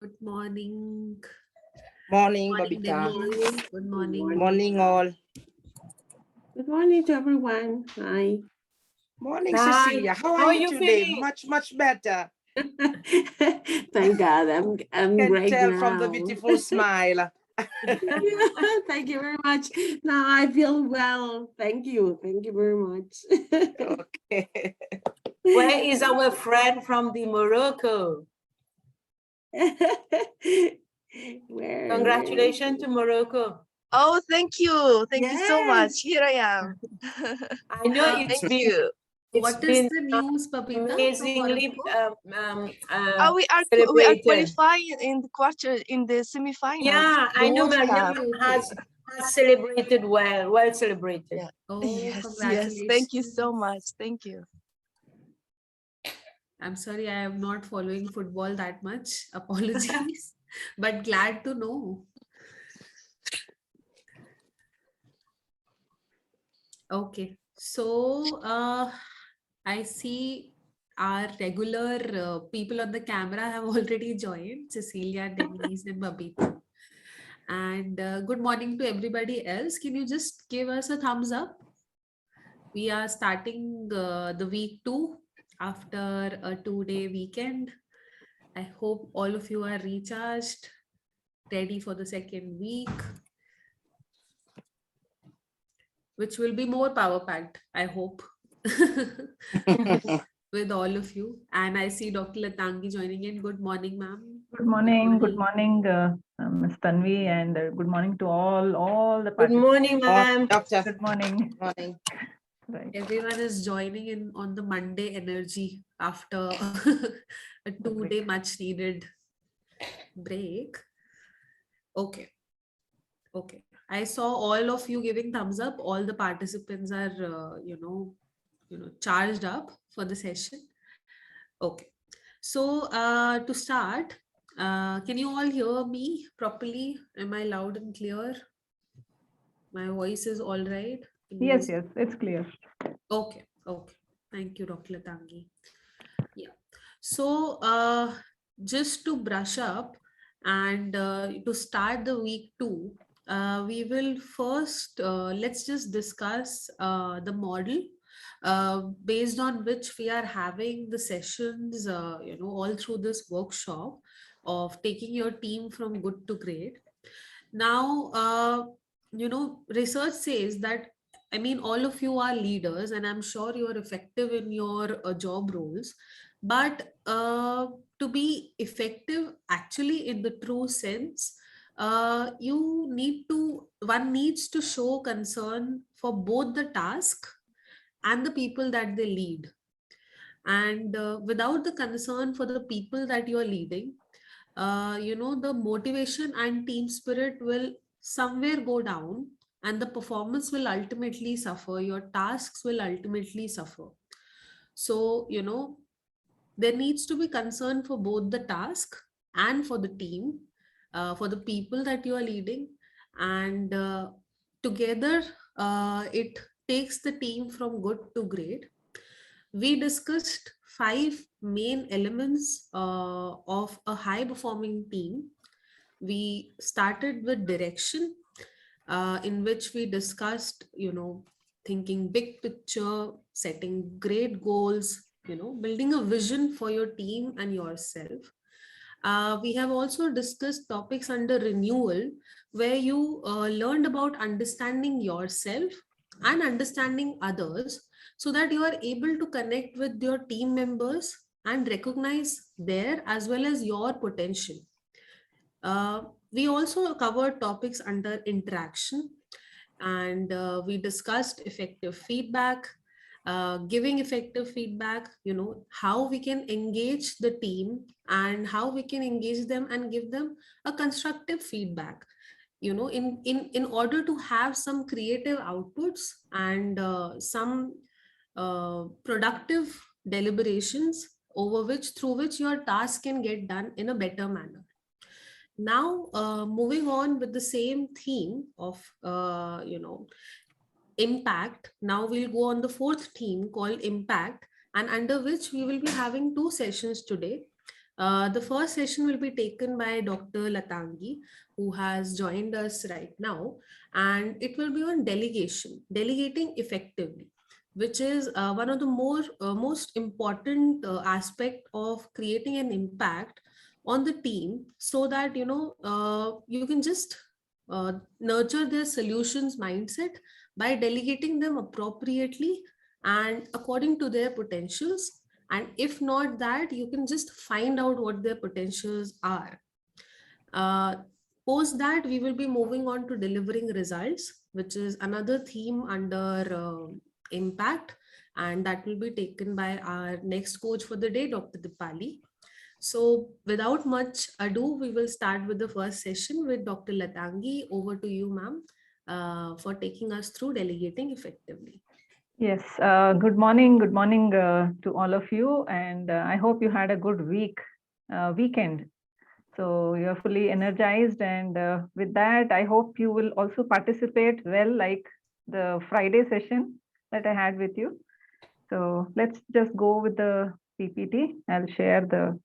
Good morning. Morning, Morning, Babita. Denise. Good morning. Morning, all. Good morning to everyone. Hi. Morning, Hi. Cecilia. How are you today? feeling? Much better. Thank God. I'm Can great tell now. from the beautiful smile. Yeah, thank you very much. Now I feel well. Thank you. Thank you very much. Okay. Where is our friend from the Morocco? Where? Congratulations to Morocco. Oh, thank you. Thank you so Yes. much. Here I am. I know it's Thank been you. What is the news, Papita? from amazingly We are celebrated. qualifying in the semi-finals. Yeah, I know World Mariam Cup. has celebrated well celebrated. Yeah. Oh, Yes. congratulations. Thank you so much. Thank you. I'm sorry, I am not following football that much. Apologies, but glad to know. Okay, so I see our regular people on the camera have already joined, Cecilia, Denise, and Babita. And good morning to everybody else. Can you just give us a thumbs up? We are starting the week 2 after a 2-day weekend. I hope all of you are recharged, ready for the second week, which will be more power packed, I hope, with all of you. And I see Dr. Latangi joining in. Good morning, ma'am. Good morning, Ms. Tanvi, and good morning to all the Good participants. morning, ma'am. Doctor. Good morning. Morning. Right. Everyone is joining in on the Monday energy after a 2-day much needed break. Okay. Okay. I saw all of you giving thumbs up. All the participants are, charged up for the session. Okay. So to start, can you all hear me properly? Am I loud and clear? My voice is all right? Yes, it's clear. Okay. Okay. Thank you, Dr. Latangi. Yeah. So just to brush up and to start the week 2, we will first, let's just discuss the model based on which we are having the sessions, all through this workshop of taking your team from good to great. Now, research says that, I mean, all of you are leaders, and I'm sure you are effective in your job roles. But to be effective, actually, in the true sense, one needs to show concern for both the task and the people that they lead. And without the concern for the people that you are leading, the motivation and team spirit will somewhere go down, and the performance will ultimately suffer. Your tasks will ultimately suffer. So, there needs to be concern for both the task and for the team, for the people that you are leading. And together, it takes the team from good to great. We discussed 5 main elements of a high performing team. We started with direction, in which we discussed, thinking big picture, setting great goals, building a vision for your team and yourself. We have also discussed topics under renewal, where you learned about understanding yourself and understanding others, so that you are able to connect with your team members and recognize their as well as your potential. We also covered topics under interaction, and we discussed effective feedback, giving effective feedback, how we can engage the team and how we can engage them and give them a constructive feedback, in order to have some creative outputs and some productive deliberations over which through which your task can get done in a better manner. Now, moving on with the same theme of, impact. Now we'll go on the 4th theme called impact, and under which we will be having 2 sessions today. The first session will be taken by Dr. Latangi, who has joined us right now, and it will be on delegating effectively, which is one of the most important aspect of creating an impact on the team, so that you can just nurture their solutions mindset by delegating them appropriately and according to their potentials. And if not that, you can just find out what their potentials are. uh, Post that, we will be moving on to delivering results, which is another theme under impact, and that will be taken by our next coach for the day, Dr. Dipali. So without much ado, we will start with the first session with Dr. Latangi. Over to you, ma'am, for taking us through delegating effectively. Yes, good morning to all of you, and I hope you had a good weekend. So you're fully energized, and with that, I hope you will also participate well, like the Friday session that I had with you. So let's just go with the PPT. I'll share the.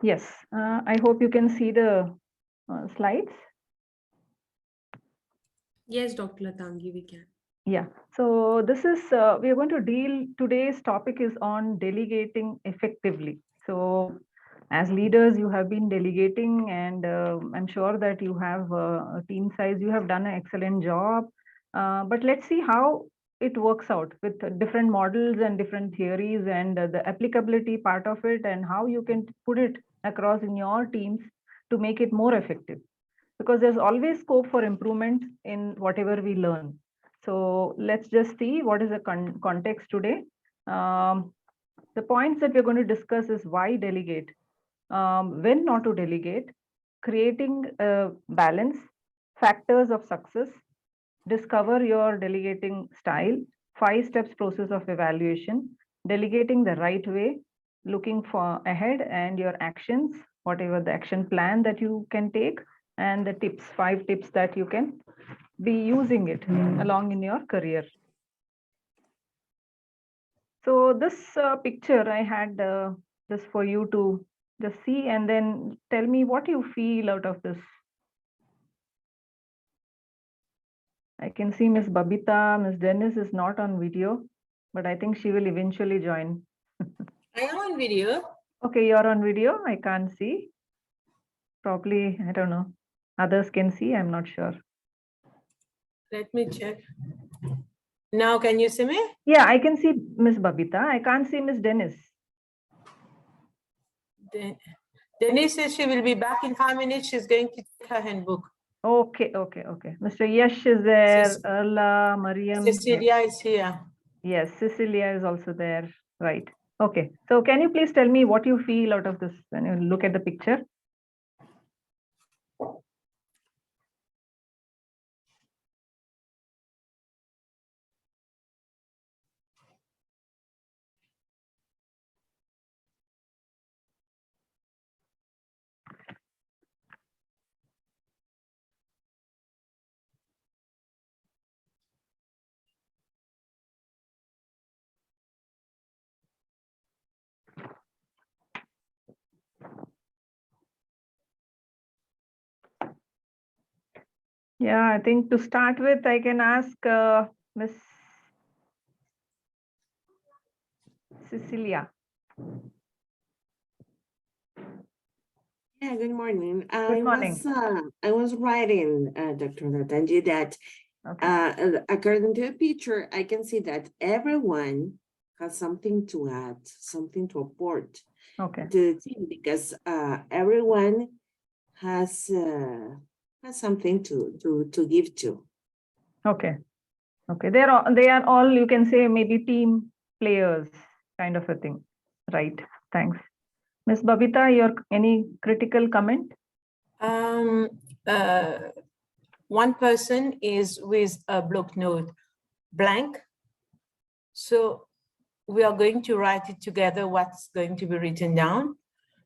Yes, I hope you can see the slides. Yes, Dr. Latangi, we can. Yeah, so this is, we are going to deal, today's topic is on delegating effectively. So as leaders, you have been delegating, and I'm sure that you have a team size, you have done an excellent job. But let's see how it works out with different models and different theories, and the applicability part of it, and how you can put it across in your teams to make it more effective. Because there's always scope for improvement in whatever we learn. So let's just see what is the context today. The points that we're going to discuss is why delegate, when not to delegate, creating a balance, factors of success, discover your delegating style, 5 steps process of evaluation, delegating the right way, looking for ahead, and your actions, whatever the action plan that you can take, and the tips, 5 tips that you can be using it along in your career. So this picture I had just for you to just see, and then tell me what you feel out of this. I can see Miss Babita, Miss Dennis is not on video, but I think she will eventually join. I am on video. Okay, you're on video. I can't see. Probably, I don't know. Others can see, I'm not sure. Let me check. Now, can you see me? Yeah, I can see Miss Babita. I can't see Miss Dennis. Denise says she will be back in 5 minutes. She's going to take her handbook. Okay. Mr. Yash is there. Erla, Mariam. Cecilia is here. Yes, Cecilia is also there. Right. Okay. So can you please tell me what you feel out of this when you look at the picture? Yeah, I think to start with, I can ask Miss Cecilia. Yeah, good morning. Good morning. I was writing, Dr. Latangi, that according to the picture, I can see that everyone has something to add, something to report Okay. to the team, because everyone has something to give to. Okay. They are all, you can say, maybe team players kind of a thing. Right. Thanks. Miss Babita, any critical comment? one person is with a block note blank. So we are going to write it together, what's going to be written down.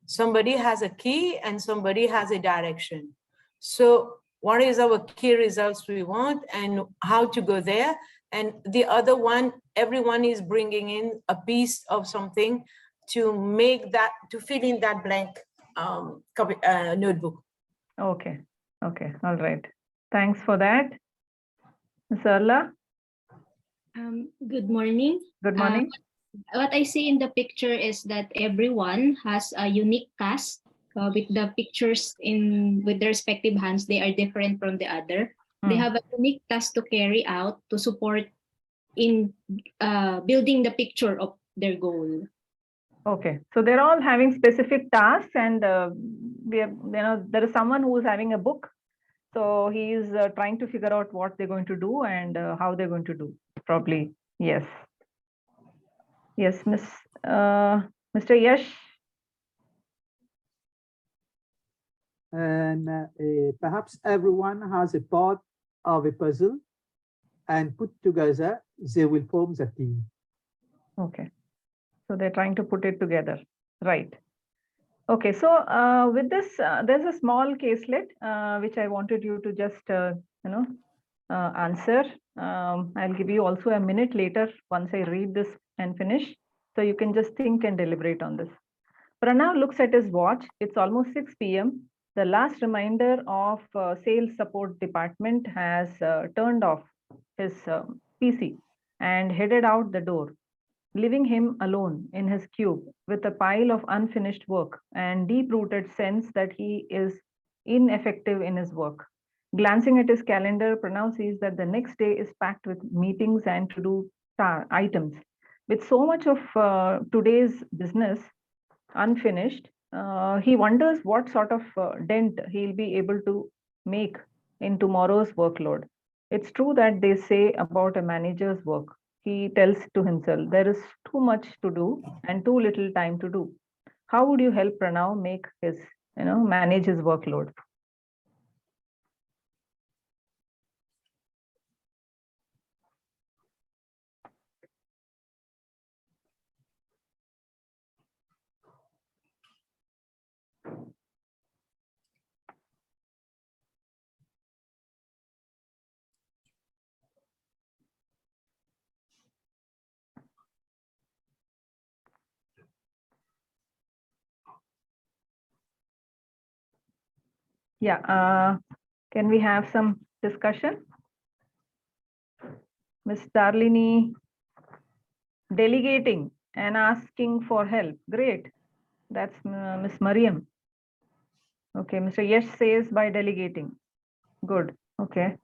Somebody has a key and somebody has a direction. So what is our key results we want and how to go there? And the other one, everyone is bringing in a piece of something to make that, to fill in that blank notebook. Okay. Okay. All right. Thanks for that. Ms. Arla, Good morning. good morning. What I see in the picture is that everyone has a unique task with the pictures with their respective hands. They are different from the other. They have a unique task to carry out to support in building the picture of their goal. Okay, so they're all having specific tasks, and there is someone who is having a book. So he is trying to figure out what they're going to do and how they're going to do. Probably, yes. Yes, Mr. Yash. And perhaps everyone has a part of a puzzle, and put together, they will form the team. Okay, so they're trying to put it together, right? Okay, so with this, there's a small caselet which I wanted you to just answer. I'll give you also a minute later once I read this and finish, so you can just think and deliberate on this. Pranav looks at his watch. It's almost 6 p.m. The last reminder of sales support department has turned off his PC and headed out the door, leaving him alone in his cube with a pile of unfinished work and deep-rooted sense that he is ineffective in his work. Glancing at his calendar, Pranav sees that the next day is packed with meetings and to-do items. With so much of today's business unfinished, he wonders what sort of dent he'll be able to make in tomorrow's workload. It's true that they say about a manager's work. He tells to himself, there is too much to do and too little time to do. How would you help Pranav make his, manage his workload? Yeah, can we have some discussion? Ms. Darlini, delegating and asking for help. Great. That's Ms. Mariam. Okay, Mr. Yesh says by delegating. Good. Okay.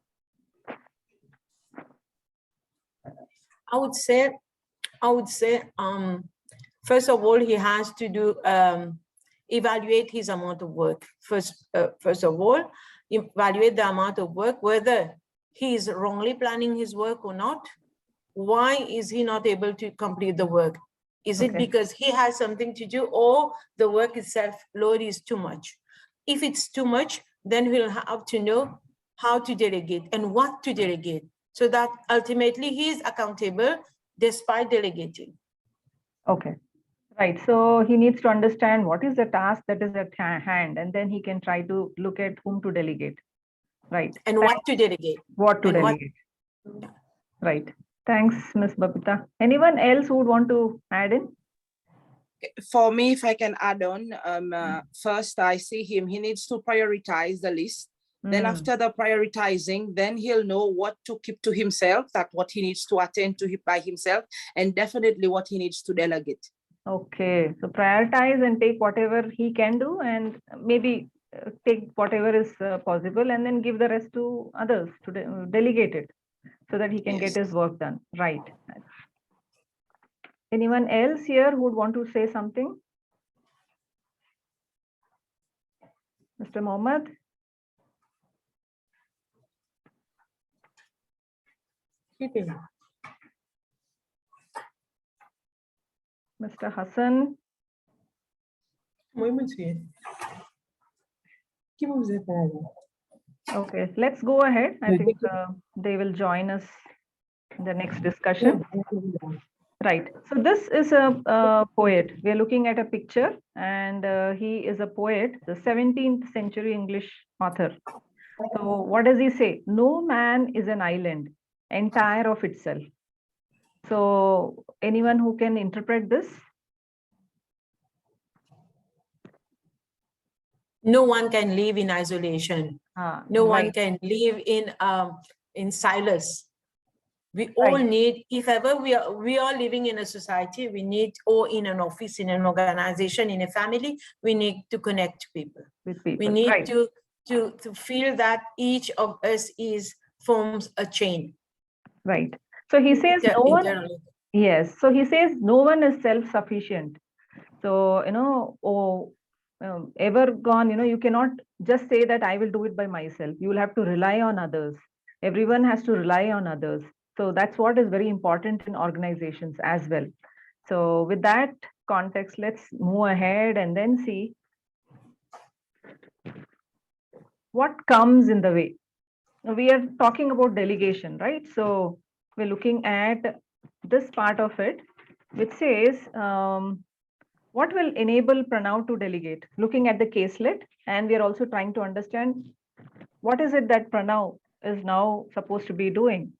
I would say, first of all, he has to do evaluate his amount of work. First of all, evaluate the amount of work, whether he is wrongly planning his work or not. Why is he not able to complete the work? Is it because he has something to do, or the work itself load is too much? If it's too much, then we'll have to know how to delegate and what to delegate, so that ultimately he is accountable despite delegating. Okay. Right. So he needs to understand what is the task that is at hand, and then he can try to look at whom to delegate. Right. And what to delegate. What to delegate. Right. Thanks, Ms. Babita. Anyone else who would want to add in? For me, if I can add on, first I see him, he needs to prioritize the list. Then after the prioritizing, then he'll know what to keep to himself, that what he needs to attend to by himself, and definitely what he needs to delegate. Okay, so prioritize and take whatever he can do, and maybe take whatever is possible, and then give the rest to others to delegate it, so that he can get his work done. Right. Anyone else here who would want to say something? Mr. Mohammed? Mr. Hassan? Okay, let's go ahead. I think they will join us in the next discussion. Right. So this is a poet. We are looking at a picture, and he is a poet, the 17th century English author. So what does he say? No man is an island, entire of itself. So anyone who can interpret this? No one can live in isolation. No one can live in silence. We all need, if ever we are living in a society, we need, or in an office, in an organization, in a family, we need to connect people. With people. We need to feel that each of us forms a chain. Right. So he says no one. Yes. So he says no one is self-sufficient. So, ever gone, you cannot just say that I will do it by myself. You will have to rely on others. Everyone has to rely on others. So that's what is very important in organizations as well. So with that context, let's move ahead and then see what comes in the way. We are talking about delegation, right? So we're looking at this part of it, which says, what will enable Pranav to delegate? Looking at the caselet, and we are also trying to understand what is it that Pranav is now supposed to be doing?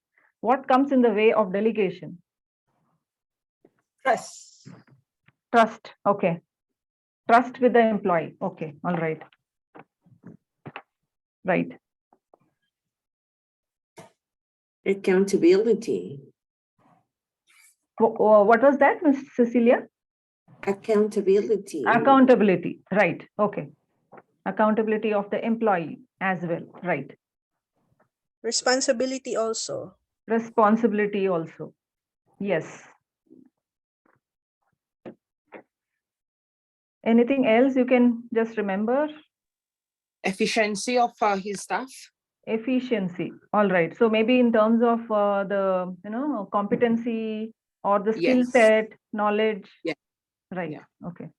What comes in the way of delegation? Trust. Trust. Okay. Trust with the employee. Okay. All right. Right. Accountability. What was that, Ms. Cecilia? Accountability. Accountability. Right. Okay. Accountability of the employee as well. Right. Responsibility also. Responsibility also. Yes. Anything else you can just remember? Efficiency of his staff. Efficiency. All right. So maybe in terms of the competency or the skill set, knowledge. Yeah. Right. Yeah. Okay.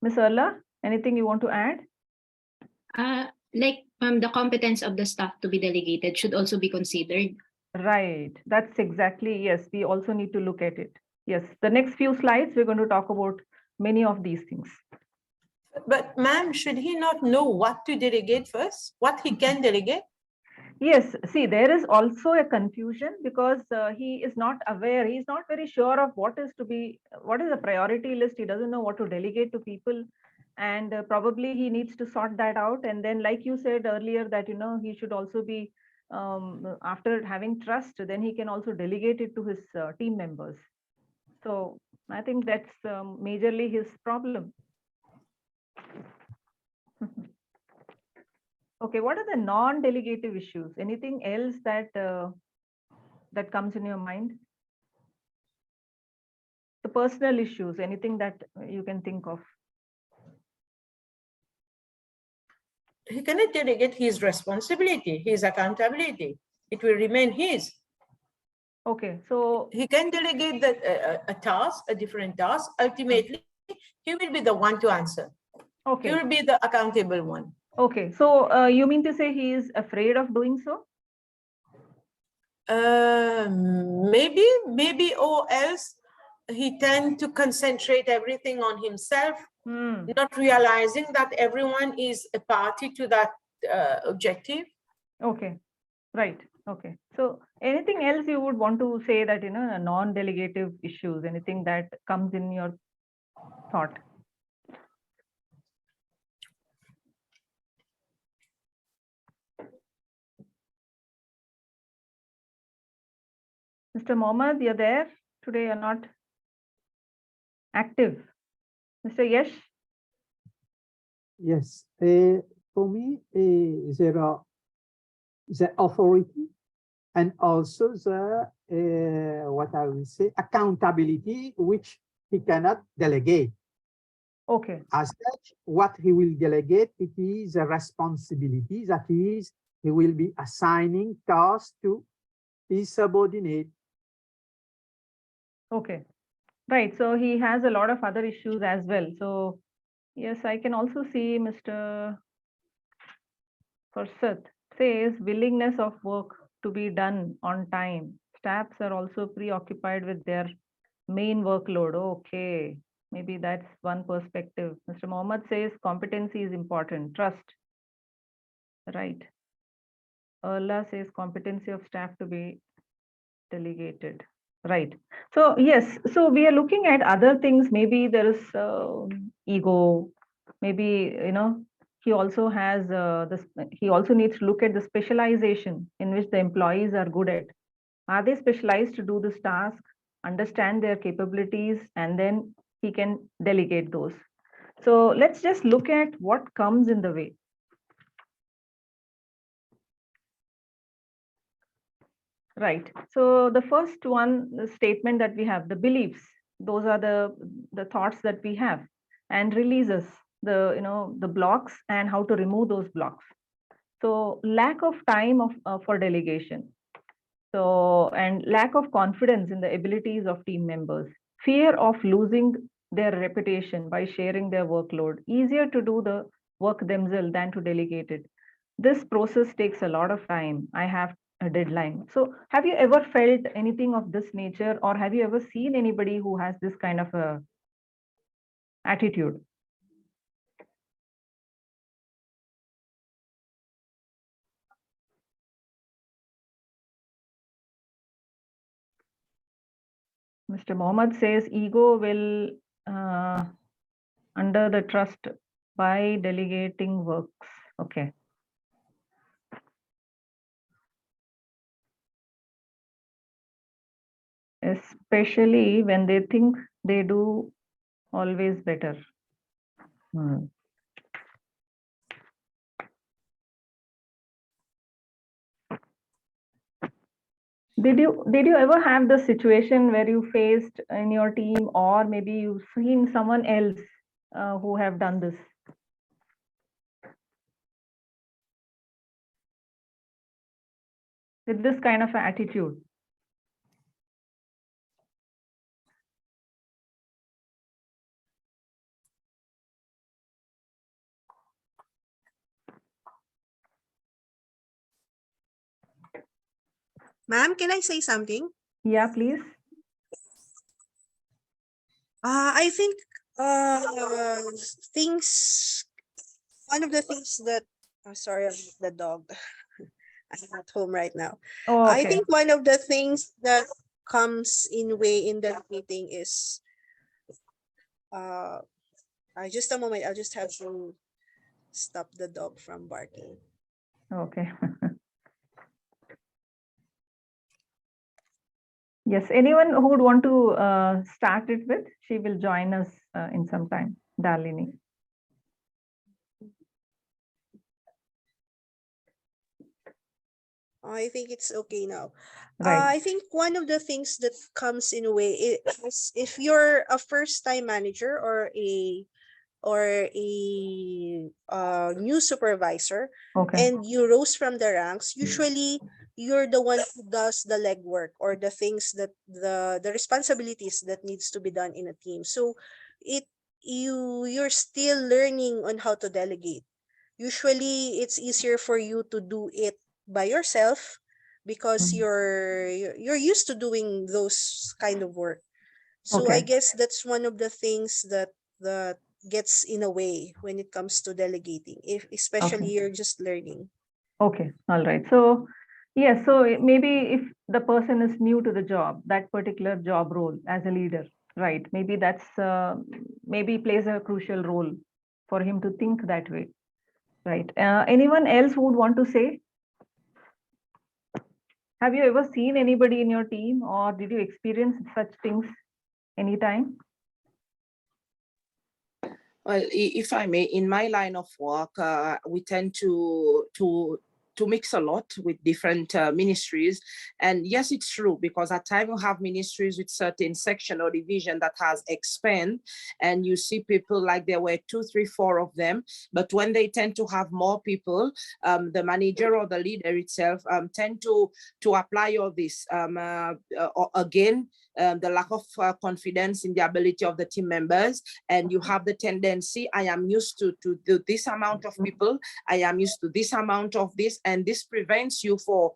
Ms. Erla, anything you want to add? The competence of the staff to be delegated should also be considered. Right. That's exactly, yes. We also need to look at it. Yes. The next few slides, we're going to talk about many of these things. But ma'am, should he not know what to delegate first? What he can delegate? Yes, see, there is also a confusion because he is not aware, he is not very sure of what is a priority list. He doesn't know what to delegate to people, and probably he needs to sort that out. And then, like you said earlier, that he should also be, after having trust, then he can also delegate it to his team members. So I think that's majorly his problem. Okay, what are the non-delegative issues? Anything else that that comes in your mind? The personal issues, anything that you can think of? He cannot delegate his responsibility, his accountability. It will remain his. Okay, so he can delegate a task, a different task. Ultimately, he will be the one to answer. Okay. He will be the accountable one. Okay, so you mean to say he is afraid of doing so? Maybe, or else he tends to concentrate everything on himself, not realizing that everyone is a party to that objective. Okay, right. Okay, so anything else you would want to say that, non-delegative issues, anything that comes in your thought? Mr. Mohammed, you're there? Today you're not active. Mr. Yash? Yes, for me, there are the authority and also the, what I will say, accountability, which he cannot delegate. Okay. As such, what he will delegate, it is a responsibility that he will be assigning tasks to his subordinate. Okay, right. So he has a lot of other issues as well. So yes, I can also see Mr. Farsad says willingness of work to be done on time. Staffs are also preoccupied with their main workload. Okay, maybe that's one perspective. Mr. Mohammed says competency is important. Trust. Right. Allah says competency of staff to be delegated. Right. So yes, so we are looking at other things. Maybe there is ego. Maybe, you know, he also has this. He also needs to look at the specialization in which the employees are good at. Are they specialized to do this task? Understand their capabilities, and then he can delegate those. So let's just look at what comes in the way. Right. So the first one, the statement that we have, the beliefs, those are the thoughts that we have, and releases, the, you know, the blocks and how to remove those blocks. So lack of time for delegation. So, and lack of confidence in the abilities of team members, fear of losing their reputation by sharing their workload, easier to do the work themselves than to delegate it. This process takes a lot of time. I have a deadline. So have you ever felt anything of this nature, or have you ever seen anybody who has this kind of a attitude? Mr. Mohammed says ego will under the trust by delegating works. Okay. Especially when they think they do always better. Did you ever have the situation where you faced in your team, or maybe you've seen someone else who have done this? With this kind of attitude? Ma'am, can I say something? Yeah, please. I think one of the things that, sorry, the dog. I'm at home right now. Oh, okay. I think one of the things that comes in way in the meeting is, just a moment, I'll just have to stop the dog from barking. Okay. Yes, anyone who would want to start it with, she will join us in some time, Darlini. I think it's okay now. Right. I think one of the things that comes in a way is if you're a first-time manager or a new supervisor, Okay. and you rose from the ranks, usually you're the one who does the legwork or the things that the responsibilities that needs to be done in a team. So you're still learning on how to delegate. Usually it's easier for you to do it by yourself because you're used to doing those kind of work. So I guess that's one of the things that gets in a way when it comes to delegating, especially you're just learning. Okay, all right. So yes, so maybe if the person is new to the job, that particular job role as a leader, right? Maybe that's maybe plays a crucial role for him to think that way, right? Anyone else who would want to say? Have you ever seen anybody in your team, or did you experience such things anytime? Well, if I may, in my line of work, we tend to mix a lot with different ministries. And yes, it's true, because at times you have ministries with certain section or division that has expand, and you see people like there were 2, 3, 4 of them. But when they tend to have more people, the manager or the leader itself tend to apply all this again. the lack of confidence in the ability of the team members, and you have the tendency, I am used to do this amount of people, I am used to this amount of this, and this prevents you for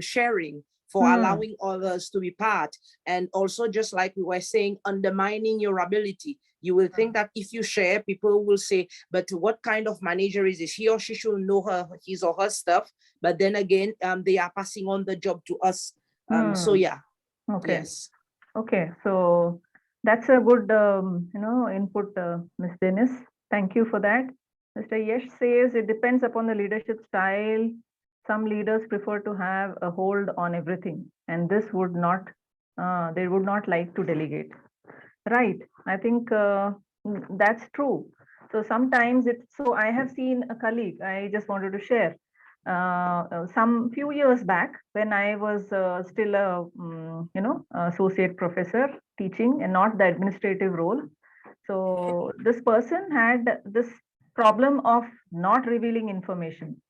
sharing, for allowing others to be part. And also, just like we were saying, undermining your ability. You will think that if you share, people will say, but what kind of manager is this? He or she should know his or her stuff. But then again, they are passing on the job to us. So yeah. Okay. Yes. Okay. So that's a good, input, Ms. Dennis. Thank you for that. Mr. Yesh says it depends upon the leadership style. Some leaders prefer to have a hold on everything, and this would not, they would not like to delegate. Right. I think that's true. So sometimes so I have seen a colleague, I just wanted to share. Some few years back, when I was still a associate professor teaching and not the administrative role. So this person had this problem of not revealing information,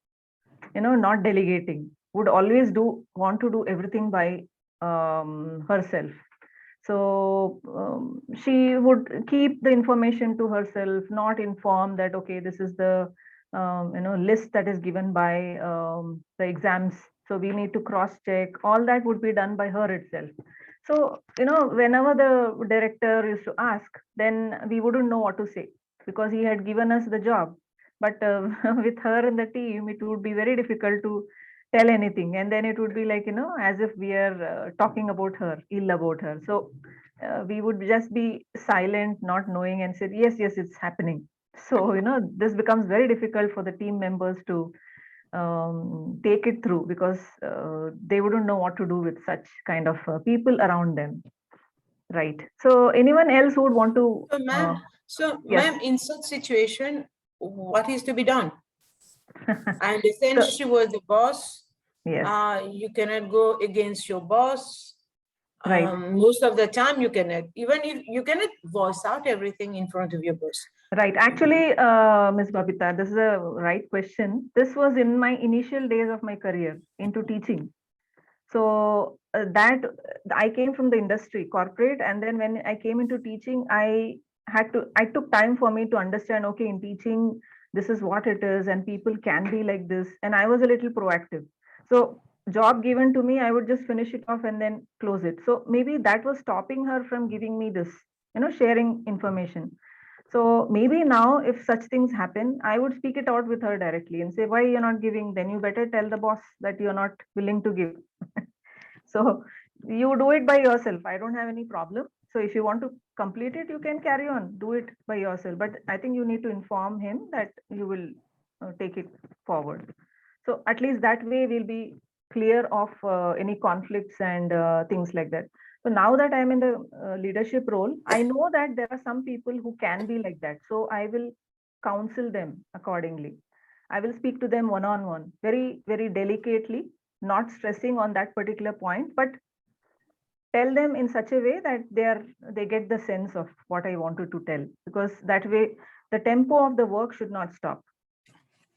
not delegating, would always want to do everything by herself. So she would keep the information to herself, not inform that, okay, this is the list that is given by the exams. So we need to cross check. All that would be done by her itself. So, whenever the director used to ask, then we wouldn't know what to say because he had given us the job. But with her in the team, it would be very difficult to tell anything. And then it would be like, as if we are talking about her, ill about her. So we would just be silent, not knowing, and said, yes, it's happening. So, this becomes very difficult for the team members to take it through because they wouldn't know what to do with such kind of people around them. Right. So anyone else who would want to? So, yes. ma'am, in such situation, what is to be done? I understand she was the boss. Yes. You cannot go against your boss. Right. Most of the time you cannot, even if you cannot voice out everything in front of your boss. Right. Actually, Ms. Babita, this is a right question. This was in my initial days of my career into teaching. So that I came from the industry, corporate, and then when I came into teaching, I took time for me to understand, okay, in teaching, this is what it is, and people can be like this. And I was a little proactive. So job given to me, I would just finish it off and then close it. So maybe that was stopping her from giving me this, sharing information. So maybe now if such things happen, I would speak it out with her directly and say, why you're not giving? Then you better tell the boss that you're not willing to give. So you do it by yourself. I don't have any problem. So if you want to complete it, you can carry on, do it by yourself. But I think you need to inform him that you will take it forward. So at least that way we'll be clear of any conflicts and things like that. So now that I'm in the leadership role, I know that there are some people who can be like that. So I will counsel them accordingly. I will speak to them one-on-one, very, very delicately, not stressing on that particular point, but tell them in such a way that they get the sense of what I wanted to tell, because that way the tempo of the work should not stop.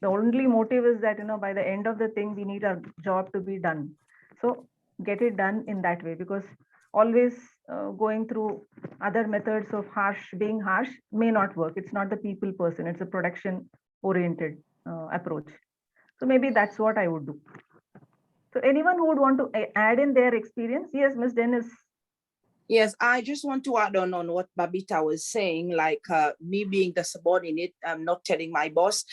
The only motive is that, by the end of the thing, we need our job to be done. So get it done in that way, because always going through other methods of being harsh may not work. It's not the people person, it's a production oriented approach. So maybe that's what I would do. So anyone who would want to add in their experience? Yes, Ms. Dennis. Yes, I just want to add on what Babita was saying, like me being the subordinate, not telling my boss,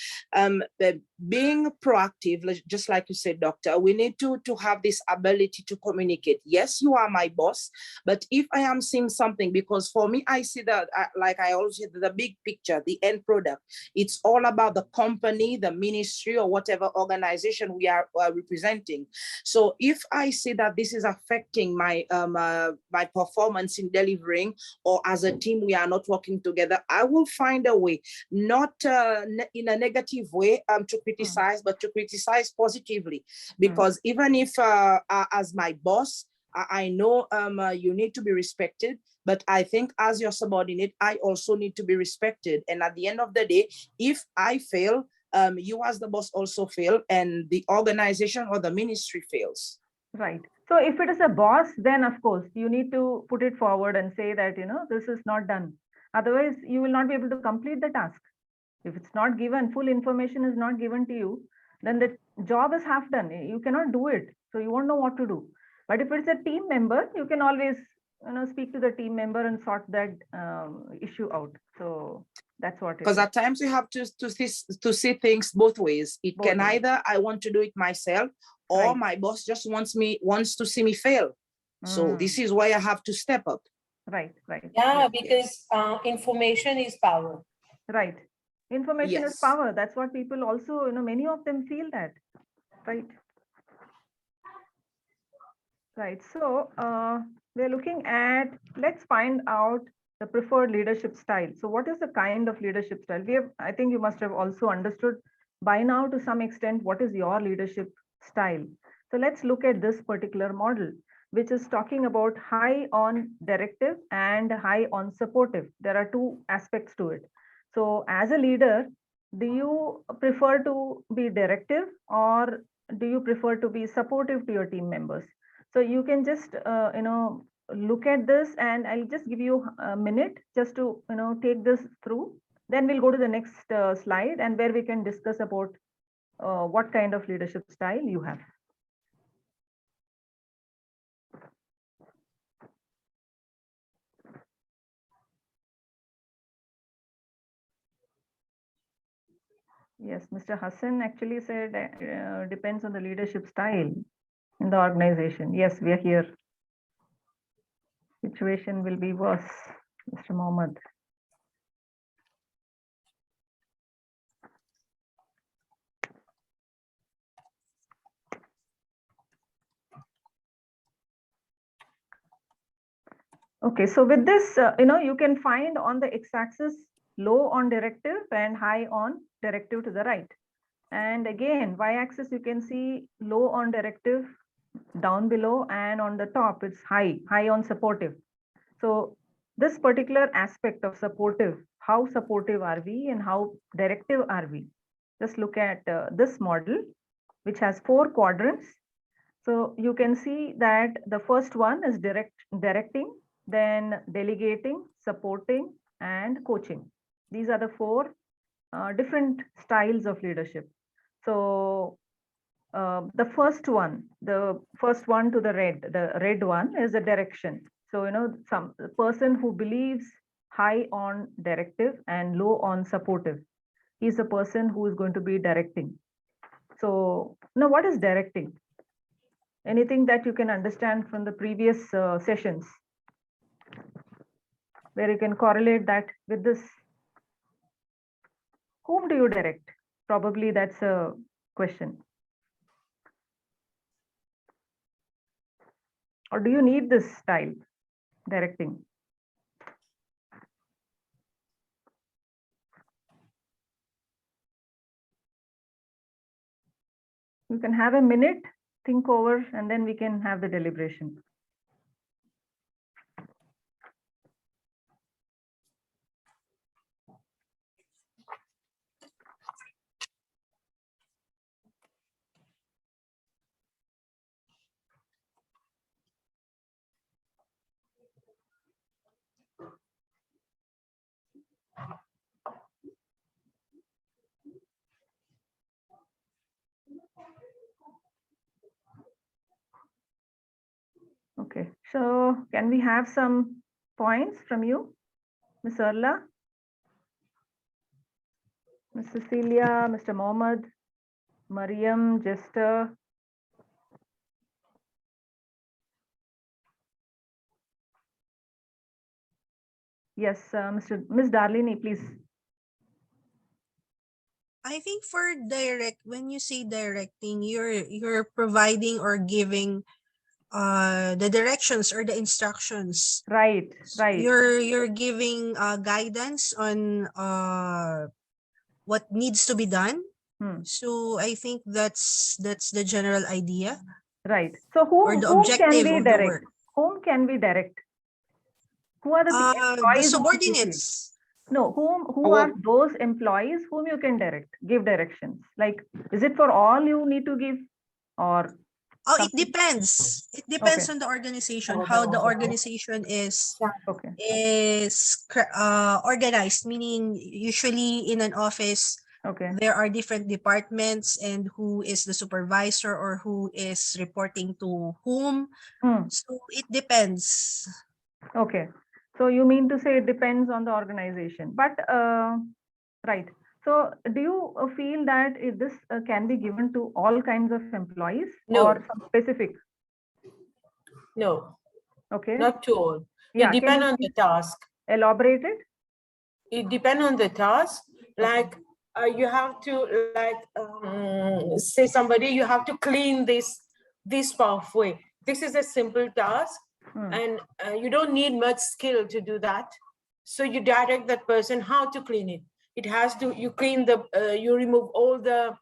being proactive, just like you said, doctor, we need to have this ability to communicate. Yes, you are my boss, but if I am seeing something, because for me, I see that, like I always said, the big picture, the end product, it's all about the company, the ministry, or whatever organization we are representing. So if I see that this is affecting my my performance in delivering, or as a team we are not working together, I will find a way, not in a negative way to criticize, but to criticize positively, because even if as my boss, I know you need to be respected, but I think as your subordinate, I also need to be respected. And at the end of the day, if I fail, you as the boss also fail, and the organization or the ministry fails. Right. So if it is a boss, then of course you need to put it forward and say that, this is not done. Otherwise, you will not be able to complete the task. If it's not given, full information is not given to you, then the job is half done. You cannot do it. So you won't know what to do. But if it's a team member, you can always, speak to the team member and sort that issue out. So that's what it Because is. at times you have to see things both ways. It Both can ways. either I want to do it myself, or Right. my boss just wants to see me fail. So this is why I have to step up. Right. Yeah, because information is power. Right. Information is Yes. power. That's what people also, many of them feel that. Right. Right. So we're looking at, let's find out the preferred leadership style. So what is the kind of leadership style? I think you must have also understood by now to some extent what is your leadership style. So let's look at this particular model, which is talking about high on directive and high on supportive. There are two aspects to it. So as a leader, do you prefer to be directive, or do you prefer to be supportive to your team members? So you can just, look at this, and I'll just give you a minute just to, take this through. Then we'll go to the next slide, and where we can discuss about what kind of leadership style you have. Yes, Mr. Hassan actually said depends on the leadership style in the organization. Yes, we are here. Situation will be worse, Mr. Mohammed. Okay, so with this, you can find on the x-axis low on directive and high on directive to the right. And again, y-axis, you can see low on directive down below, and on the top, it's high on supportive. So this particular aspect of supportive, how supportive are we and how directive are we? Just look at this model, which has 4 quadrants. So you can see that the first one is directing, then delegating, supporting, and coaching. These are the 4 different styles of leadership. So the first one to the red one is the direction. So, some person who believes high on directive and low on supportive is the person who is going to be directing. So now what is directing? Anything that you can understand from the previous sessions where you can correlate that with this? Whom do you direct? Probably that's a question. Or do you need this style, directing? You can have a minute, think over, and then we can have the deliberation. Okay, so can we have some points from you, Ms. Arla, Ms. Cecilia, Mr. Mohammed, Mariam, Jester? Yes, Ms. Darlini, please. I think for when you say directing, you're providing or giving the directions or the instructions. Right. You're giving guidance on what needs to be done. So I think that's the general idea. Right. So whom can we direct? Whom can we direct? Who are the subordinates? No, who are those employees whom you can give directions? Like, is it for all you need to give, or? Oh, it Something- depends. It depends Okay. on the organization, how the organization Okay. is organized, meaning usually in an office, Okay. there are different departments and who is the supervisor or who is reporting to whom. So it depends. Okay. So you mean to say it depends on the organization, but right. So do you feel that this can be given to all kinds of employees No. or some specific? No, Okay. not to all. Yeah, It can depends you on the task. elaborate it? It depends on the task. Like you have to say somebody, you have to clean this pathway. This is a simple task, and you don't need much skill to do that. So you direct that person how to clean it. It has to, you clean the, you remove all the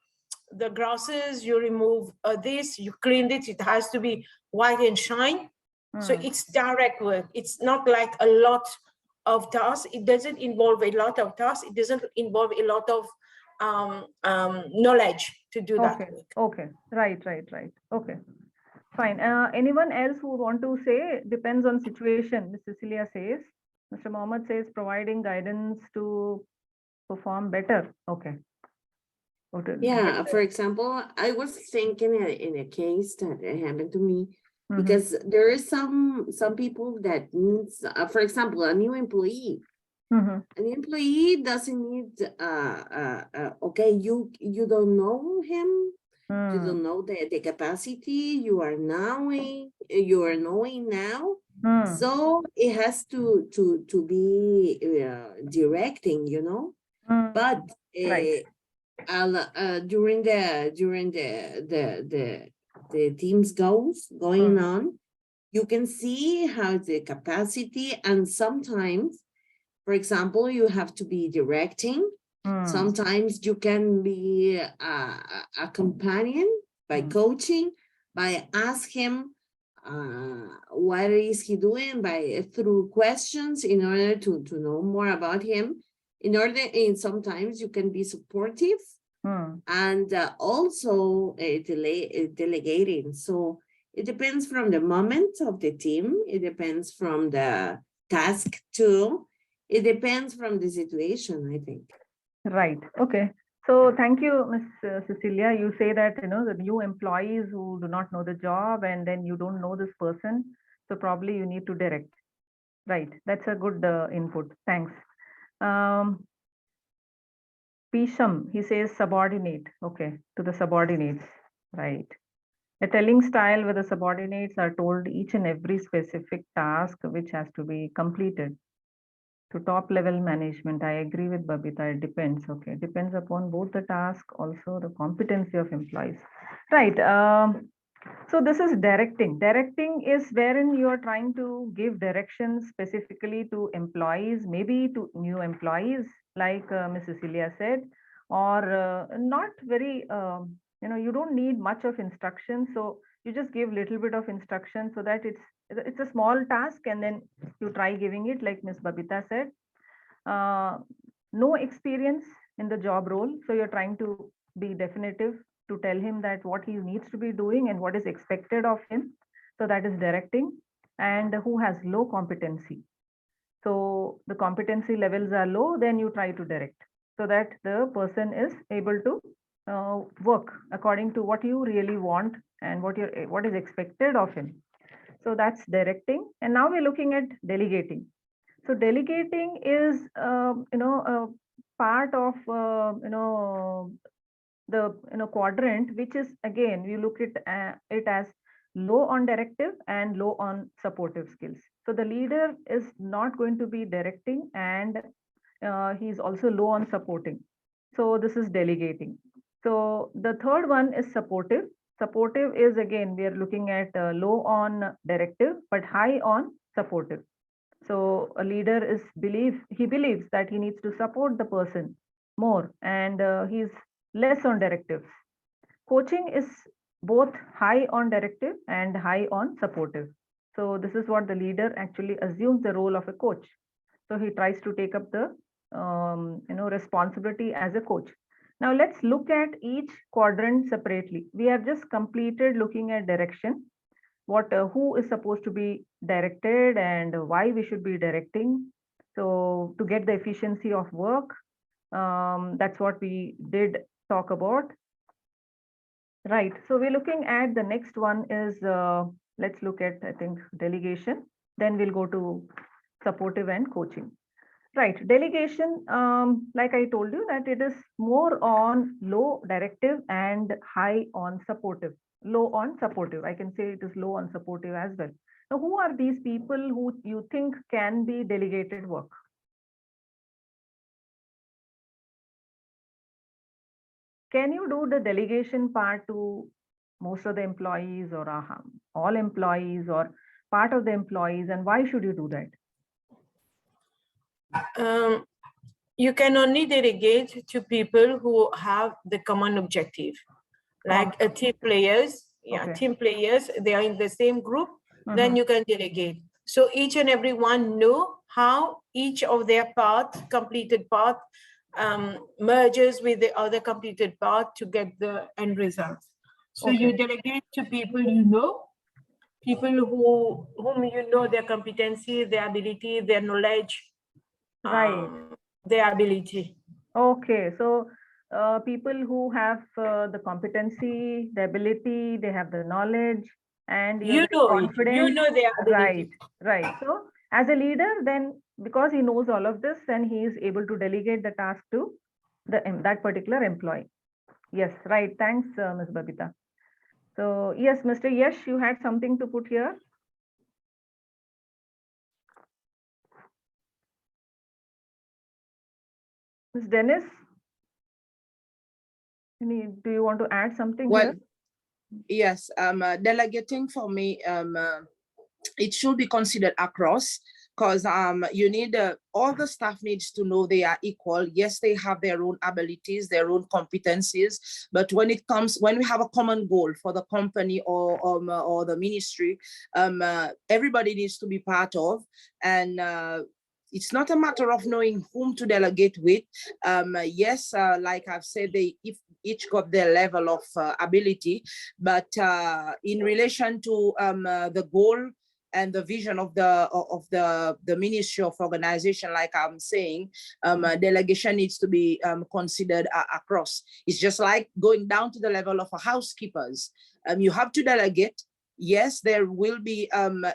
grasses, you remove this, you clean it. It has to be white and shine. So it's direct work. It's not like a lot of tasks. It doesn't involve a lot of tasks. It doesn't involve a lot of knowledge to do that Okay. work. Okay. Right. Okay. Fine. Anyone else who want to say? Depends on situation. Ms. Cecilia says. Mr. Mohammed says providing guidance to perform better. Okay. Yeah, for example, I was thinking in a case that happened to me, because there is some people that needs, for example, a new employee. An employee doesn't need, okay, you don't know him, you don't know the capacity, you are knowing now. So it has to be directing, you know. But Right. during the team's goals going on, you can see how the capacity, and sometimes, for example, you have to be directing. Sometimes you can be a companion by coaching, by ask him what is he doing, by through questions in order to know more about him. And sometimes you can be supportive and also delegating. So it depends from the moment of the team. It depends from the task too. It depends from the situation, I think. Right. Okay. So thank you, Ms. Cecilia. You say that, you know, the new employees who do not know the job and then you don't know this person. So probably you need to direct. Right. That's a good input. Thanks. Pisham, he says subordinate. Okay. To the subordinates. Right. A telling style where the subordinates are told each and every specific task which has to be completed. To top level management, I agree with Babita, it depends. Okay, depends upon both the task, also the competency of employees. Right. So this is directing. Directing is wherein you are trying to give directions specifically to employees, maybe to new employees, like Ms. Cecilia said, or not very, you know, you don't need much of instruction. So you just give little bit of instruction so that it's a small task, and then you try giving it, like Ms. Babita said. No experience in the job role, so you're trying to be definitive to tell him that what he needs to be doing and what is expected of him. So that is directing. And who has low competency. So the competency levels are low, then you try to direct so that the person is able to work according to what you really want and what is expected of him. So that's directing. And now we're looking at delegating. So delegating is, you know, a part of, the quadrant, which is, again, we look at it as low on directive and low on supportive skills. So the leader is not going to be directing, and he's also low on supporting. So this is delegating. So the third one is supportive. Supportive is, again, we are looking at low on directive, but high on supportive. So a leader believes that he needs to support the person more, and he's less on directives. Coaching is both high on directive and high on supportive. So this is what the leader actually assumes the role of a coach. So he tries to take up the responsibility as a coach. Now let's look at each quadrant separately. We have just completed looking at direction, what who is supposed to be directed and why we should be directing. So to get the efficiency of work, that's what we did talk about. Right. So we're looking at the next one is, let's look at, I think, delegation. Then we'll go to supportive and coaching. Right. Delegation, like I told you, that it is more on low directive and high on supportive. Low on supportive. I can say it is low on supportive as well. Now, who are these people who you think can be delegated work? Can you do the delegation part to most of the employees or all employees or part of the employees, and why should you do that? You can only delegate to people who have the common objective, like team players. Yeah, Okay. team players, they are in the same group, then you can delegate. So each and every one know how each of their completed part merges with the other completed part to get the end result. So you delegate to people you know, people whom you know their competency, their ability, their knowledge, Right. their ability. Okay, so people who have the competency, the ability, they have the knowledge, and you're You know it. confident. You know their ability. Right, right. So as a leader, then because he knows all of this, then he is able to delegate the task to that particular employee. Yes, right. Thanks, Ms. Babita. So yes, Mr. Yash, you had something to put here. Ms. Dennis, do you want to add something Well, here? yes, delegating for me, it should be considered across, because you need all the staff needs to know they are equal. Yes, they have their own abilities, their own competencies, but when we have a common goal for the company or the ministry, everybody needs to be part of, and it's not a matter of knowing whom to delegate with. Yes, like I've said, they each got their level of ability, but in relation to the goal and the vision of the ministry of organization, like I'm saying, delegation needs to be considered across. It's just like going down to the level of a housekeepers. You have to delegate. Yes, there will be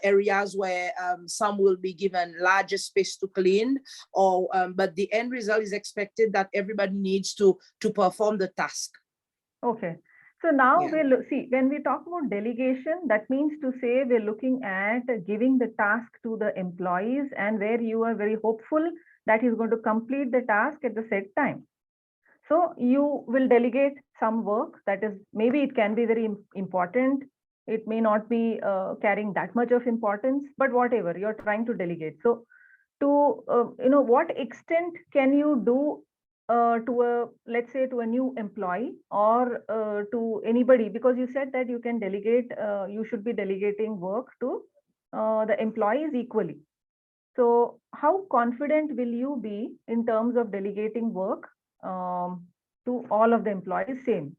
areas where some will be given larger space to clean, but the end result is expected that everybody needs to perform the task. Okay. So now Yeah. we'll see, when we talk about delegation, that means to say we're looking at giving the task to the employees, and where you are very hopeful that he's going to complete the task at the set time. So you will delegate some work that is, maybe it can be very important. It may not be carrying that much of importance, but whatever, you're trying to delegate. So to, what extent can you do let's say to a new employee or to anybody, because you said that you can delegate, you should be delegating work to the employees equally. So how confident will you be in terms of delegating work to all of the employees same?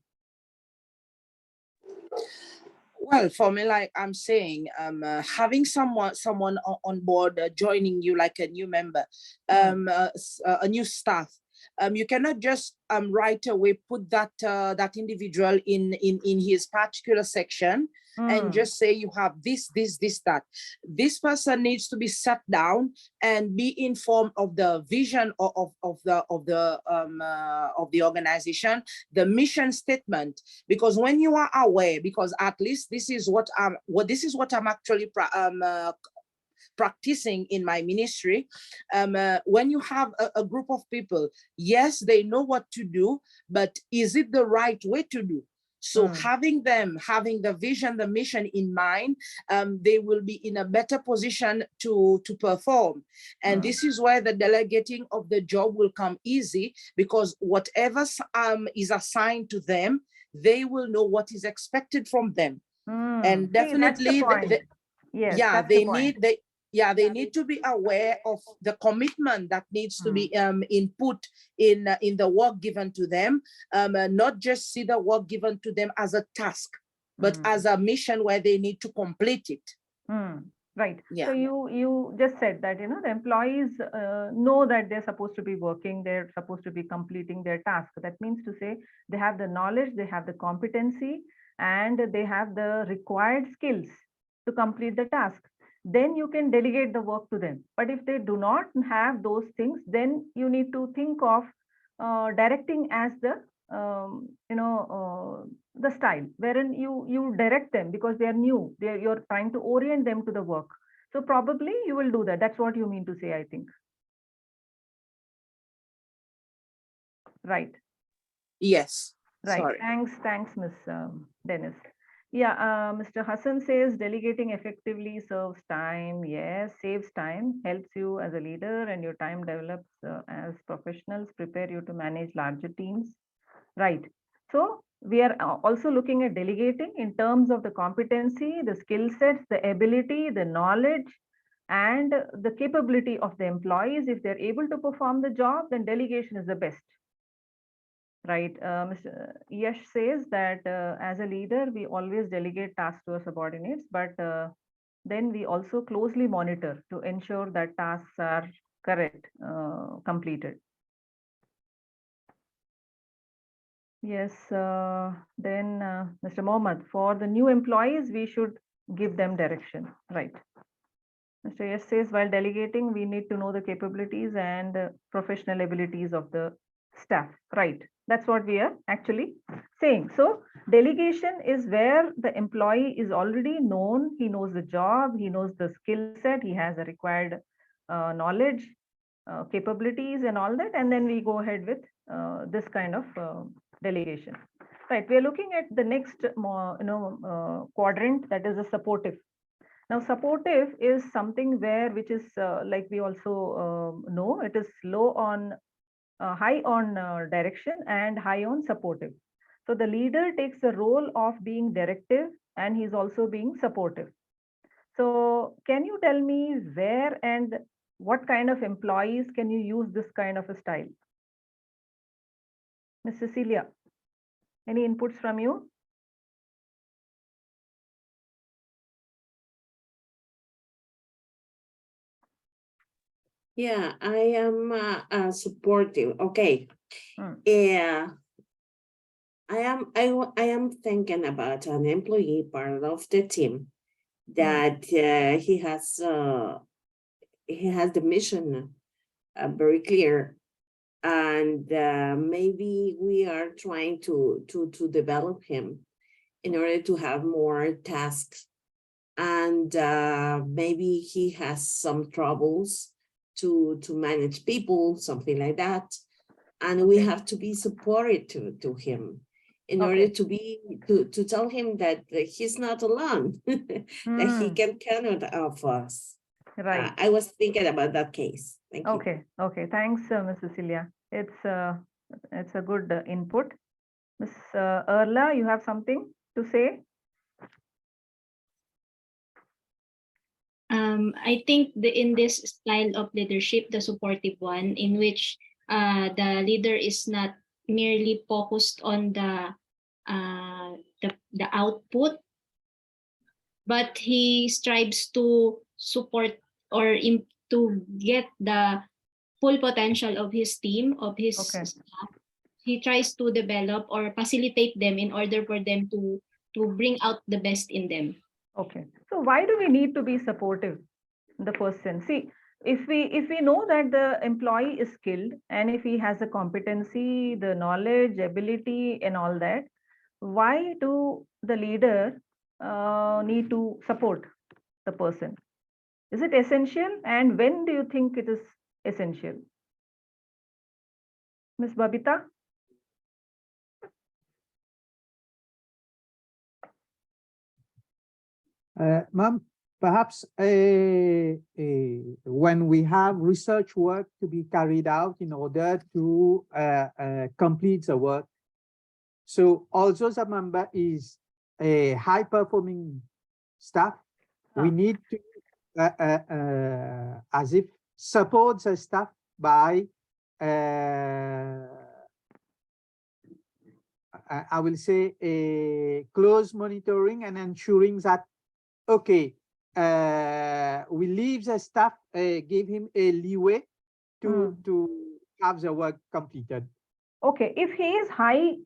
Well, for me, like I'm saying, having someone on board joining you like a new member, a new staff, you cannot just right away put that individual in his particular section and just say you have this, that. This person needs to be sat down and be informed of the vision of the organization, the mission statement. Because when you are aware, because at least this is what I'm actually practicing in my ministry. When you have a group of people, yes, they know what to do, but is it the right way to do? So having the vision, the mission in mind, they will be in a better position to perform. And this is where the delegating of the job will come easy, because whatever is assigned to them, they will know what is expected from them. And definitely, yes, yeah, they need Yeah, they need to be aware of the commitment that needs to be input in the work given to them, not just see the work given to them as a task, but as a mission where they need to complete it. Right. Yeah. So you just said that, you know, the employees know that they're supposed to be working, they're supposed to be completing their task. That means to say they have the knowledge, they have the competency, and they have the required skills to complete the task. Then you can delegate the work to them. But if they do not have those things, then you need to think of directing as the the style wherein you direct them because they are new. You're trying to orient them to the work. So probably you will do that. That's what you mean to say, I think. Right. Yes. Right. Sorry. Thanks, Ms. Dennis. Yeah, Mr. Hassan says delegating effectively serves time. Yes, saves time, helps you as a leader, and your time develops as professionals, prepare you to manage larger teams. Right. So we are also looking at delegating in terms of the competency, the skill sets, the ability, the knowledge, and the capability of the employees. If they're able to perform the job, then delegation is the best. Right. Mr. Yash says that as a leader, we always delegate tasks to our subordinates, but then we also closely monitor to ensure that tasks are correct, completed. Yes, then Mr. Mohammed, for the new employees, we should give them direction, right? Mr. Yes says, while delegating, we need to know the capabilities and professional abilities of the staff, right? That's what we are actually saying. So delegation is where the employee is already known, he knows the job, he knows the skill set, he has a required knowledge, capabilities and all that, and then we go ahead with this kind of delegation. Right, we are looking at the next quadrant, that is a supportive. Now supportive is something which is like we also know, it is low on high on direction and high on supportive. So the leader takes the role of being directive and he's also being supportive. So can you tell me where and what kind of employees can you use this kind of a style? Ms. Cecilia, any inputs from you? Yeah, I am supportive. Okay. Yeah. I am thinking about an employee part of the team that he has the mission very clear, and maybe we are trying to develop him in order to have more tasks, and maybe he has some troubles to manage people, something like that, and we have to be supportive to him in order to be to tell him that he's not alone, that he can count on us. Right. I was thinking about that case. Thank you. Okay. Thanks, Ms. Cecilia. It's a good input. Ms. Erla, you have something to say? I think in this style of leadership, the supportive one, in which the leader is not merely focused on the output, but he strives to support or to get the full potential of his team, of his staff. He tries to develop or facilitate them in order for them to bring out the best in them. Okay. So why do we need to be supportive in the first sense? See, if we know that the employee is skilled and if he has the competency, the knowledge, ability and all that, why do the leader need to support the person? Is it essential? And when do you think it is essential? Ms. Babita? Ma'am, perhaps when we have research work to be carried out in order to complete the work. So also the member is a high performing staff. We need to as if supports the staff by I will say a close monitoring and ensuring that, okay, we leave the staff, give him a leeway to have the work completed. Okay, if he is high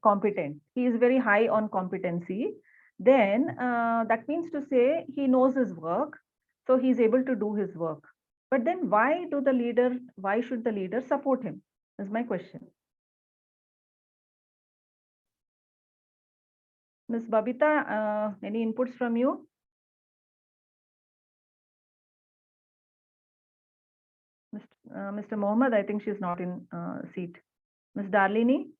competent, he is very high on competency, then that means to say he knows his work, so he is able to do his work. But then why should the leader support him? Is my question. Ms. Babita, any inputs from you? Mr. Mohammed, I think she's not in seat. Ms. Darlini?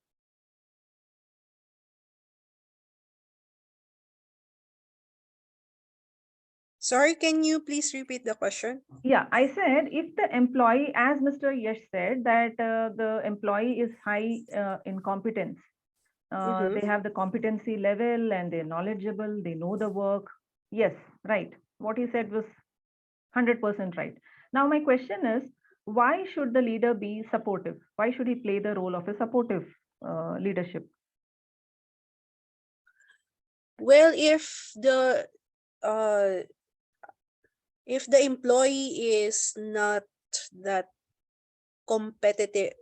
Sorry, can you please repeat the question? Yeah, I said if the employee, as Mr. Yash said, that the employee is high in competence, they have the competency level and they're knowledgeable, they know the work. Yes, right. What he said was 100% right. Now, my question is, why should the leader be supportive? Why should he play the role of a supportive leadership? Well, if the employee is not that competitive,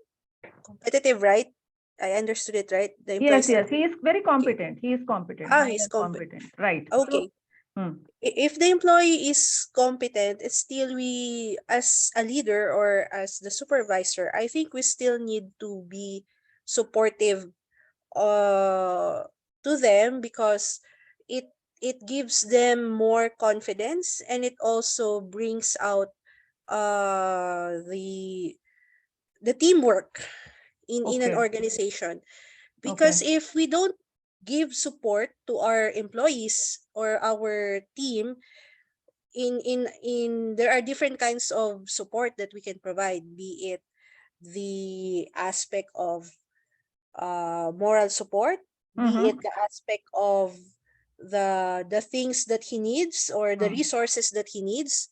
right? I understood it right. The Yes, employee yes, he is very competent. He is competent. he's competent. Right. Okay. So, If the employee is competent, it's still we as a leader or as the supervisor, I think we still need to be supportive to them because it gives them more confidence and it also brings out the teamwork in an okay. organization. Because Okay. if we don't give support to our employees or our team, in there are different kinds of support that we can provide, be it the aspect of moral support, be it the aspect of the things that he needs or the resources that he needs.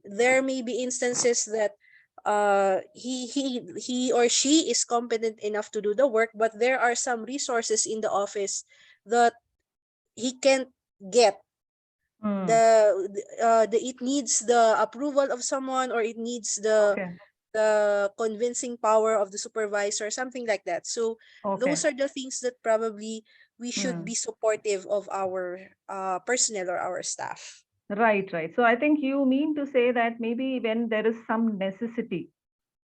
There may be instances that he or she is competent enough to do the work, but there are some resources in the office that he can't get. It needs the approval of someone, or it needs the convincing power of the supervisor, something like that. So those are the things that probably we should be supportive of our personnel or our staff. Right, right. So I think you mean to say that maybe when there is some necessity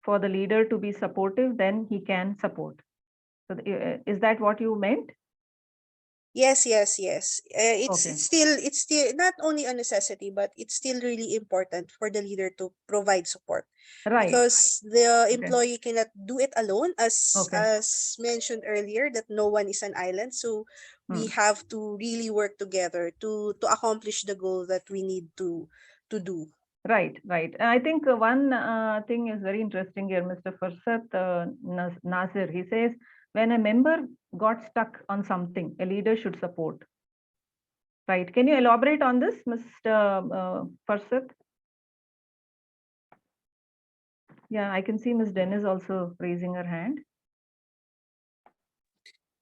for the leader to be supportive, then he can support. So is that what you meant? Yes. It's still not only a necessity, but it's still really important for the leader to provide support. Right. Because the employee cannot do it alone, as mentioned earlier, that no one is an island. So we have to really work together to accomplish the goal that we need to do. Right, right. I think one thing is very interesting here, Mr. Farsad Nasir. He says, when a member got stuck on something, a leader should support. Right. Can you elaborate on this, Mr. Farsad? Yeah, I can see Ms. Dennis also raising her hand.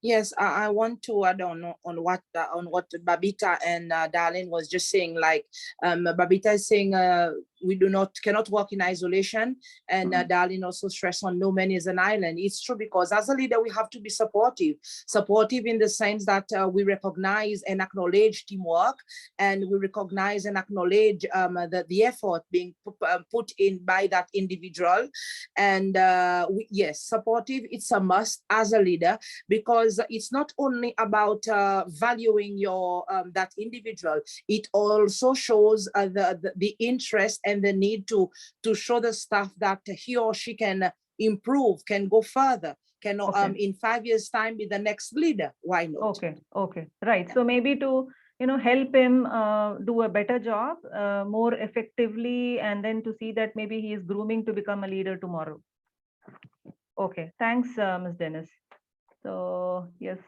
Yes, I want to add on what Babita and Darlene was just saying. Like Babita is saying, we cannot work in isolation, and Darlene also stressed on no man is an island. It's true, because as a leader we have to be supportive in the sense that we recognize and acknowledge teamwork, and we recognize and acknowledge the effort being put in by that individual. And yes, supportive, it's a must as a leader, because it's not only about valuing your that individual, it also shows the interest and the need to show the staff that he or she can improve, can go further, can in 5 years time be the next leader. Why not? Okay, right. So maybe to help him do a better job more effectively, and then to see that maybe he is grooming to become a leader tomorrow. Okay, thanks, Ms. Dennis. So yes,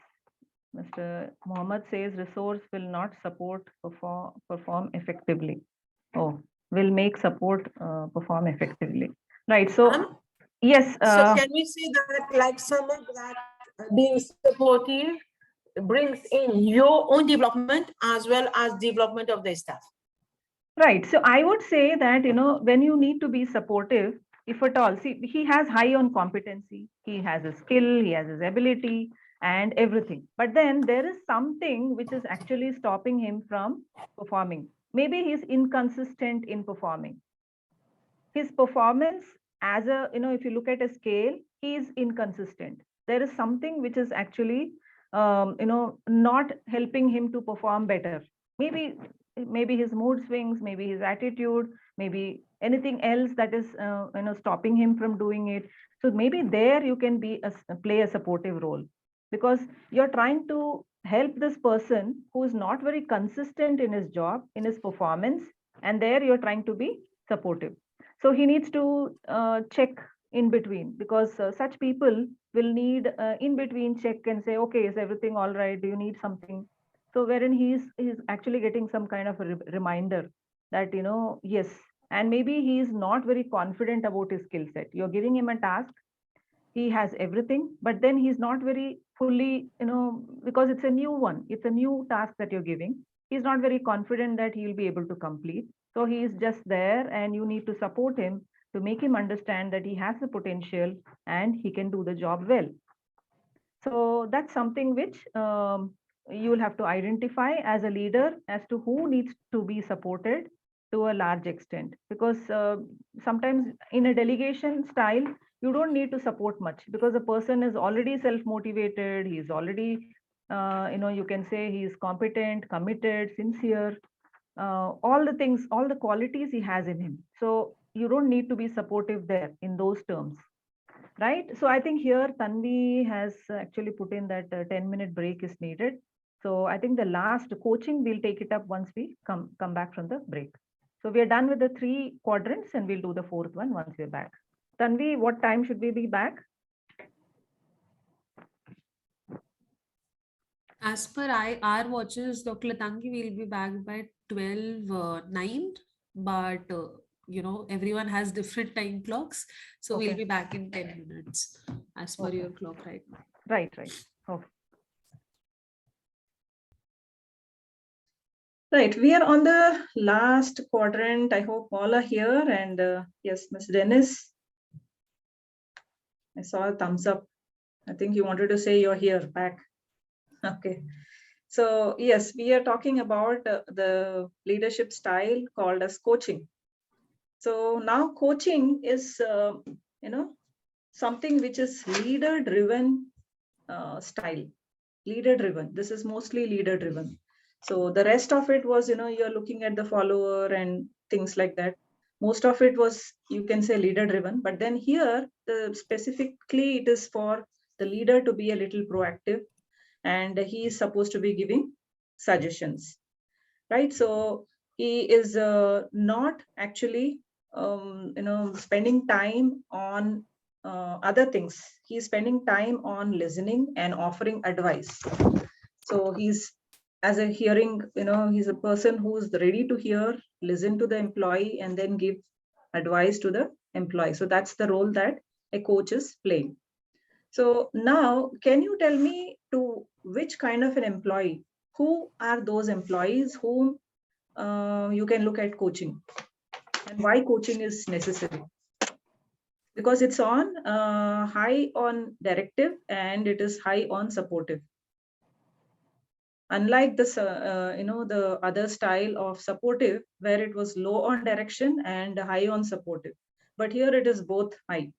Mr. Mohammed says resource will not support perform effectively. will make support perform effectively. Right. So, yes. So can we say that like someone that being supportive brings in your own development as well as development of the staff? Right. So I would say that, when you need to be supportive, if at all, see, he has high on competency, he has a skill, he has his ability and everything. But then there is something which is actually stopping him from performing. Maybe he's inconsistent in performing. His performance as a, if you look at a scale, he is inconsistent. There is something which is actually, not helping him to perform better. Maybe his mood swings, maybe his attitude, maybe anything else that is, stopping him from doing it. So maybe there you can play a supportive role, because you're trying to help this person who is not very consistent in his job, in his performance, and there you're trying to be supportive. So he needs to check in between, because such people will need in between check and say, okay, is everything all right? Do you need something? So wherein he's actually getting some kind of a reminder that, yes, and maybe he is not very confident about his skill set. You're giving him a task, he has everything, but then he's not very fully, because it's a new one, it's a new task that you're giving. He's not very confident that he'll be able to complete. So he is just there, and you need to support him to make him understand that he has the potential and he can do the job well. So that's something which you will have to identify as a leader as to who needs to be supported to a large extent, because sometimes in a delegation style, you don't need to support much, because the person is already self-motivated. He's already, you can say he's competent, committed, sincere, all the things, all the qualities he has in him. So you don't need to be supportive there in those terms. Right. So I think here Tanvi has actually put in that 10-minute break is needed. So I think the last coaching, we'll take it up once we come back from the break. So we are done with the 3 quadrants, and we'll do the 4th one once we're back. Tanvi, what time should we be back? As per our watches, Dr. Latangi will be back by 12:09, but everyone has different time clocks, so Okay. we'll be back in 10 minutes as per Okay. your clock right now. Right. Okay. Right, we are on the last quadrant. I hope all are here. And yes, Ms. Dennis, I saw a thumbs up. I think you wanted to say you're here back. Okay. So yes, we are talking about the leadership style called as coaching. So now coaching is, something which is leader-driven style. Leader-driven. This is mostly leader-driven. So the rest of it was, you're looking at the follower and things like that. Most of it was, you can say, leader-driven. But then here, specifically, it is for the leader to be a little proactive, and he is supposed to be giving suggestions, right? So he is not actually, spending time on other things. He's spending time on listening and offering advice. So he's, as a hearing, he's a person who's ready to hear, listen to the employee, and then give advice to the employee. So that's the role that a coach is playing. So now, can you tell me to which kind of an employee, who are those employees whom you can look at coaching, and why coaching is necessary? Because it's on high on directive and it is high on supportive. Unlike this, the other style of supportive, where it was low on direction and high on supportive, but here it is both high.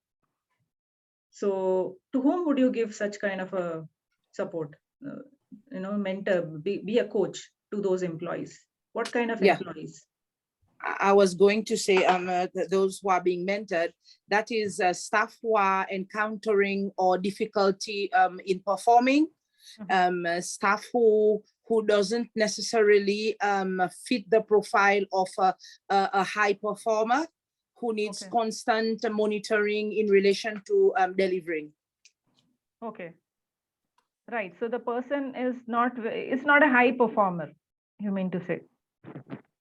So to whom would you give such kind of a support, mentor, be a coach to those employees? What kind of employees? I was going to say, those who are being mentored, that is staff who are encountering or difficulty in performing, staff who doesn't necessarily fit the profile of a high performer, who needs constant monitoring in relation to delivering. Okay. Right. So the person is not a high performer, you mean to say,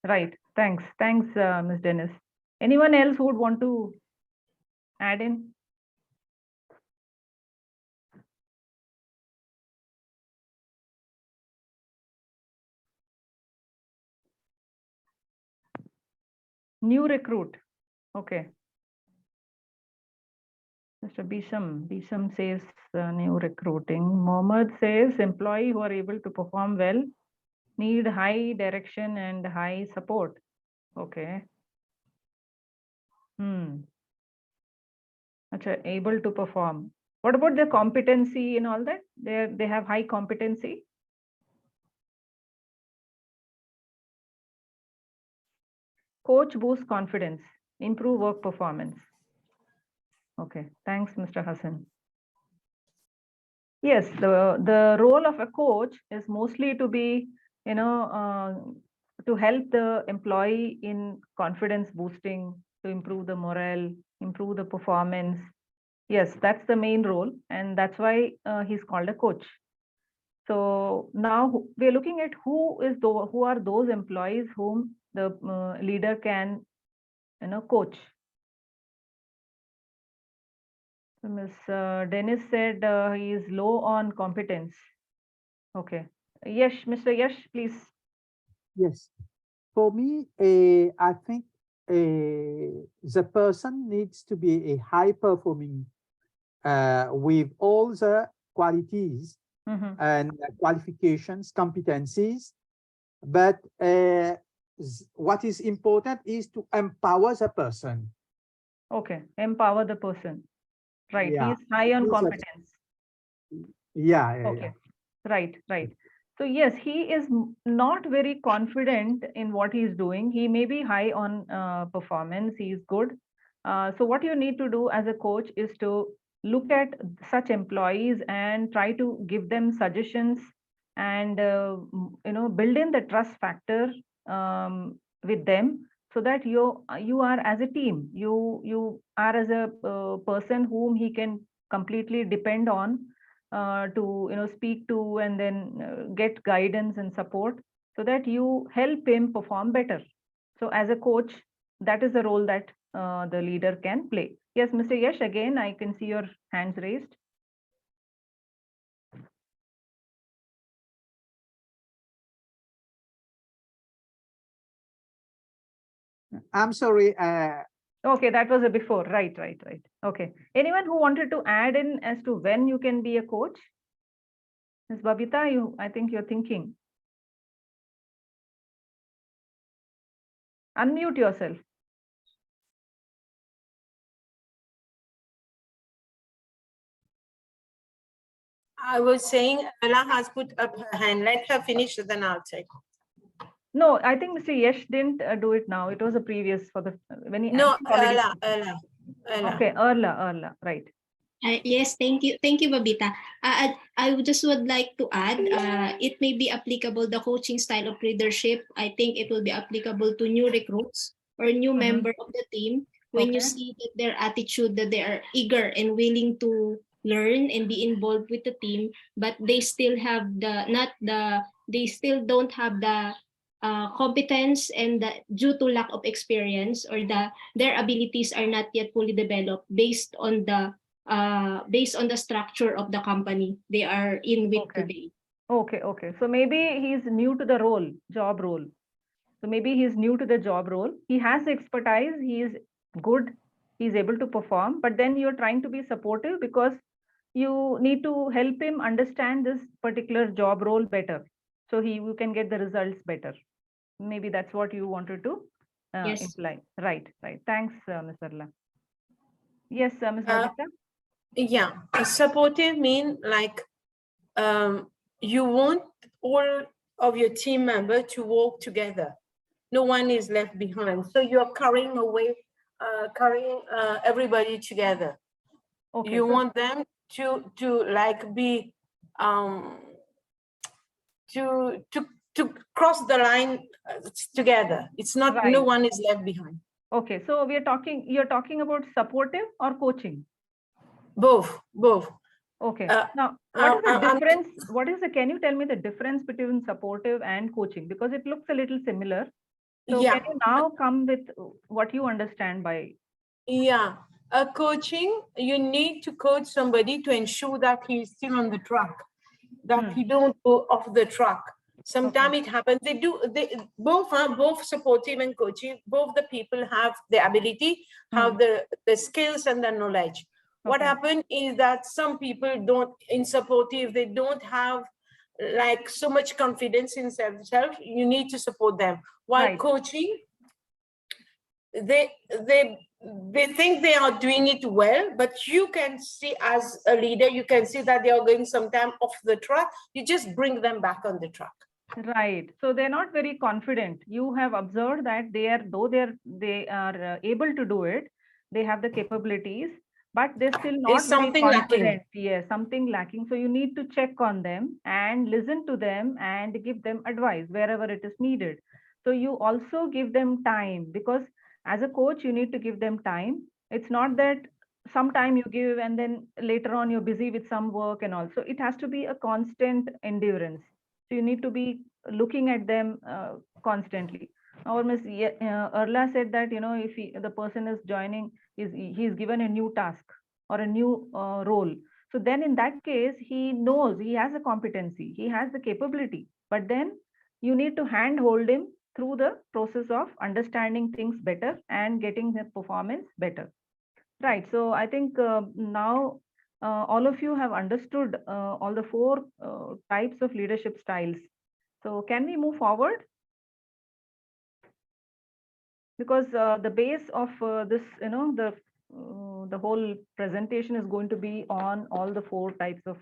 right? Thanks. Thanks, Ms. Dennis. Anyone else who would want to add in? New recruit. Okay. Mr. Bisham says new recruiting. Mohammed says employee who are able to perform well need high direction and high support. Okay. Achha, able to perform. What about their competency and all that? They have high competency. Coach boosts confidence, improve work performance. Okay, thanks, Mr. Hassan. Yes, the role of a coach is mostly to be, to help the employee in confidence boosting, to improve the morale, improve the performance. Yes, that's the main role, and that's why he's called a coach. So now we're looking at who are those employees whom the leader can, coach. So Ms. Dennis said he is low on competence. Okay. Yes, Mr. Yash, please. Yes. For me, I think the person needs to be a high performing with all the qualities and qualifications, competencies. But what is important is to empower the person. Okay, empower the person. Right, Yeah. he's high on competence. Yeah. Okay, right. So yes, he is not very confident in what he's doing. He may be high on performance, he is good. So what you need to do as a coach is to look at such employees and try to give them suggestions and build in the trust factor with them, so that you are as a team, you are as a person whom he can completely depend on to speak to, and then get guidance and support, so that you help him perform better. So as a coach, that is the role that the leader can play. Yes, Mr. Yash, again, I can see your hands raised. I'm sorry. Okay, that was a before. Right. Okay. Anyone who wanted to add in as to when you can be a coach? Ms. Babita, I think you're thinking. Unmute yourself. I was saying Ella has put up her hand. Let her finish, then I'll take. No, I think Mr. Yash didn't do it now. It was a previous for the when he No, already. Ella. Okay, Erla, right. Yes, thank you, Babita. I just would like to add, it may be applicable, the coaching style of leadership. I think it will be applicable to new recruits or new member of the team. When you see that their attitude, that they are eager and willing to learn and be involved with the team, but they still have they still don't have the competence, and due to lack of experience, or their abilities are not yet fully developed based on the structure of the company they are in with today. Okay. So maybe he's new to the job role. So maybe he's new to the job role. He has expertise. He is good. He's able to perform. But then you're trying to be supportive because you need to help him understand this particular job role better, so you can get the results better. Maybe that's what you wanted to imply. Right. Thanks, Ms. Erla. Yes, Ms. Babita. Yeah, supportive mean like you want all of your team members to work together. No one is left behind. So you're carrying everybody together. Okay, you want them to like be to cross the line together. It's not right. No one is left behind. Okay, so you're talking about supportive or coaching? Both. Okay. Now, what is the difference? Can you tell me the difference between supportive and coaching? Because it looks a little similar. So Yeah. can you now come with what you understand by? Yeah, coaching, you need to coach somebody to ensure that he's still on the track, that he don't go off the track. Sometimes it happens, they both are both supportive and coaching, both the people have the ability, have the skills and the knowledge. What happened is that some people don't, in supportive, they don't have like so much confidence in themselves. You need to support them. While coaching, they think they are doing it well, but you can see as a leader, you can see that they are going sometime off the track. You just bring them back on the track. Right. So they're not very confident. You have observed that they are able to do it. They have the capabilities, but they're still not very confident. Yes, something lacking. So you need to check on them and listen to them and give them advice wherever it is needed. So you also give them time, because as a coach, you need to give them time. It's not that some time you give and then later on you're busy with some work, and also it has to be a constant endurance. So you need to be looking at them constantly. Or Ms. Erla said that, you know, if the person is joining, he's given a new task or a new role. So then in that case, he knows he has a competency, he has the capability, but then you need to handhold him through the process of understanding things better and getting the performance better. Right. So I think now all of you have understood all the 4 types of leadership styles. So can we move forward? Because the base of this, you know, the whole presentation is going to be on all the 4 types of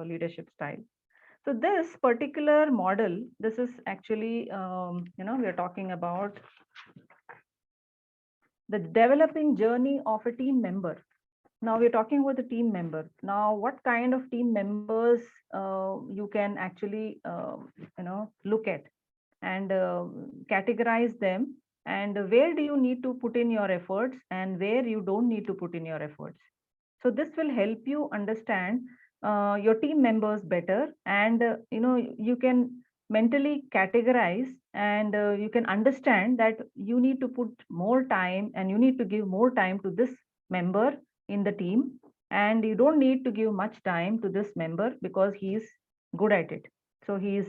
leadership style. So this particular model, this is actually, you know, we are talking about the developing journey of a team member. Now we're talking about the team member. Now, what kind of team members you can actually, you know, look at and categorize them, and where do you need to put in your efforts and where you don't need to put in your efforts. So this will help you understand your team members better, and you know, you can mentally categorize, and you can understand that you need to put more time and you need to give more time to this member in the team, and you don't need to give much time to this member because he is good at it. So he is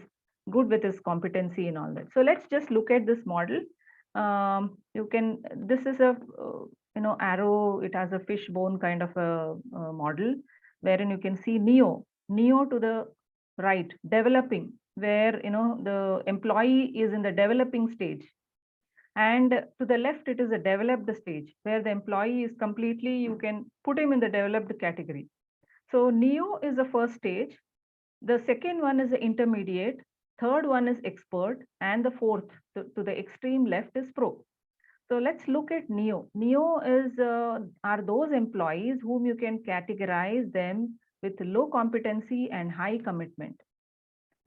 good with his competency and all that. So let's just look at this model. You can, this is a you know, arrow, it has a fishbone kind of a model, wherein you can see Neo to the right, developing, where, you know, the employee is in the developing stage, and to the left it is a developed stage where the employee is completely, you can put him in the developed category. So Neo is the first stage, the second one is the intermediate, third one is expert, and the fourth to the extreme left is pro. So let's look at Neo. Neo is are those employees whom you can categorize them with low competency and high commitment.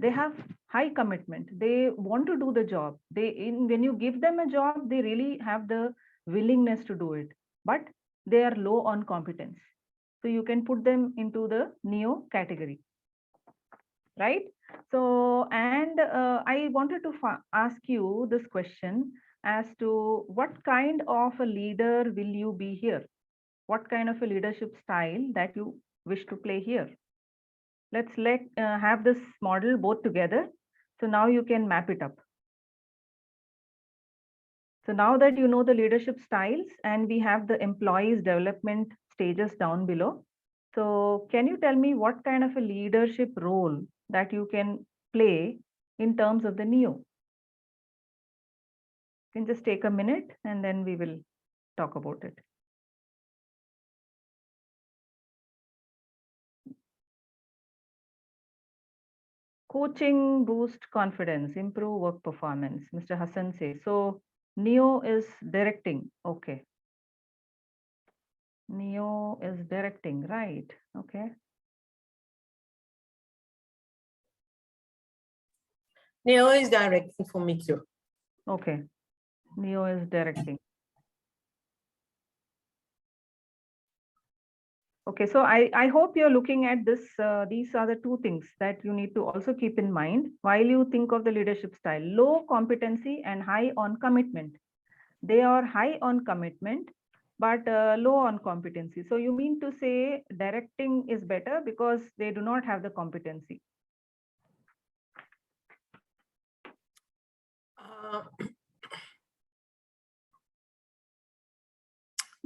They have high commitment. They want to do the job. When you give them a job, they really have the willingness to do it, but they are low on competence. So you can put them into the Neo category, right? So, and I wanted to ask you this question as to what kind of a leader will you be here? What kind of a leadership style that you wish to play here? Let's have this model both together. So now you can map it up. So now that you know the leadership styles and we have the employees development stages down below. So can you tell me what kind of a leadership role that you can play in terms of the Neo? You can just take a minute and then we will talk about it. Coaching, boost confidence, improve work performance, Mr. Hassan says. So Neo is directing, okay. Neo is directing, right, okay. Neo is directing for me too. Okay, Neo is directing. Okay, so I hope you're looking at this. These are the two things that you need to also keep in mind while you think of the leadership style: low competency and high on commitment. They are high on commitment, but low on competency. So you mean to say directing is better because they do not have the competency.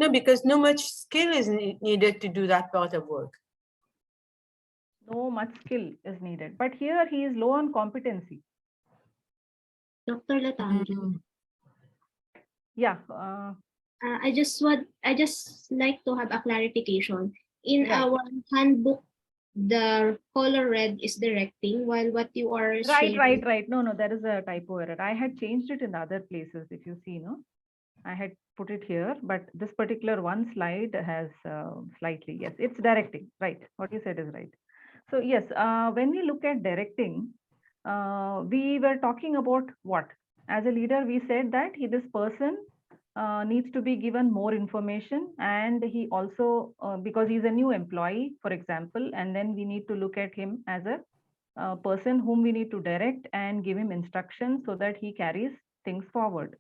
No, because no much skill is needed to do that part of work. No much skill is needed, but here he is low on competency. Dr. Latandra. Yeah. I just like to have a clarification. In Right. our handbook, the color red is directing, while what you are saying. Right. No, there is a typo error. I had changed it in other places. If you see, no, I had put it here, but this particular one slide has slightly, yes, it's directing, right? What you said is right. So yes, when we look at directing, we were talking about what? As a leader, we said that this person needs to be given more information, and he also, because he's a new employee, for example, and then we need to look at him as a person whom we need to direct and give him instructions so that he carries things forward,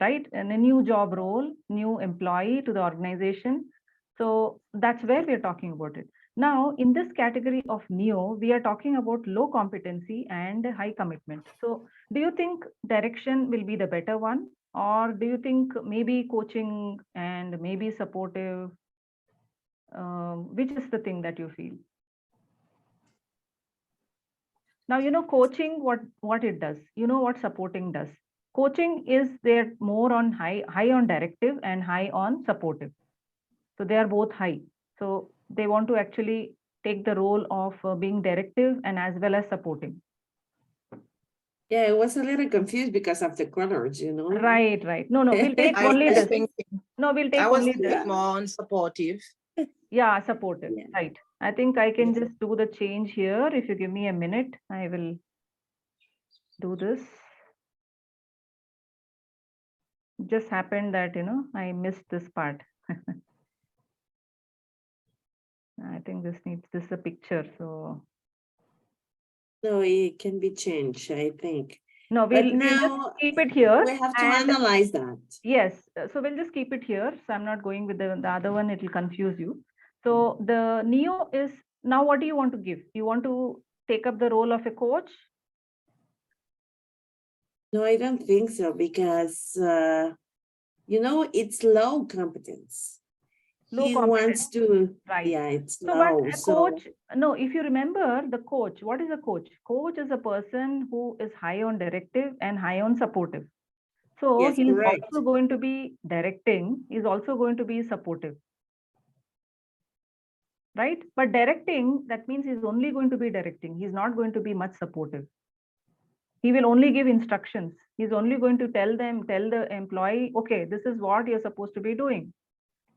right? And a new job role, new employee to the organization. So that's where we're talking about it. Now, in this category of neo, we are talking about low competency and high commitment. So do you think direction will be the better one? Or do you think maybe coaching and maybe supportive? Which is the thing that you feel? Now, coaching, what it does, what supporting does. Coaching is there more on high on directive and high on supportive. So they are both high. So they want to actually take the role of being directive and as well as supporting. Yeah, I was a little confused because of the colors, Right. No, we'll take only this. No, we'll take only this. More on supportive. Yeah, supportive. Yeah. Right. I think I can just do the change here. If you give me a minute, I will do this. Just happened that, I missed this part. I think this is a picture. So No, it can be changed, I think. no, we'll just keep it here. We have to analyze that. Yes, so we'll just keep it here. So I'm not going with the other one, it will confuse you. So the neo is, now what do you want to give? You want to take up the role of a coach? No, I don't think so, because, it's low competence. He wants to, right? Yeah, it's so, low. But a coach, no, if you remember the coach, what is a coach? Coach is a person who is high on directive and high on supportive. So Yes, he's correct. also going to be directing, he's also going to be supportive. Right? But directing, that means he's only going to be directing. He's not going to be much supportive. He will only give instructions. He's only going to tell the employee, okay, this is what you're supposed to be doing.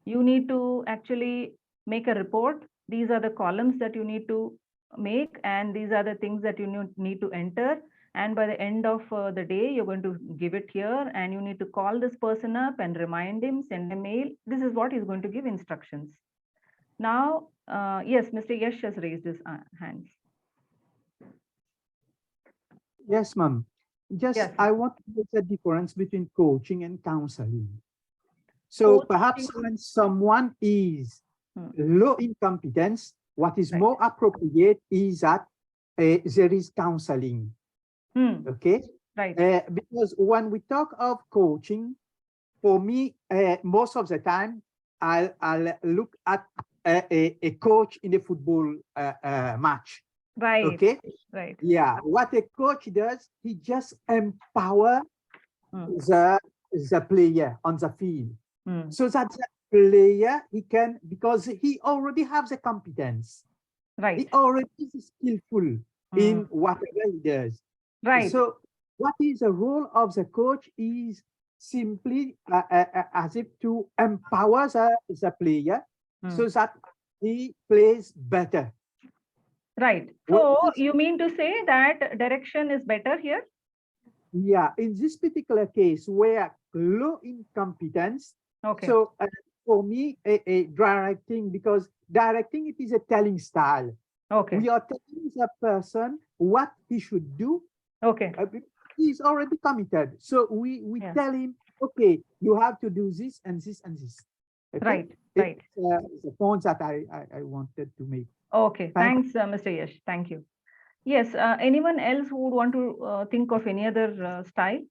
You need to actually make a report. These are the columns that you need to make, and these are the things that you need to enter. And by the end of the day, you're going to give it here, and you need to call this person up and remind him, send a mail. This is what he's going to give instructions. Now, yes, Mr. Yash has raised his hands. Yes, ma'am. Just, Yes. I want to make a difference between coaching and counseling. So perhaps when someone is low in competence, what is more appropriate is that there is counseling. Okay? Right. Because when we talk of coaching, for me, most of the time, I'll look at a coach in a football match. Right. Okay. Right. Yeah. What a coach does, he just empower the player on the field, so that the player he can, because he already has the competence. Right. He already is skillful in whatever he does. Right. So what is the role of the coach is simply as if to empower the player so that he plays better. Right. So you mean to say that direction is better here? Yeah, in this particular case where low incompetence. Okay. So for me, a directing, because directing, it is a telling style. Okay. We are telling the person what he should do. Okay. He's already committed. So we Yeah. tell him, okay, you have to do this and this and this. Okay? Right. Right. It's the point that I wanted to make. Okay. Thanks, Mr. Yash. Thank you. Yes. Anyone else who would want to think of any other style?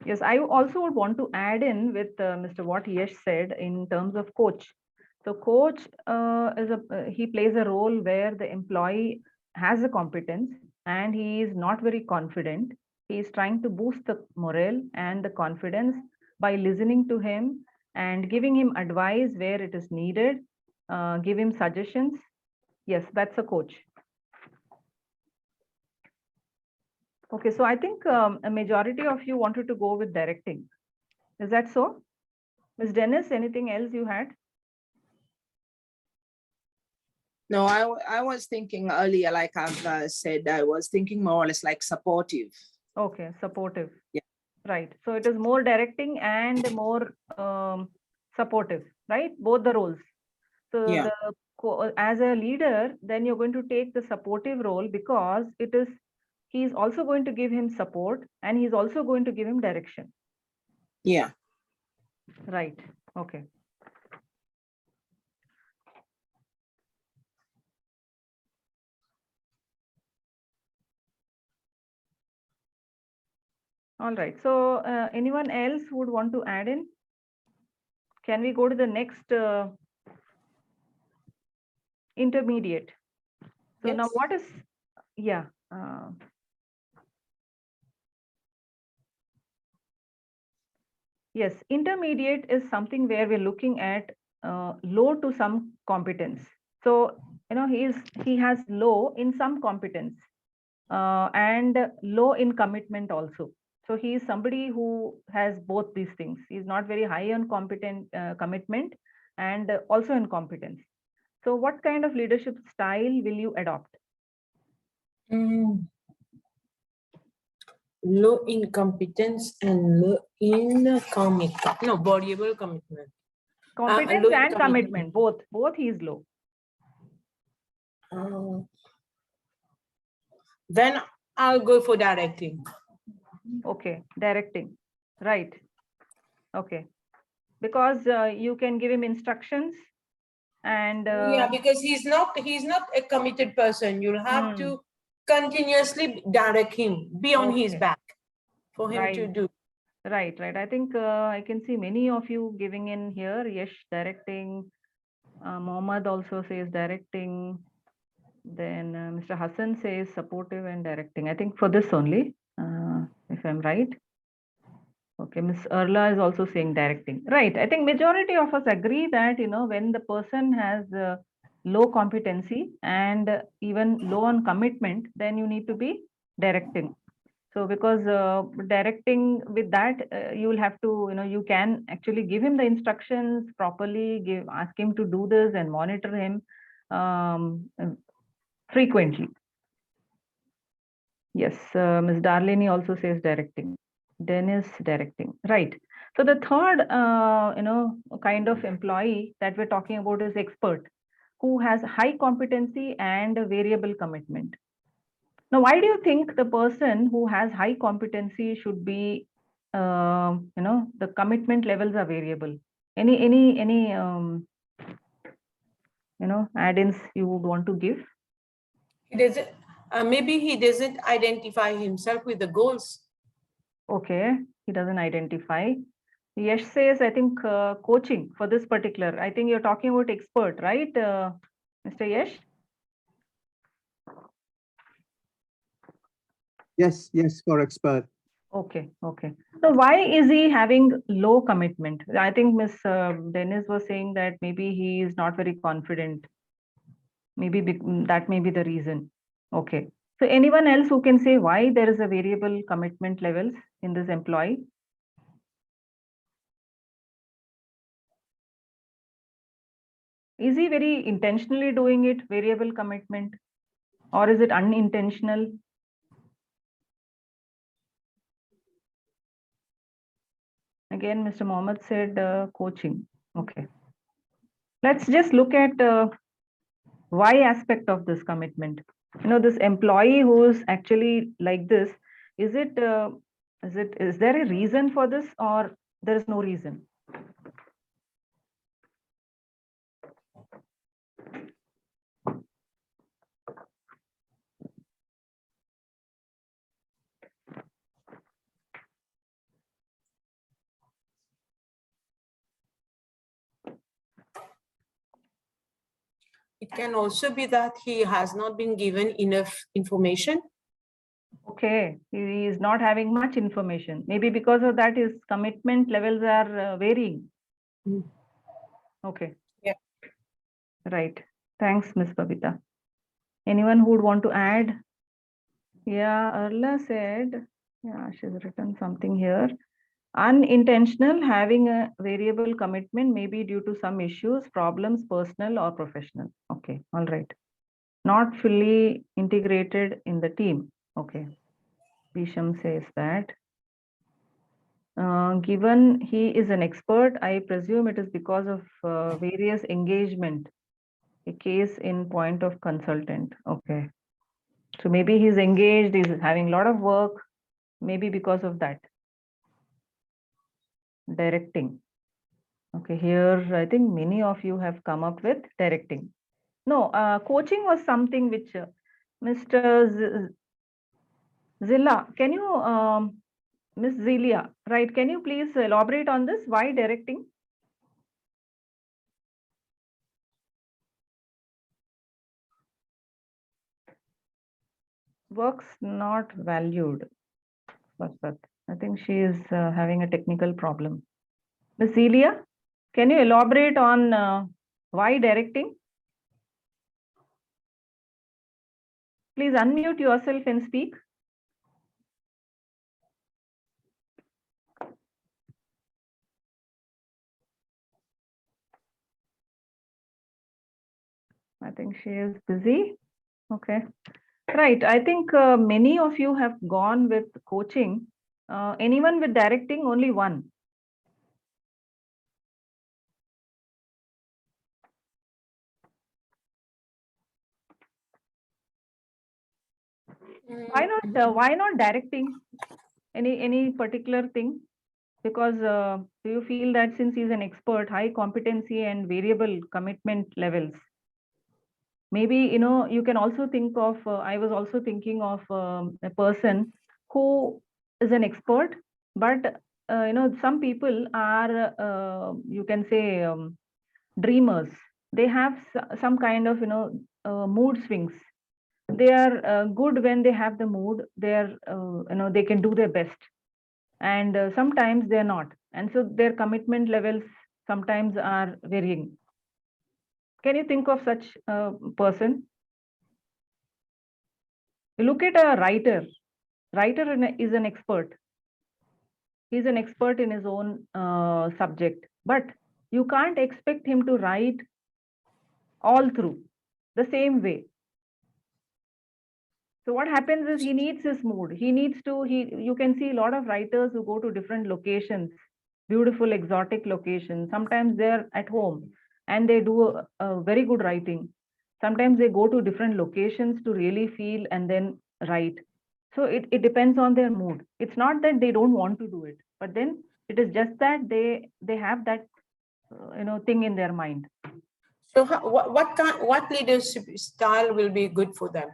Yes, I also would want to add in with Mr. What Yash said in terms of coach. So coach he plays a role where the employee has a competence and he is not very confident. He is trying to boost the morale and the confidence by listening to him and giving him advice where it is needed, give him suggestions. Yes, that's a coach. Okay, so I think a majority of you wanted to go with directing. Is that so? Ms. Dennis, anything else you had? No, I was thinking earlier, like I've said, I was thinking more or less like supportive. Okay, supportive. Yeah. Right. So it is more directing and more supportive, right? Both the roles. So Yeah. as a leader, then you're going to take the supportive role because he's also going to give him support and he's also going to give him direction. Yeah. Right. Okay. All right. So anyone else would want to add in? Can we go to the next intermediate? So now what is, yeah. Yes, intermediate is something where we're looking at low to some competence. So, you know, he has low in some competence and low in commitment also. So he is somebody who has both these things. He's not very high on commitment and also in competence. So what kind of leadership style will you adopt? Low in competence and low in commitment. No, variable commitment. Competence and commitment, both he is low. Then I'll go for directing. Okay, directing, right. Okay, because you can give him instructions and yeah, because he's not a committed person. You'll have to continuously direct him, be on his back for him to do. Right. I think I can see many of you giving in here. Yash directing, Mohammed also says directing, then Mr. Hassan says supportive and directing. I think for this only, if I'm right. Okay, Ms. Erla is also saying directing. Right. I think majority of us agree that, you know, when the person has low competency and even low on commitment, then you need to be directing. So because directing with that, you will have to, you know, you can actually give him the instructions properly, ask him to do this and monitor him frequently. Yes, Ms. Darlene also says directing. Dennis directing, right. So the third, you know, kind of employee that we're talking about is expert, who has high competency and variable commitment. Now, why do you think the person who has high competency should be, you know, the commitment levels are variable? Any you know, add-ins you would want to give? He doesn't. Maybe he doesn't identify himself with the goals. Okay, he doesn't identify. Yash says, I think coaching for this particular. I think you're talking about expert, right, Mr. Yash? Yes, for expert. Okay. So why is he having low commitment? I think Ms. Dennis was saying that maybe he is not very confident. Maybe that may be the reason. Okay. So anyone else who can say why there is a variable commitment levels in this employee? Is he very intentionally doing it, variable commitment, or is it unintentional? Again, Mr. Mohammed said coaching. Okay. Let's just look at why aspect of this commitment. You know, this employee who's actually like this, is there a reason for this, or there is no reason? It can also be that he has not been given enough information. Okay, he is not having much information. Maybe because of that, his commitment levels are varying. Okay. Yeah. Right. Thanks, Ms. Babita. Anyone who would want to add? Yeah, Arla said, yeah, she's written something here. Unintentional, having a variable commitment may be due to some issues, problems, personal or professional. Okay, all right. Not fully integrated in the team. Okay. Bisham says that. Given he is an expert, I presume it is because of various engagement, a case in point of consultant. Okay. So maybe he's engaged, he's having a lot of work, maybe because of that. Directing. Okay, here I think many of you have come up with directing. No, coaching was something which Mr. Zilla, can you, Ms. Zelia, right? Can you please elaborate on this? Why directing? Works not valued. I think she is having a technical problem. Ms. Zelia, can you elaborate on why directing? Please unmute yourself and speak. I think she is busy. Okay. Right. I think many of you have gone with coaching. Anyone with directing? Only one. Why not directing? Any particular thing? Because do you feel that since he's an expert, high competency and variable commitment levels, maybe, you know, you can also think of, I was also thinking of a person who is an expert, but you know, some people are, you can say, dreamers. They have some kind of, you know, mood swings. They are good when they have the mood. They are, you know, they can do their best. And sometimes they're not. And so their commitment levels sometimes are varying. Can you think of such a person? You look at a writer. Writer is an expert. He's an expert in his own subject, but you can't expect him to write all through the same way. So what happens is he needs his mood. He needs to, you can see a lot of writers who go to different locations, beautiful exotic locations. Sometimes they're at home and they do a very good writing. Sometimes they go to different locations to really feel and then write. So it depends on their mood. It's not that they don't want to do it, but then it is just that they have that you know, thing in their mind. So what leadership style will be good for them?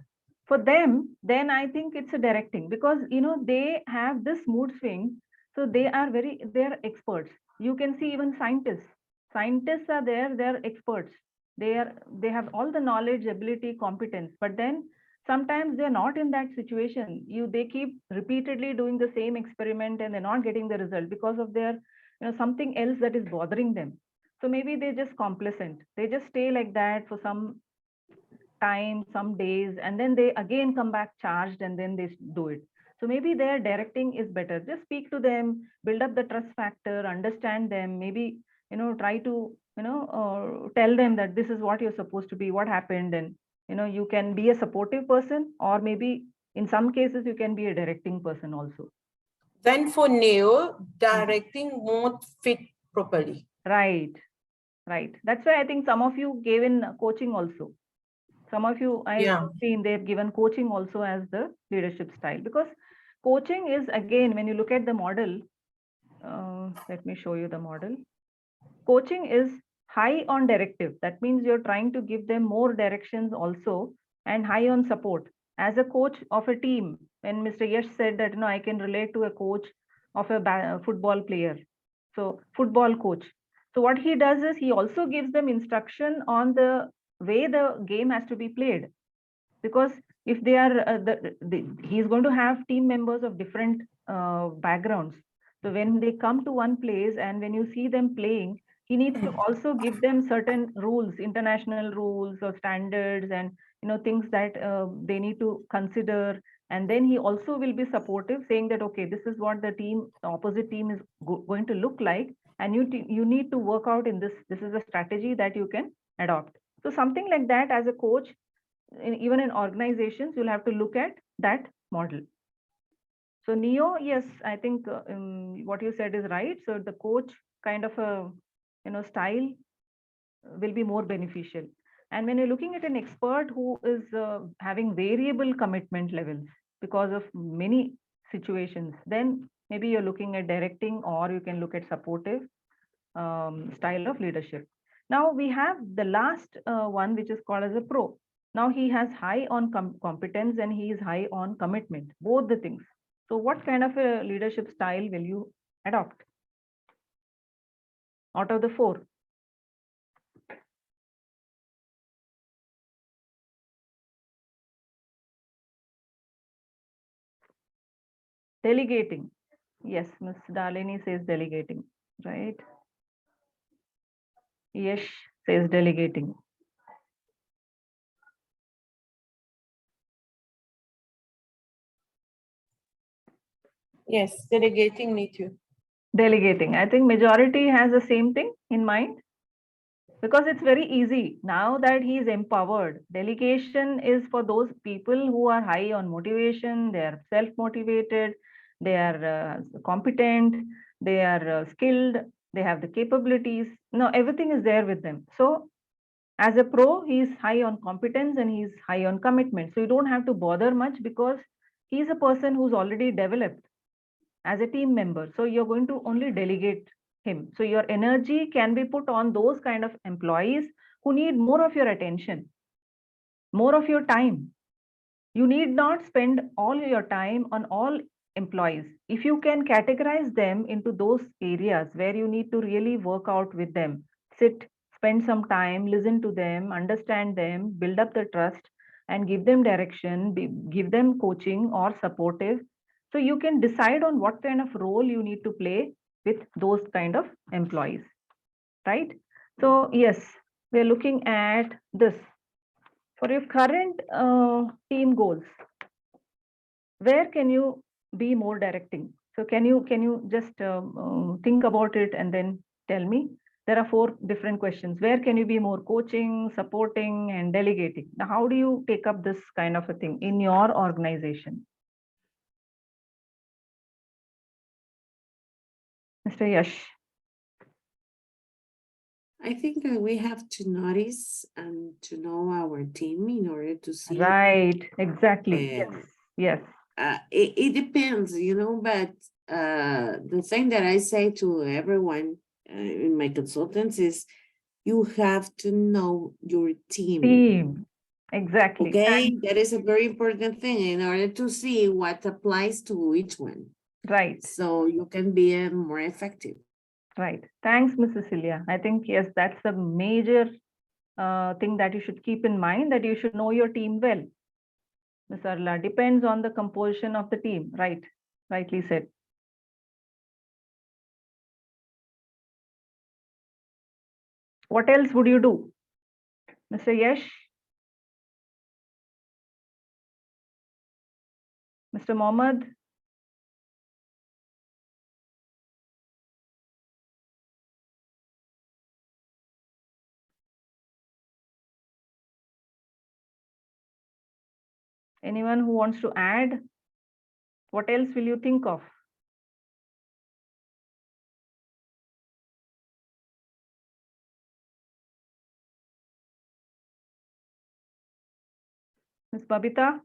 For them, then I think it's a directing, because you know, they have this mood swing. So they're experts. You can see even scientists. Scientists are there, they're experts. They have all the knowledge, ability, competence, but then sometimes they're not in that situation. They keep repeatedly doing the same experiment and they're not getting the result because of their, you know, something else that is bothering them. So maybe they're just complacent. They just stay like that for some time, some days, and then they again come back charged and then they do it. So maybe their directing is better. Just speak to them, build up the trust factor, understand them, maybe, you know, try to, you know, tell them that this is what you're supposed to be, what happened. And, you know, you can be a supportive person, or maybe in some cases you can be a directing person also. Then for Neo, directing won't fit properly. Right. Right. That's why I think some of you gave in coaching also. Some of you I've Yeah. seen they've given coaching also as the leadership style, because coaching is, again, when you look at the model, let me show you the model. Coaching is high on directive. That means you're trying to give them more directions also, and high on support. As a coach of a team, when Mr. Yash said that, I can relate to a coach of a football player. So football coach. So what he does is he also gives them instruction on the way the game has to be played. Because if they are, he's going to have team members of different backgrounds. So when they come to one place and when you see them playing, he needs to also give them certain rules, international rules or standards, and things that they need to consider. And then he also will be supportive, saying that, okay, this is what the opposite team is going to look like, and you need to work out in this. This is a strategy that you can adopt. So something like that, as a coach, even in organizations, you'll have to look at that model. So Neo, yes, I think what you said is right. So the coach kind of a style will be more beneficial. And when you're looking at an expert who is having variable commitment levels because of many situations, then maybe you're looking at directing, or you can look at supportive style of leadership. Now we have the last one, which is called as a pro. Now he has high on competence and he is high on commitment, both the things. So what kind of a leadership style will you adopt out of the 4? Delegating. Yes, Ms. Dalini says delegating, right? Yes, says delegating. Yes, delegating, me too. Delegating. I think majority has the same thing in mind, because it's very easy now that he is empowered. Delegation is for those people who are high on motivation, they are self-motivated, they are competent, they are skilled, they have the capabilities. No, everything is there with them. So as a pro, he is high on competence and he is high on commitment. So you don't have to bother much, because he is a person who's already developed as a team member. So you're going to only delegate him. So your energy can be put on those kind of employees who need more of your attention, more of your time. You need not spend all your time on all employees. If you can categorize them into those areas where you need to really work out with them, sit, spend some time, listen to them, understand them, build up the trust, and give them direction, give them coaching or supportive. So you can decide on what kind of role you need to play with those kind of employees, right? So yes, we're looking at this. For your current team goals, where can you be more directing? So can you just think about it and then tell me? There are 4 different questions. Where can you be more coaching, supporting, and delegating? Now, how do you take up this kind of a thing in your organization? Mr. Yash. I think that we have to notice and to know our team in order to see. Right, exactly. Yes. Yes. It depends, but the thing that I say to everyone in my consultants is you have to know your team. Team. Exactly. Okay, that is a very important thing in order to see what applies to each one. Right. So you can be more effective. Right. Thanks, Ms. Cecilia. I think, yes, that's a major thing that you should keep in mind, that you should know your team well. Ms. Arla, depends on the composition of the team. Right. Rightly said. What else would you do? Mr. Yash? Mr. Mohammed? Anyone who wants to add? What else will you think of? Ms. Babita?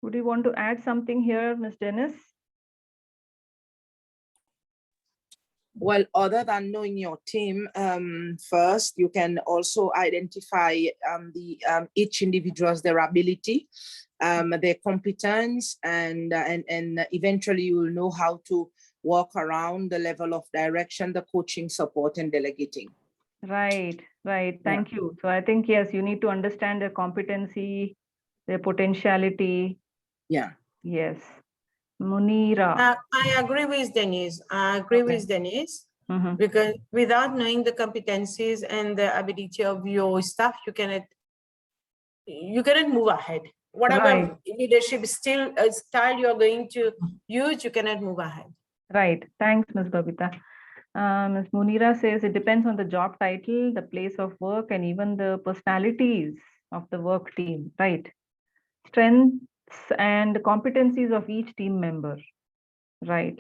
Would you want to add something here, Ms. Dennis? Well, other than knowing your team, first, you can also identify each individual's their ability, their competence, and eventually you will know how to walk around the level of direction, the coaching, support, and delegating. Right. Thank you. So I think, yes, you need to understand their competency, their potentiality. Yeah. Yes. Munira. I agree with Denise. Mhm. Because without knowing the competencies and the ability of your staff, you cannot move ahead. Whatever leadership style you're going to use, you cannot move ahead. Right. Thanks, Ms. Babita. Ms. Munira says it depends on the job title, the place of work, and even the personalities of the work team. Right. Strengths and competencies of each team member. Right.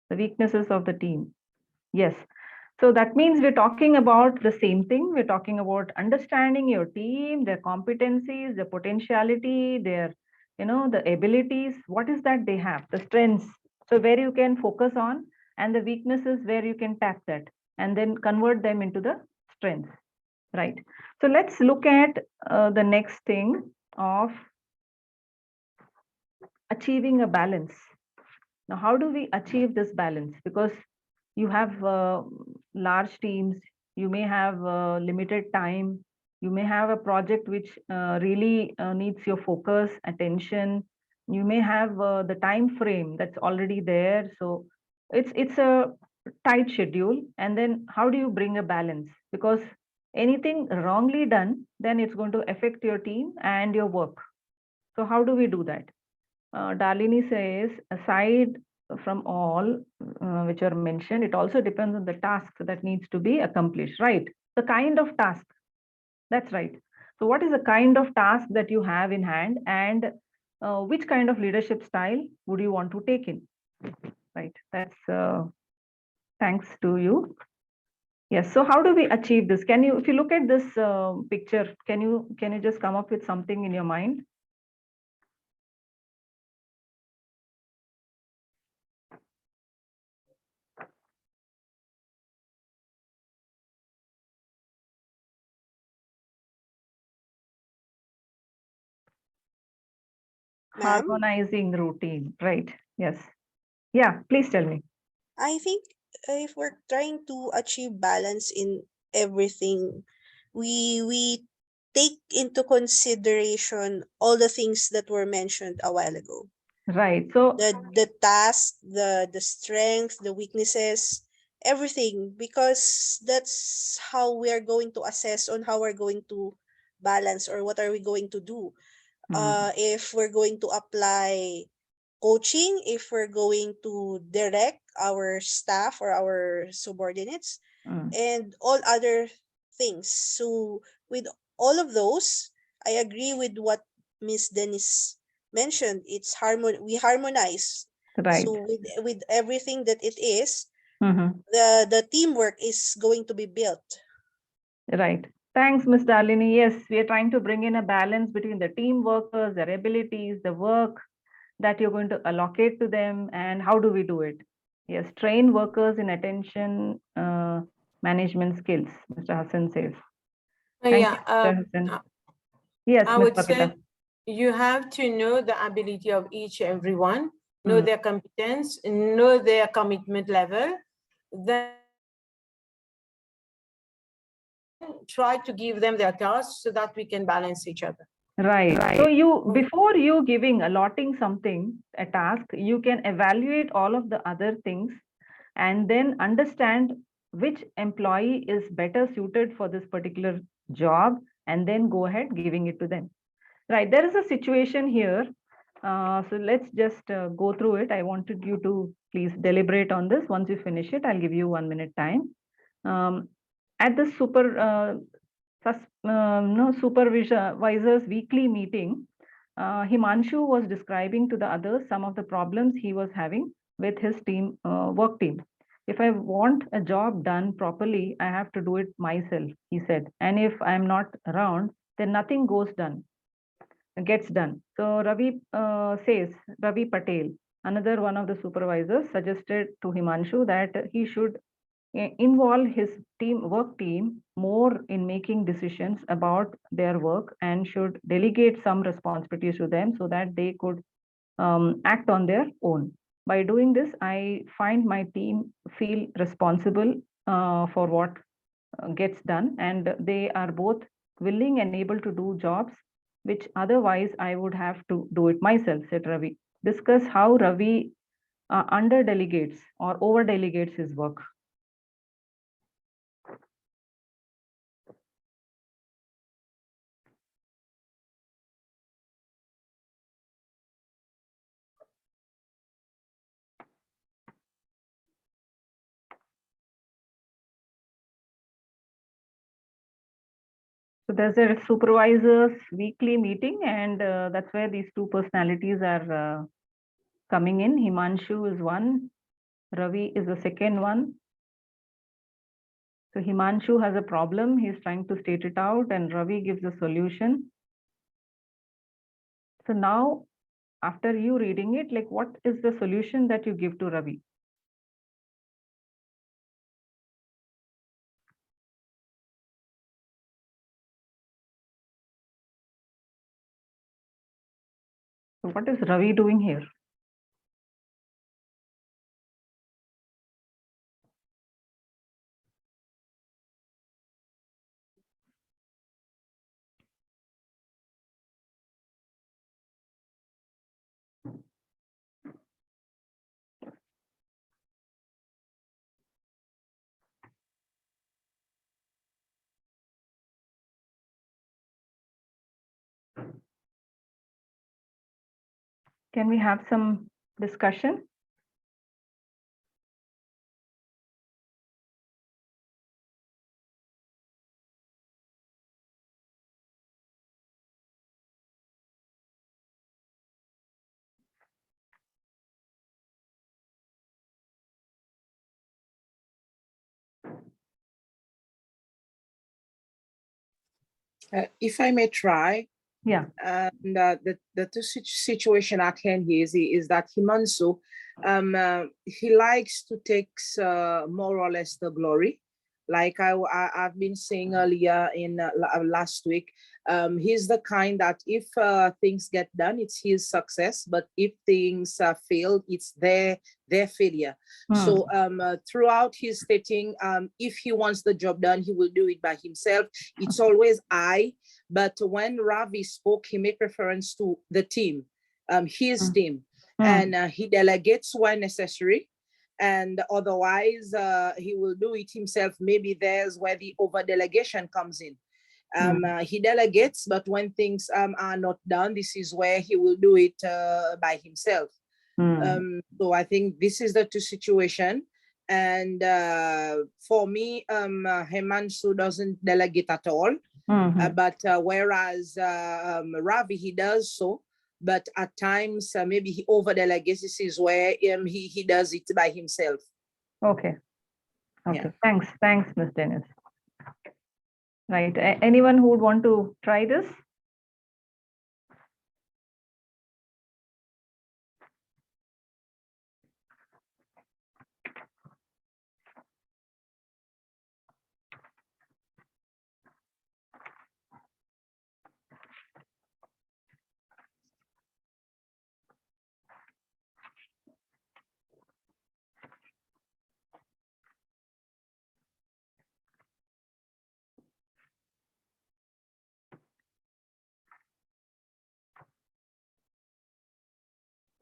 The weaknesses of the team. Yes. So that means we're talking about the same thing. We're talking about understanding your team, their competencies, their potentiality, their, the abilities. What is that they have? The strengths. So where you can focus on, and the weaknesses where you can tap that and then convert them into the strengths. Right. So let's look at the next thing of achieving a balance. Now, how do we achieve this balance? Because you have large teams, you may have limited time, you may have a project which really needs your focus, attention. You may have the time frame that's already there. So it's a tight schedule. And then how do you bring a balance? Because anything wrongly done, then it's going to affect your team and your work. So how do we do that? Dalini says, aside from all which are mentioned, it also depends on the task that needs to be accomplished, right? The kind of task. That's right. So what is the kind of task that you have in hand, and which kind of leadership style would you want to take in? Right. That's thanks to you. Yes. So how do we achieve this? Can you, if you look at this picture, can you just come up with something in your mind? Harmonizing routine, right? Yes. Yeah, please tell me. I think if we're trying to achieve balance in everything, we take into consideration all the things that were mentioned a while ago. Right. So the task, the strength, the weaknesses, everything, because that's how we are going to assess on how we're going to balance or what are we going to do. If we're going to apply coaching, if we're going to direct our staff or our subordinates, and all other things. So with all of those, I agree with what Miss Dennis mentioned. It's we harmonize. Right. So with everything that it is, the teamwork is going to be built. Right. Thanks, Ms. Dalini. Yes, we are trying to bring in a balance between the team workers, their abilities, the work that you're going to allocate to them, and how do we do it? Yes, train workers in attention management skills, Mr. Hassan says. Thank you, Mr. Hassan. Yes, I Ms. would Babita. say you have to know the ability of each everyone, know their competence, know their commitment level, then try to give them their tasks so that we can balance each other. Right. So you, before you allotting something, a task, you can evaluate all of the other things and then understand which employee is better suited for this particular job, and then go ahead giving it to them. Right. There is a situation here. So let's just go through it. I wanted you to please deliberate on this. Once you finish it, I'll give you 1 minute time. At the supervisor's weekly meeting, Himanshu was describing to the others some of the problems he was having with his team, work team. If I want a job done properly, I have to do it myself, he said. And if I'm not around, then nothing gets done. So Ravi Ravi Patel, another one of the supervisors, suggested to Himanshu that he should involve his work team more in making decisions about their work and should delegate some responsibilities to them so that they could act on their own. By doing this, I find my team feel responsible for what gets done, and they are both willing and able to do jobs which otherwise I would have to do it myself, said Ravi. Discuss how Ravi under delegates or over delegates his work. So there's a supervisors weekly meeting, and that's where these two personalities are coming in. Himanshu is one, Ravi is the second one. So Himanshu has a problem, he's trying to state it out, and Ravi gives a solution. So now, after you reading it, like what is the solution that you give to Ravi? So what is Ravi doing here? Can we have some discussion? If I may try, Yeah. and the situation at hand here is that Himanshu, he likes to take more or less the glory. Like I've been saying earlier in last week, he's the kind that if things get done, it's his success. But if things fail, it's their failure. So throughout his stating, if he wants the job done, he will do it by himself. It's always I. But when Ravi spoke, he made reference to the team, his team, and he delegates where necessary. And otherwise, he will do it himself. Maybe there's where the over delegation comes in. He delegates, but when things are not done, this is where he will do it by himself. So I think this is the two situation. And for me, Himanshu doesn't delegate at all. But whereas Ravi, he does so. But at times, maybe he over delegates. This is where he does it by himself. Okay. Yeah. Thanks, Ms. Dennis. Right. Anyone who would want to try this?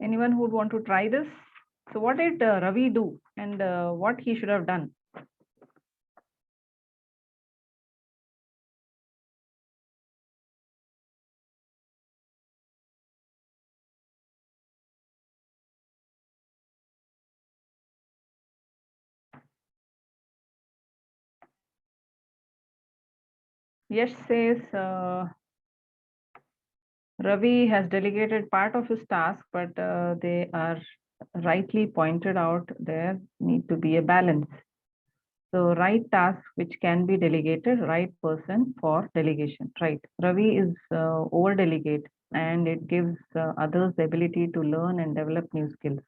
Anyone who would want to try this? So what did Ravi do and what he should have done? Yash says Ravi has delegated part of his task, but they are rightly pointed out there need to be a balance. So right task which can be delegated, right person for delegation, right? Ravi is over delegate and it gives others the ability to learn and develop new skills.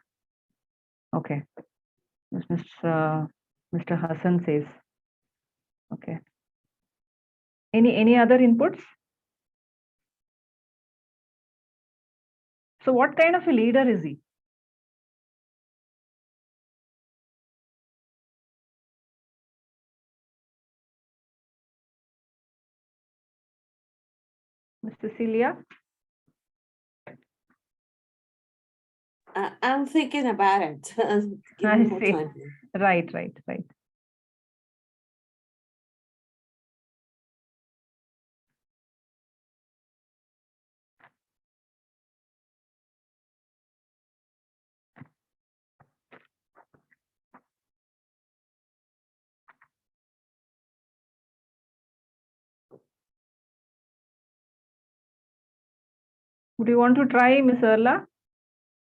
Okay. Mr. Hassan says, okay. Any other inputs? So what kind of a leader is he? Mr. Celia? I'm thinking about it. Give I me more see. time. Right. Would you want to try, Ms. Erla?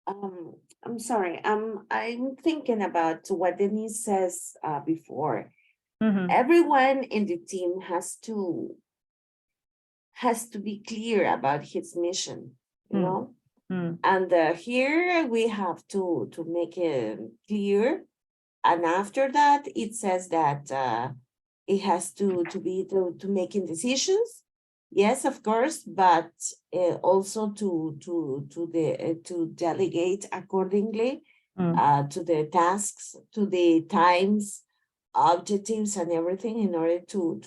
I'm sorry. I'm thinking about what Denise says before. Mhm. Everyone in the team has to be clear about his mission, you Mm. know. Mm. And here we have to make it clear. And after that, it says that it has to be to making decisions. Yes, of course, but also to delegate accordingly Mm. to the tasks, to the times, objectives, and everything in order to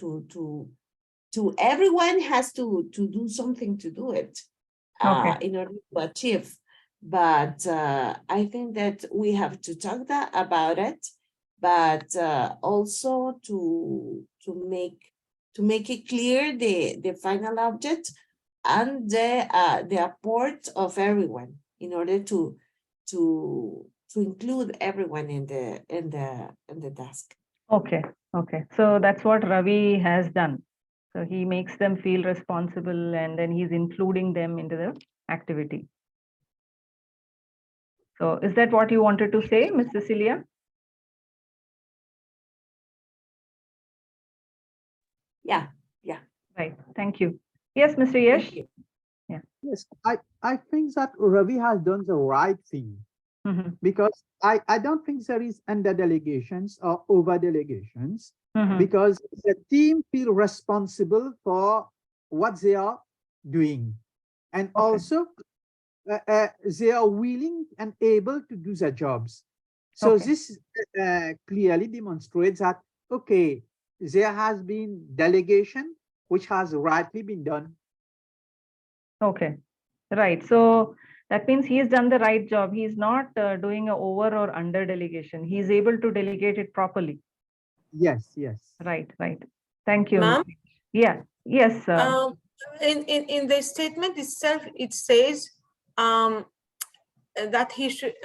everyone has to do something to do it Okay. in order to achieve. But I think that we have to talk about it, but also to make it clear the final object and the apport of everyone in order to include everyone in the task. Okay. So that's what Ravi has done. So he makes them feel responsible and then he's including them into the activity. So is that what you wanted to say, Ms. Cecilia? Yeah. Right. Thank you. Yes, Mr. Yash? Thank you. Yes, I think that Ravi has done the right thing Mhm. because I don't think there is under delegations or over delegations Mhm. because the team feel responsible for what they are doing. And Okay. also they are willing and able to do their jobs. So Okay. this clearly demonstrates that, okay, there has been delegation which has rightly been done. Okay. Right. So that means he's done the right job. He's not doing a over or under delegation. He's able to delegate it properly. Yes. Right. Thank you. Ma'am? Yeah. Yes. In the statement itself, it says that he should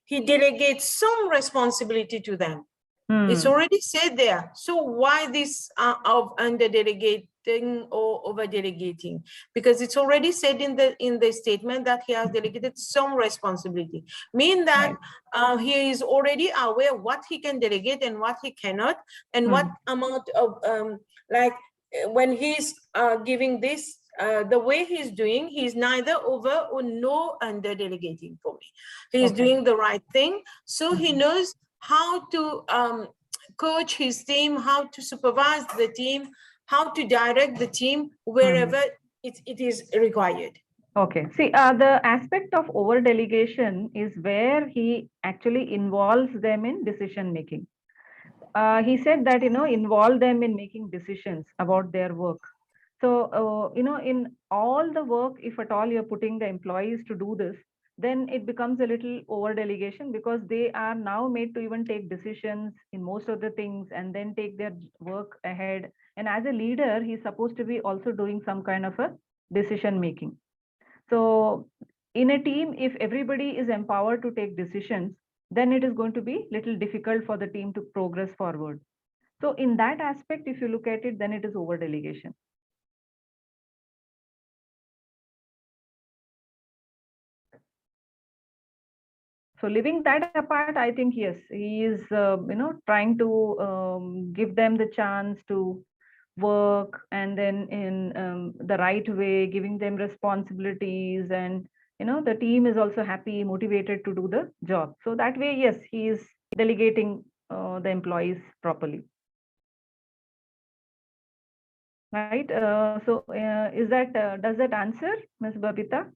he delegates some responsibility to them. It's already said there. So why this of under delegating or over delegating? Because it's already said in the statement that he has delegated some responsibility. Mean that he is already aware what he can delegate and what he cannot, and what amount of like when he's giving this. The way he's doing, he's neither over or no under delegating for me. He's doing the right thing. So he knows how to coach his team, how to supervise the team, how to direct the team wherever it is required. Okay. See, the aspect of over delegation is where he actually involves them in decision making. He said that, involve them in making decisions about their work. So, in all the work, if at all you're putting the employees to do this, then it becomes a little over delegation because they are now made to even take decisions in most of the things and then take their work ahead. And as a leader, he's supposed to be also doing some kind of a decision making. So in a team, if everybody is empowered to take decisions, then it is going to be little difficult for the team to progress forward. So in that aspect, if you look at it, then it is over delegation. So leaving that apart, I think, yes, he is, trying to give them the chance to work, and then in the right way, giving them responsibilities, and the team is also happy, motivated to do the job. So that way, yes, he is delegating the employees properly. Right. Is that does that answer, Ms. Babita?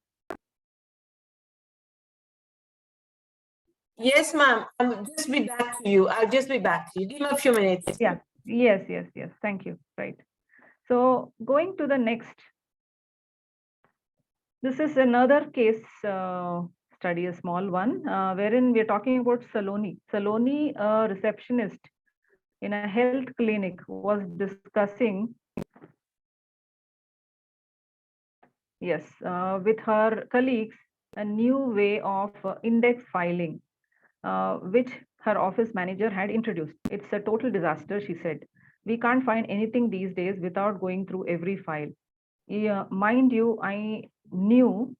Yes, ma'am. I'll just be back to you. I'll just be back to you. Give me a few minutes. Yeah. Yes. Thank you. Right. So going to the next. This is another case study, a small one, wherein we're talking about Saloni. Saloni, a receptionist in a health clinic, was discussing, yes, with her colleagues, a new way of index filing, which her office manager had introduced. It's a total disaster, she said. We can't find anything these days without going through every file. Yeah, mind you, I knew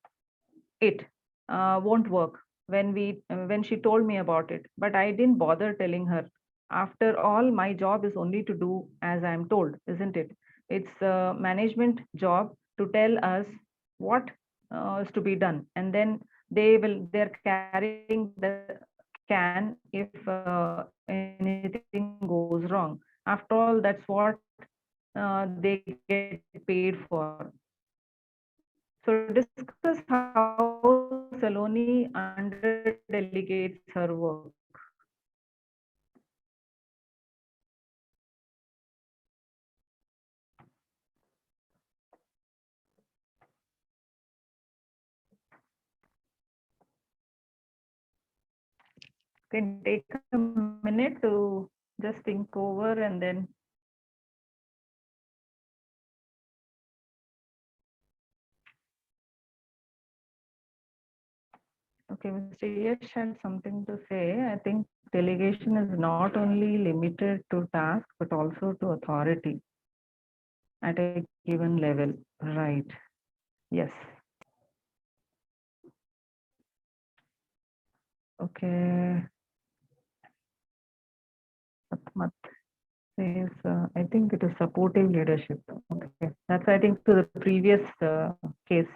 it won't work when she told me about it, but I didn't bother telling her. After all, my job is only to do as I'm told, isn't it? It's a management job to tell us what is to be done, and then they're carrying the can if anything goes wrong. After all, that's what they get paid for. So discuss how Saloni under-delegates her work. Can take a minute to just think over and then. Okay, Mr. Yash had something to say. I think delegation is not only limited to task, but also to authority at a given level. Right. Yes. Okay. Satmat says, I think it is supportive leadership. Okay. That's, I think, to the previous case.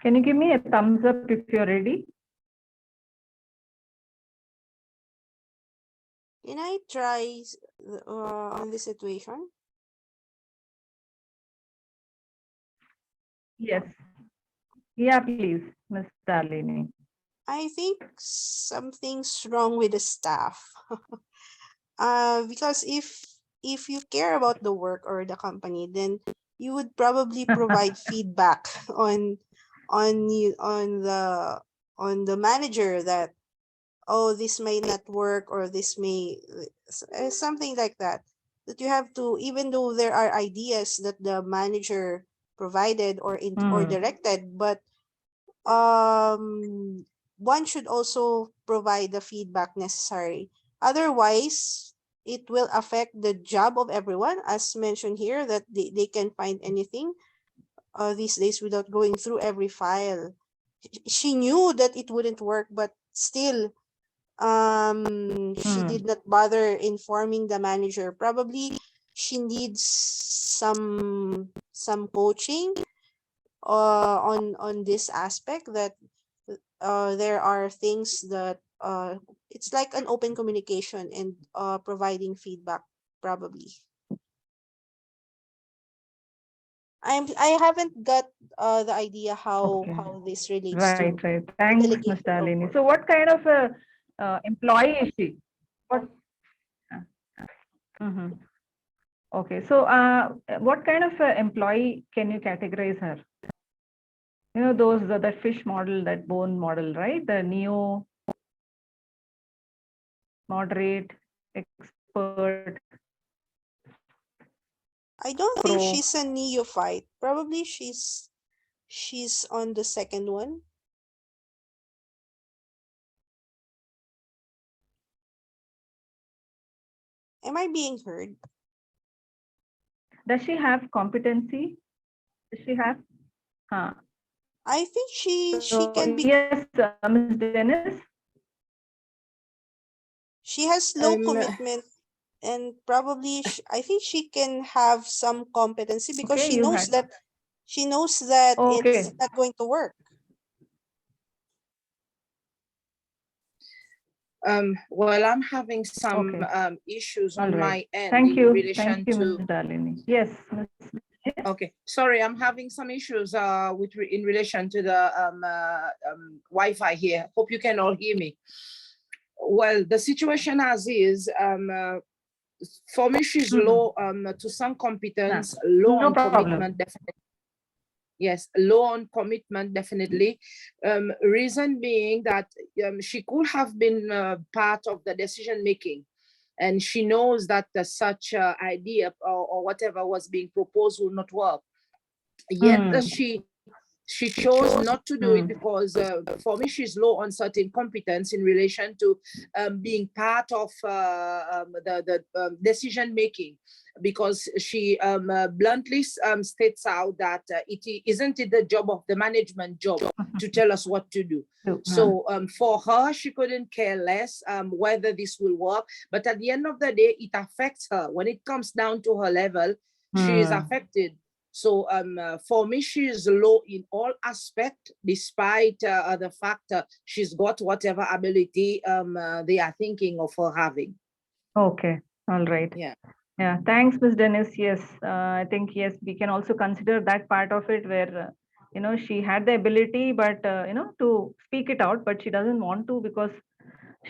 Can you give me a thumbs up if you're ready? Can I try on this situation? Yes. Yeah, please, Ms. Darlini. I think something's wrong with the staff. Because if you care about the work or the company, then you would probably provide feedback on the manager that, oh, this may not work, or this may something like that. That you have to, even though there are ideas that the manager provided or directed, but one should also provide the feedback necessary. Otherwise, it will affect the job of everyone, as mentioned here, that they can find anything these days without going through every file. She knew that it wouldn't work, but still, she did not bother informing the manager. Probably she needs some coaching on this aspect, that there are things that it's like an open communication and providing feedback, probably. I haven't got the idea how this relates to Right. Thanks, Ms. Darlini. So what kind of a employee is she? What? Okay. So what kind of employee can you categorize her? You know, those, that fish model, that bone model, right? The neo, moderate, expert. I don't think Pro. she's a neophyte. Probably she's on the second one. Am I being heard? Does she have competency? Does she have? I think she So, can be. yes, Ms. Dennis. She has low Um, commitment, and probably I think she can have some competency because Okay, she you knows had. that Okay. it's not going to work. Well, I'm having some Okay. issues All on right. my end Thank in you. relation Thank you, to. Ms. Dalini. Yes. Okay, sorry, I'm having some issues in relation to the Wi-Fi here. Hope you can all hear me. Well, the situation as is, for me, she's low to some competence, low No on problem. commitment, definitely. Yes, low on commitment, definitely. Reason being that she could have been part of the decision making, and she knows that such idea or whatever was being proposed will not work. Yet she chose not to do it because for me she's low on certain competence in relation to being part of the decision making, because she bluntly states out that isn't it the job of the management job to tell us what to do. So for her, she couldn't care less whether this will work, but at the end of the day, it affects her. When it comes down to her level, she is affected. So for me, she is low in all aspects, despite the fact she's got whatever ability they are thinking of her having. Okay, all right. Yeah. Yeah, thanks, Ms. Dennis. Yes, I think, yes, we can also consider that part of it where, she had the ability, but, to speak it out, but she doesn't want to because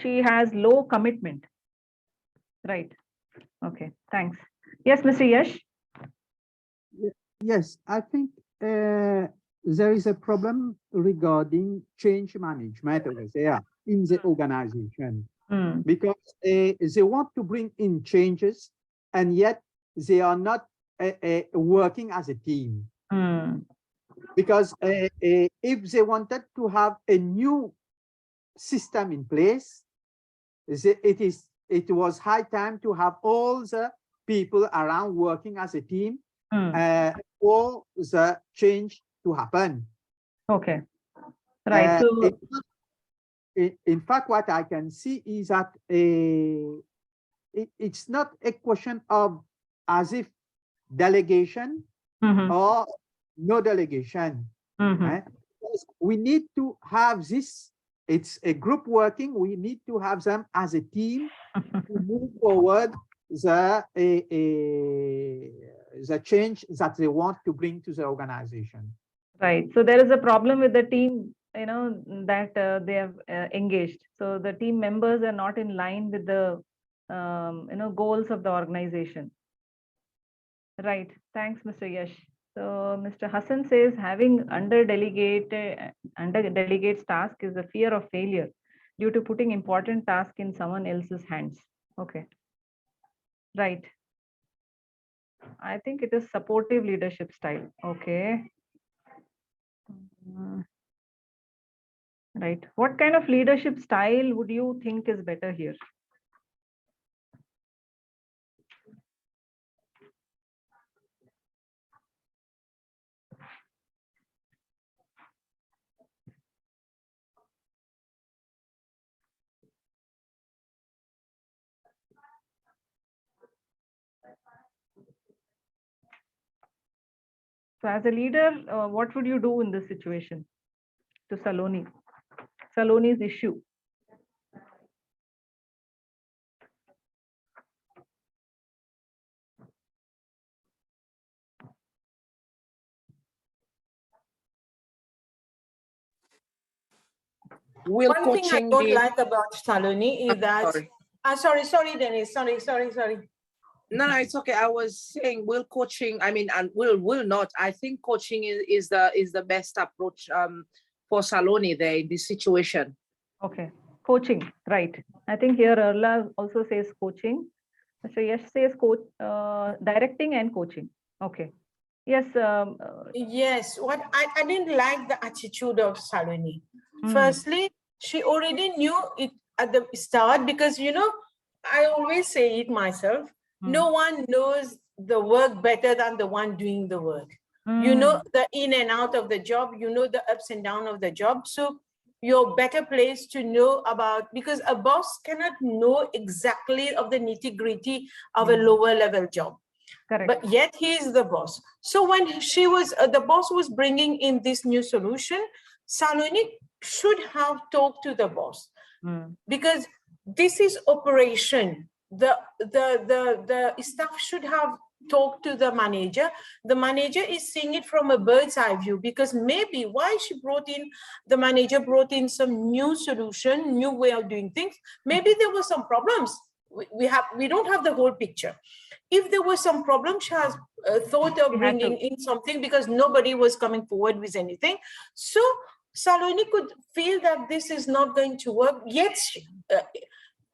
she has low commitment. Right. Okay, thanks. Yes, Mr. Yash. Yes, I think there is a problem regarding change management in the organization, because they want to bring in changes, and yet they are not working as a team. Because if they wanted to have a new system in place, it was high time to have all the people around working as a team for the change to happen. Okay, right. So in fact, what I can see is that it's not a question of as if delegation or no delegation. We need to have this. It's a group working. We need to have them as a team to move forward the change that they want to bring to the organization. Right. So there is a problem with the team, that they have engaged. So the team members are not in line with the, goals of the organization. Right. Thanks, Mr. Yash. So Mr. Hassan says having under delegates task is a fear of failure due to putting important task in someone else's hands. Okay. Right. I think it is supportive leadership style. Okay. Right. What kind of leadership style would you think is better here? So as a leader, what would you do in this situation to Saloni's issue? Will One thing I don't like about Saloni is that, sorry, Dennis, sorry. No, it's okay. I was saying, will coaching, I mean, and will not. I think coaching is the best approach for Saloni there in this situation. Okay, coaching, right. I think here Erla also says coaching. So Yash says coach, directing and coaching. Okay. Yes. Yes, what I didn't like the attitude of Saloni. Firstly, she already knew it at the start because, you know, I always say it myself, no one knows the work better than the one doing the work. You know the in and out of the job, you know the ups and downs of the job. So you're better placed to know about, because a boss cannot know exactly of the nitty-gritty of a lower level job. Correct. But yet he is the boss. So when she was, the boss was bringing in this new solution, Saloni should have talked to the boss because this is operation. The staff should have talked to the manager. The manager is seeing it from a bird's eye view, because maybe why the manager brought in some new solution, new way of doing things. Maybe there were some problems. We don't have the whole picture. If there was some problem, she has thought of bringing in something because nobody was coming forward with anything. So Saloni could feel that this is not going to work. Yet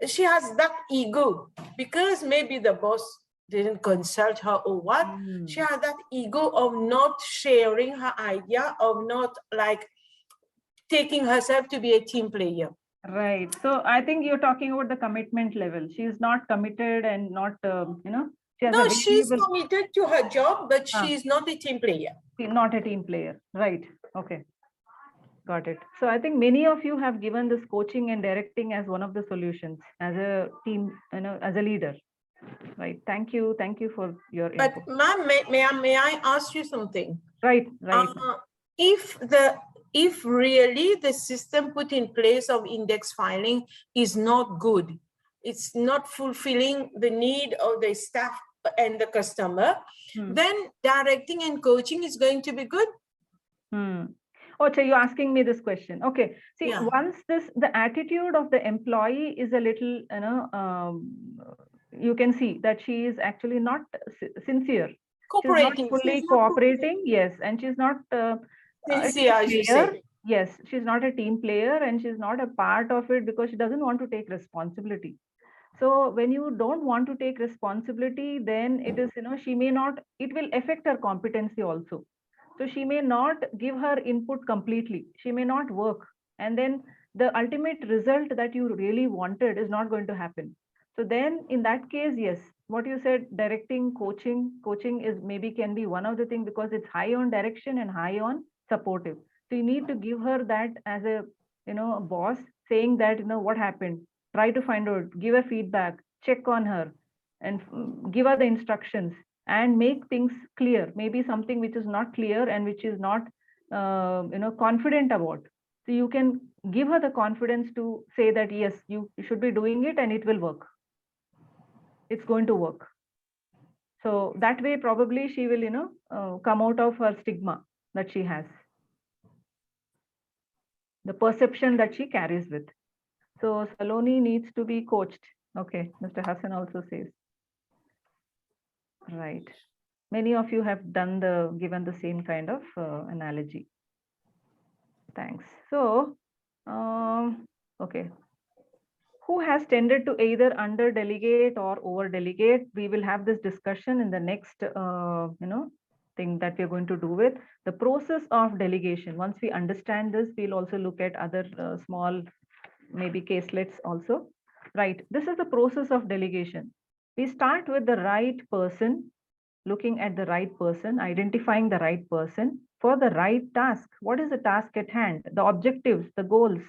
she has that ego because maybe the boss didn't consult her or what. She has that ego of not sharing her idea, of not like taking herself to be a team player. Right. So I think you're talking about the commitment level. She is not committed and not, you know, she has no, she's committed to her job, but she's not a team player. Not a team player. Right. Okay. Got it. So I think many of you have given this coaching and directing as one of the solutions as a team, you know, as a leader. Right. Thank you. Thank you for your input. But ma'am, may I ask you something? Right. Right. If really the system put in place of index filing is not good, it's not fulfilling the need of the staff and the customer, then directing and coaching is going to be good. Oh, so you're asking me this question. Okay. See, once the attitude of the employee is a little, you know, you can see that she is actually not sincere. Cooperating. She's not fully cooperating. Yes. And she's not sincere, as you say. Yes. She's not a team player and she's not a part of it because she doesn't want to take responsibility. So when you don't want to take responsibility, then it is, you know, she may not, it will affect her competency also. So she may not give her input completely. She may not work. And then the ultimate result that you really wanted is not going to happen. So then in that case, yes, what you said, directing, coaching is maybe can be one of the things because it's high on direction and high on supportive. So you need to give her that as a, you know, a boss saying that, you know, what happened, try to find out, give her feedback, check on her and give her the instructions and make things clear, maybe something which is not clear and which is not, you know, confident about. So you can give her the confidence to say that, yes, you should be doing it and it will work. It's going to work. So that way, probably she will, you know, come out of her stigma that she has, the perception that she carries with. So Saloni needs to be coached. Okay, Mr. Hassan also says. Right. Many of you have given the same kind of analogy. Thanks. So, okay. Who has tended to either under delegate or over delegate? We will have this discussion in the next, you know, thing that we're going to do with the process of delegation. Once we understand this, we'll also look at other small, maybe caselets also. Right. This is the process of delegation. We start with the right person, looking at the right person, identifying the right person for the right task. What is the task at hand? The objectives, the goals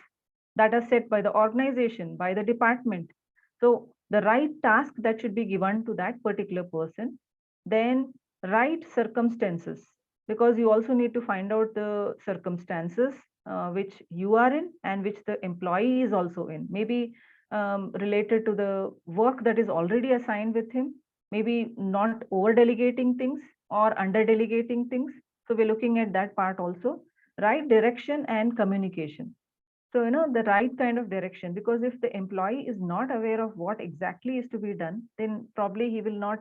that are set by the organization, by the department. So the right task that should be given to that particular person. Then right circumstances, because you also need to find out the circumstances which you are in and which the employee is also in. Maybe related to the work that is already assigned with him, maybe not over delegating things or under delegating things. So we're looking at that part also. Right direction and communication. So, you know, the right kind of direction, because if the employee is not aware of what exactly is to be done, then probably he will not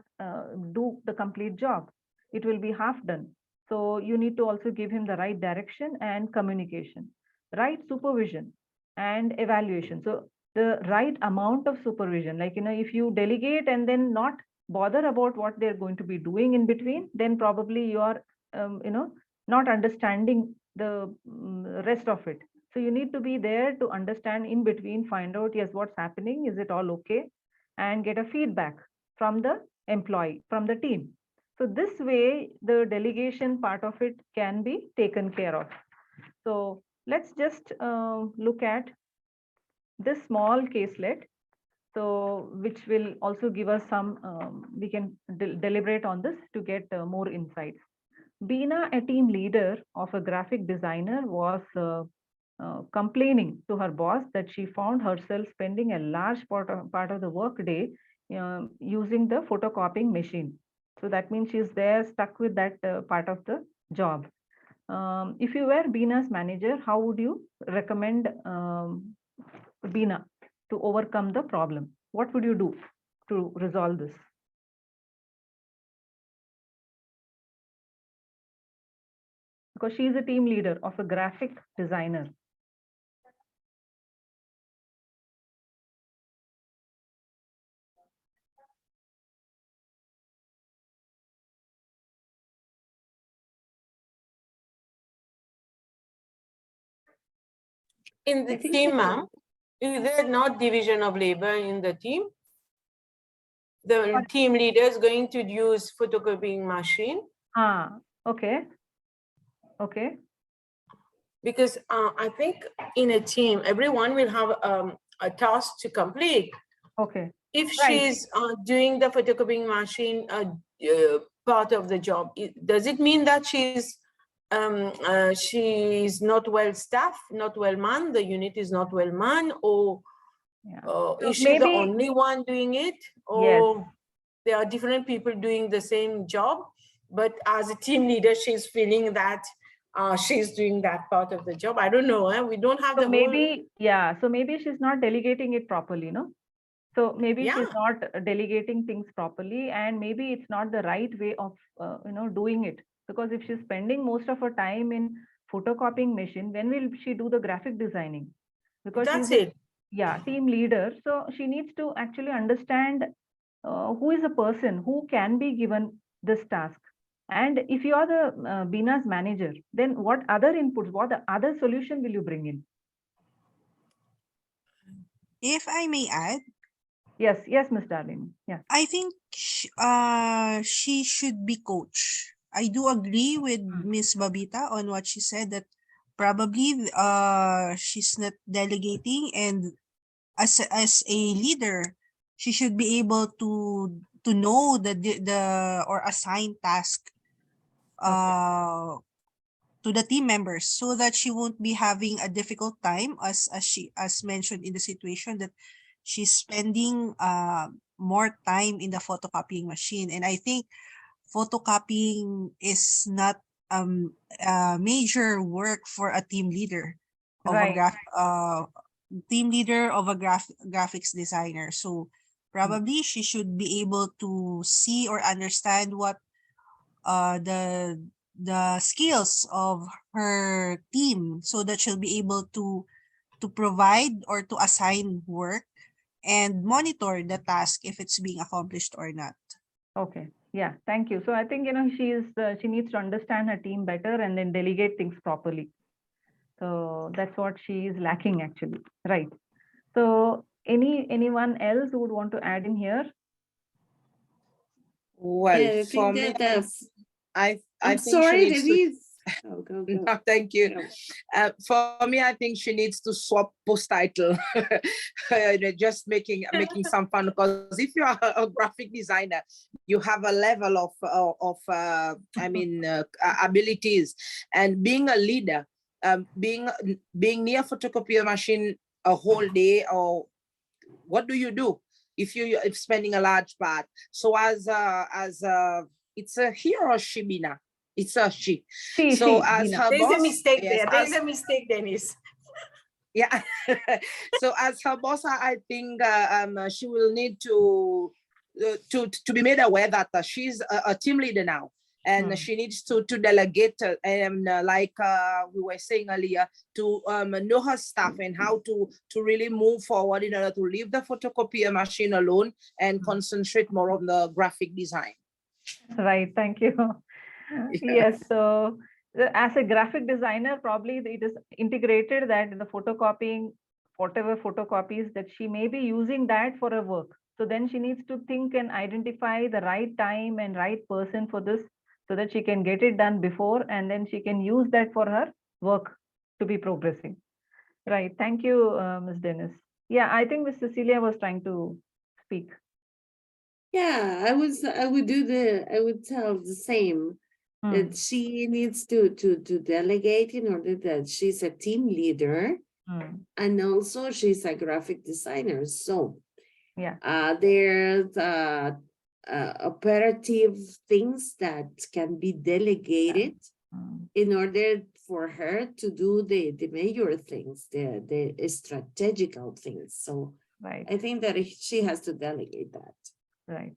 do the complete job. It will be half done. So you need to also give him the right direction and communication, right supervision and evaluation. So the right amount of supervision, like, you know, if you delegate and then not bother about what they're going to be doing in between, then probably you are, not understanding the rest of it. So you need to be there to understand in between, find out, yes, what's happening, is it all okay, and get a feedback from the employee, from the team. So this way, the delegation part of it can be taken care of. So let's just look at this small caselet, so which will also give us some, we can deliberate on this to get more insights. Beena, a team leader of a graphic designer, was complaining to her boss that she found herself spending a large part of the workday using the photocopying machine. So that means she's there stuck with that part of the job. If you were Beena's manager, how would you recommend Beena to overcome the problem? What would you do to resolve this? Because she is a team leader of a graphic designer. In the team, ma'am, is there not division of labor in the team? The team leader is going to use photocopying machine. Okay. Okay. Because I think in a team, everyone will have a task to complete. Okay. If she's doing the photocopying machine part of the job, does it mean that she's not well staffed, not well manned, the unit is not well manned, or is she the only one doing it? Or there are different people doing the same job, but as a team leader, she's feeling that she's doing that part of the job. I don't know. We don't have so maybe, so maybe she's not delegating it properly, no? So maybe she's not delegating things properly, and maybe it's not the right way of doing it. Because if she's spending most of her time in photocopying machine, when will she do the graphic designing? Because she's team leader. So she needs to actually understand who is a person who can be given this task. And if you are the Beena's manager, then what other inputs, what other solution will you bring in? If I may add. Yes, Ms. Darlene. Yeah. I think she should be coached. I do agree with Ms. Babita on what she said, that probably she's not delegating, and as a leader, she should be able to know the or assign task to the team members, so that she won't be having a difficult time, as mentioned in the situation that she's spending more time in the photocopying machine. And I think photocopying is not major work for a team leader of a graphics designer. So probably she should be able to see or understand what the skills of her team, so that she'll be able to provide or to assign work and monitor the task if it's being accomplished or not. Okay. Yeah, thank you. So I think, she needs to understand her team better and then delegate things properly. So that's what she is lacking actually. Right. So anyone else who would want to add in here? Well, for me, I I'm think sorry, she needs go. No, thank you. For me, I think she needs to swap post title. Just making some fun, because if you are a graphic designer, you have a level of abilities, and being a leader, being near photocopier machine a whole day, or what do you do if you're spending a large part? So as it's a he or she, Beena? It's a she. So as her there's boss, a mistake there. There's a mistake, Dennis. Yeah. So as her boss, I think she will need to be made aware that she's a team leader now, and she needs to delegate, like we were saying earlier, to know her staff and how to really move forward in order to leave the photocopier machine alone and concentrate more on the graphic design. Right, thank you. Yes, so as a graphic designer, probably it is integrated that in the photocopying, whatever photocopies that she may be using that for her work. So then she needs to think and identify the right time and right person for this so that she can get it done before, and then she can use that for her work to be progressing. Right, thank you, Ms. Dennis. Yeah, I think Ms. Cecilia was trying to speak. Yeah, I would tell the same. That she needs to delegate in order that she's a team leader, and also she's a graphic designer. So yeah, there's operative things that can be delegated in order for her to do the major things, the strategical things. So right. I think that she has to delegate that. Right.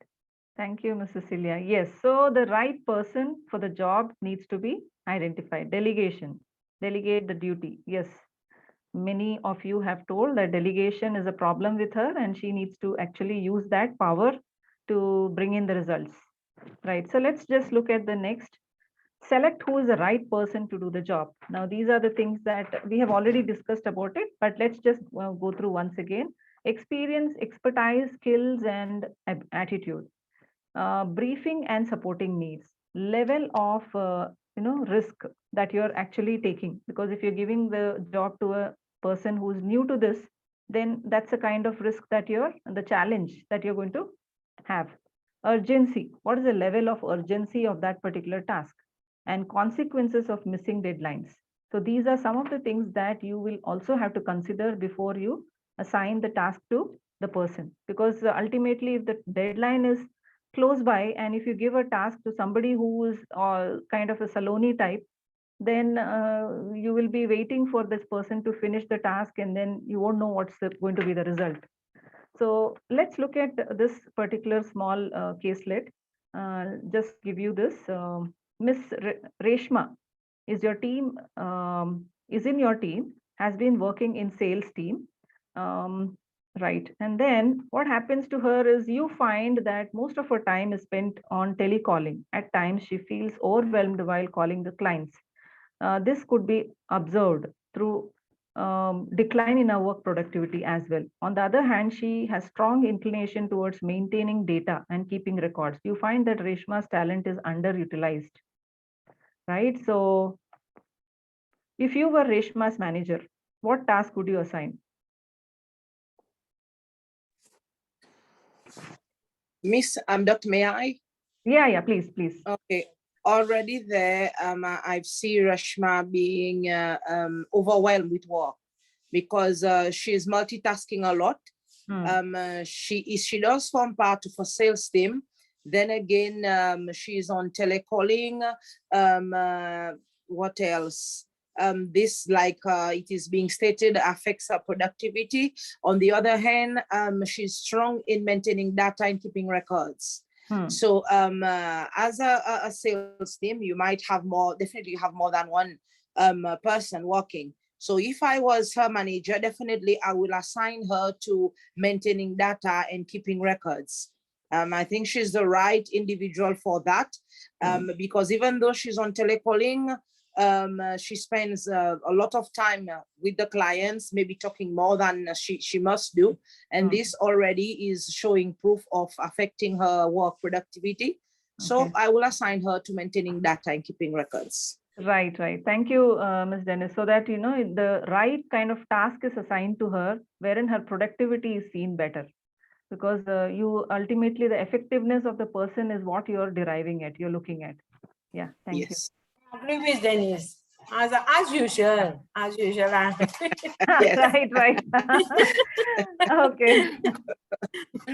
Thank you, Ms. Cecilia. Yes, so the right person for the job needs to be identified. Delegation, delegate the duty. Yes, many of you have told that delegation is a problem with her and she needs to actually use that power to bring in the results. Right, so let's just look at the next. Select who is the right person to do the job. Now, these are the things that we have already discussed about it, but let's just go through once again. Experience, expertise, skills, and attitude. Briefing and supporting needs, level of risk that you're actually taking, because if you're giving the job to a person who's new to this, then that's a kind of risk that the challenge that you're going to have. Urgency, what is the level of urgency of that particular task, and consequences of missing deadlines. So these are some of the things that you will also have to consider before you assign the task to the person, because ultimately if the deadline is close by, and if you give a task to somebody who is kind of a Saloni type, then you will be waiting for this person to finish the task, and then you won't know what's going to be the result. So let's look at this particular small caselet. Just give you this. Miss Reshma is your team, is in your team, has been working in sales team. Right. And then what happens to her is you find that most of her time is spent on telecalling. At times she feels overwhelmed while calling the clients. This could be observed through decline in her work productivity as well. On the other hand, she has strong inclination towards maintaining data and keeping records. You find that Reshma's talent is underutilized, right? So if you were Reshma's manager, what task would you assign? Miss, Dr. May I? Yeah, please. Okay. Already there, I see Reshma being overwhelmed with work because she is multitasking a lot. She does form part of a sales team. Then again, she is on telecalling. What else? This, like it is being stated, affects her productivity. On the other hand, she's strong in maintaining data and keeping records. So as a sales team, you might have definitely have more than one person working. So if I was her manager, definitely I will assign her to maintaining data and keeping records. I think she's the right individual for that, because even though she's on telecalling, she spends a lot of time with the clients, maybe talking more than she must do. And this already is showing proof of affecting her work productivity. So I will assign her to maintaining data and keeping records. Right. Thank you, Ms. Dennis. So that, the right kind of task is assigned to her, wherein her productivity is seen better. Because you ultimately, the effectiveness of the person is what you're deriving at, you're looking at. Yeah, thank you. I agree with Dennis. As usual. Yes. Right. Okay.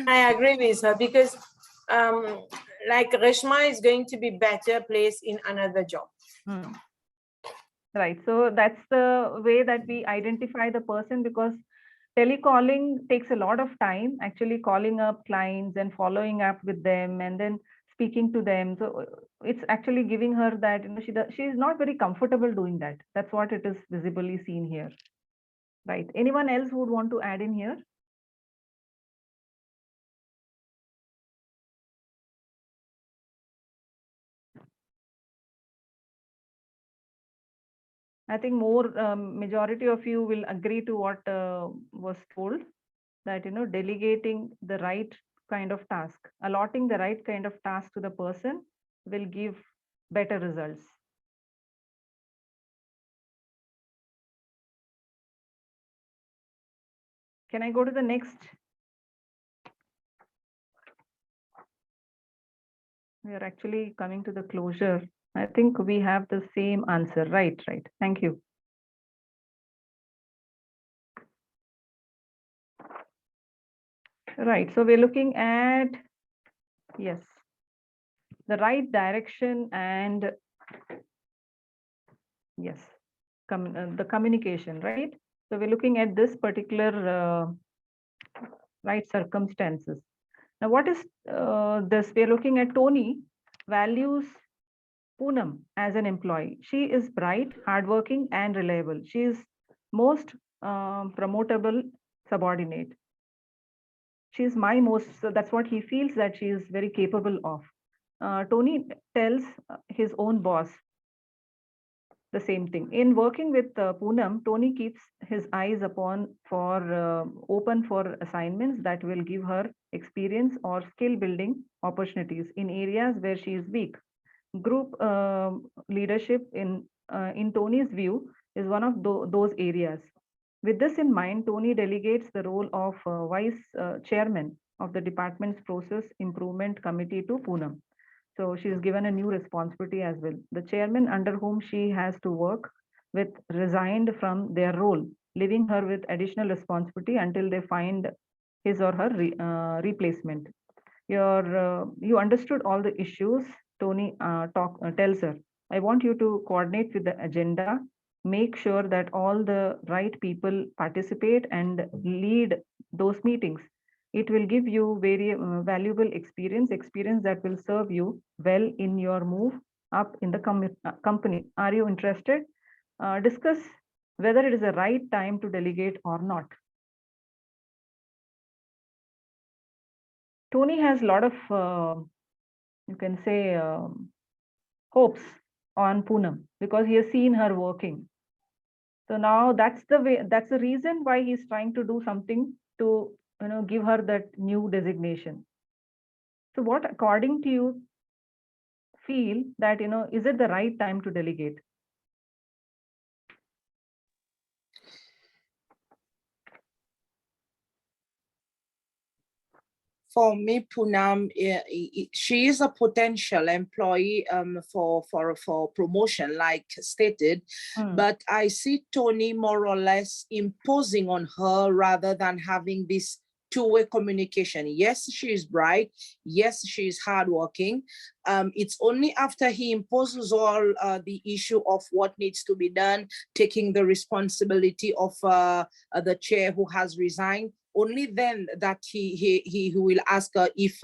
I agree with her because like Reshma is going to be better placed in another job. Right. So that's the way that we identify the person, because telecalling takes a lot of time, actually calling up clients and following up with them, and then speaking to them. So it's actually giving her that, you know, she is not very comfortable doing that. That's what it is visibly seen here. Right. Anyone else who would want to add in here? I think more majority of you will agree to what was told, that, you know, delegating the right kind of task, allotting the right kind of task to the person will give better results. Can I go to the next? We are actually coming to the closure. I think we have the same answer. Right. Thank you. Right. So we're looking at, yes, the right direction and yes, the communication, right? So we're looking at this particular right circumstances. Now, what is this? We're looking at Tony values Poonam as an employee. She is bright, hardworking, and reliable. She is most promotable subordinate. She is my most, so that's what he feels that she is very capable of. Tony tells his own boss the same thing. In working with Poonam, Tony keeps his eyes open for assignments that will give her experience or skill building opportunities in areas where she is weak. Group leadership in Tony's view is one of those areas. With this in mind, Tony delegates the role of vice chairman of the department's process improvement committee to Poonam. So she is given a new responsibility as well. The chairman under whom she has to work with resigned from their role, leaving her with additional responsibility until they find his or her replacement. You understood all the issues, Tony tells her. I want you to coordinate with the agenda, make sure that all the right people participate and lead those meetings. It will give you very valuable experience that will serve you well in your move up in the company. Are you interested? Discuss whether it is the right time to delegate or not. Tony has a lot of, you can say, hopes on Poonam because he has seen her working. So now that's the reason why he's trying to do something to, you know, give her that new designation. So what, according to you, feel that, you know, is it the right time to delegate? For me, Poonam, she is a potential employee for promotion, like stated, but I see Tony more or less imposing on her rather than having this two-way communication. Yes, she is bright. Yes, she is hardworking. It's only after he imposes all the issue of what needs to be done, taking the responsibility of the chair who has resigned, only then that he will ask her if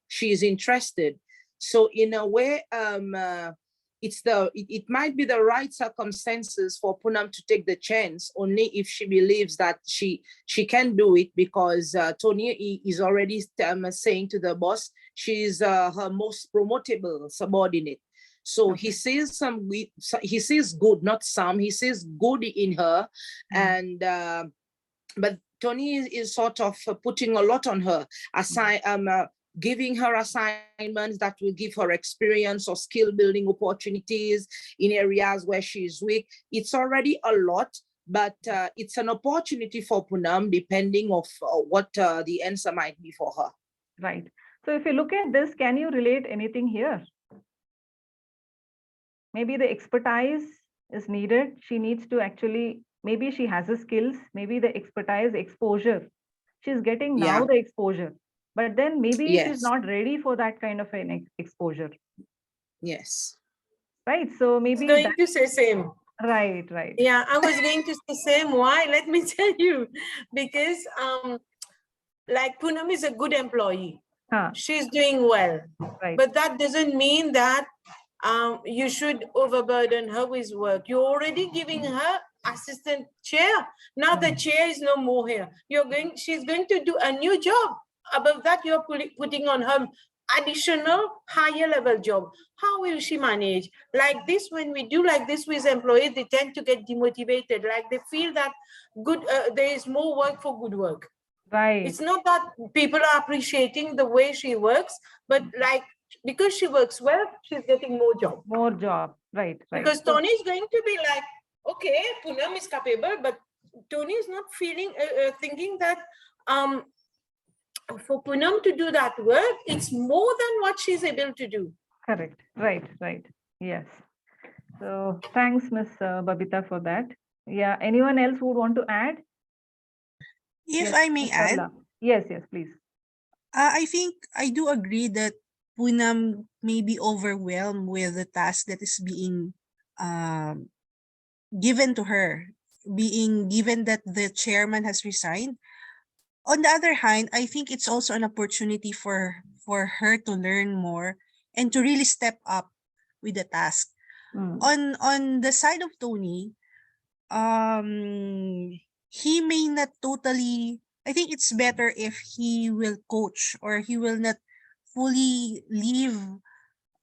she is interested. So in a way, it might be the right circumstances for Poonam to take the chance only if she believes that she can do it, because Tony is already saying to the boss she's her most promotable subordinate. So he sees good, not some. He sees good in her, and but Tony is sort of putting a lot on her, giving her assignments that will give her experience or skill building opportunities in areas where she is weak. It's already a lot, but it's an opportunity for Poonam, depending of what the answer might be for her. Right. So if you look at this, can you relate anything here? Maybe the expertise is needed. She needs to actually, maybe she has the skills, maybe the expertise, exposure. She's getting now the exposure, but then maybe she's not ready for that kind of an exposure. Yes. Right. So maybe going to say same. Right. Yeah, I was going to say same. Why? Let me tell you, because like Poonam is a good employee. she's doing well. Right. But that doesn't mean that you should overburden her with work. You're already giving her assistant chair. Now the chair is no more here. She's going to do a new job. Above that, you're putting on her additional higher level job. How will she manage? Like this, when we do like this with employees, they tend to get demotivated. Like they feel that there is more work for good work. Right. It's not that people are appreciating the way she works, but like, because she works well, she's getting more job. More job. Right. Right. Because Tony is going to be like, okay, Poonam is capable, but Tony is not thinking that for Poonam to do that work, it's more than what she's able to do. Correct. Right. Right. Yes. So thanks, Miss Babita, for that. Yeah. Anyone else who would want to add? If Yes, I may Ms. add, Sarla. Yes. Yes. Please. I think I do agree that Poonam may be overwhelmed with the task that is being given to her, being given that the chairman has resigned. On the other hand, I think it's also an opportunity for her to learn more and to really step up with the task. On the side of Tony, he may not totally, I think it's better if he will coach or he will not fully leave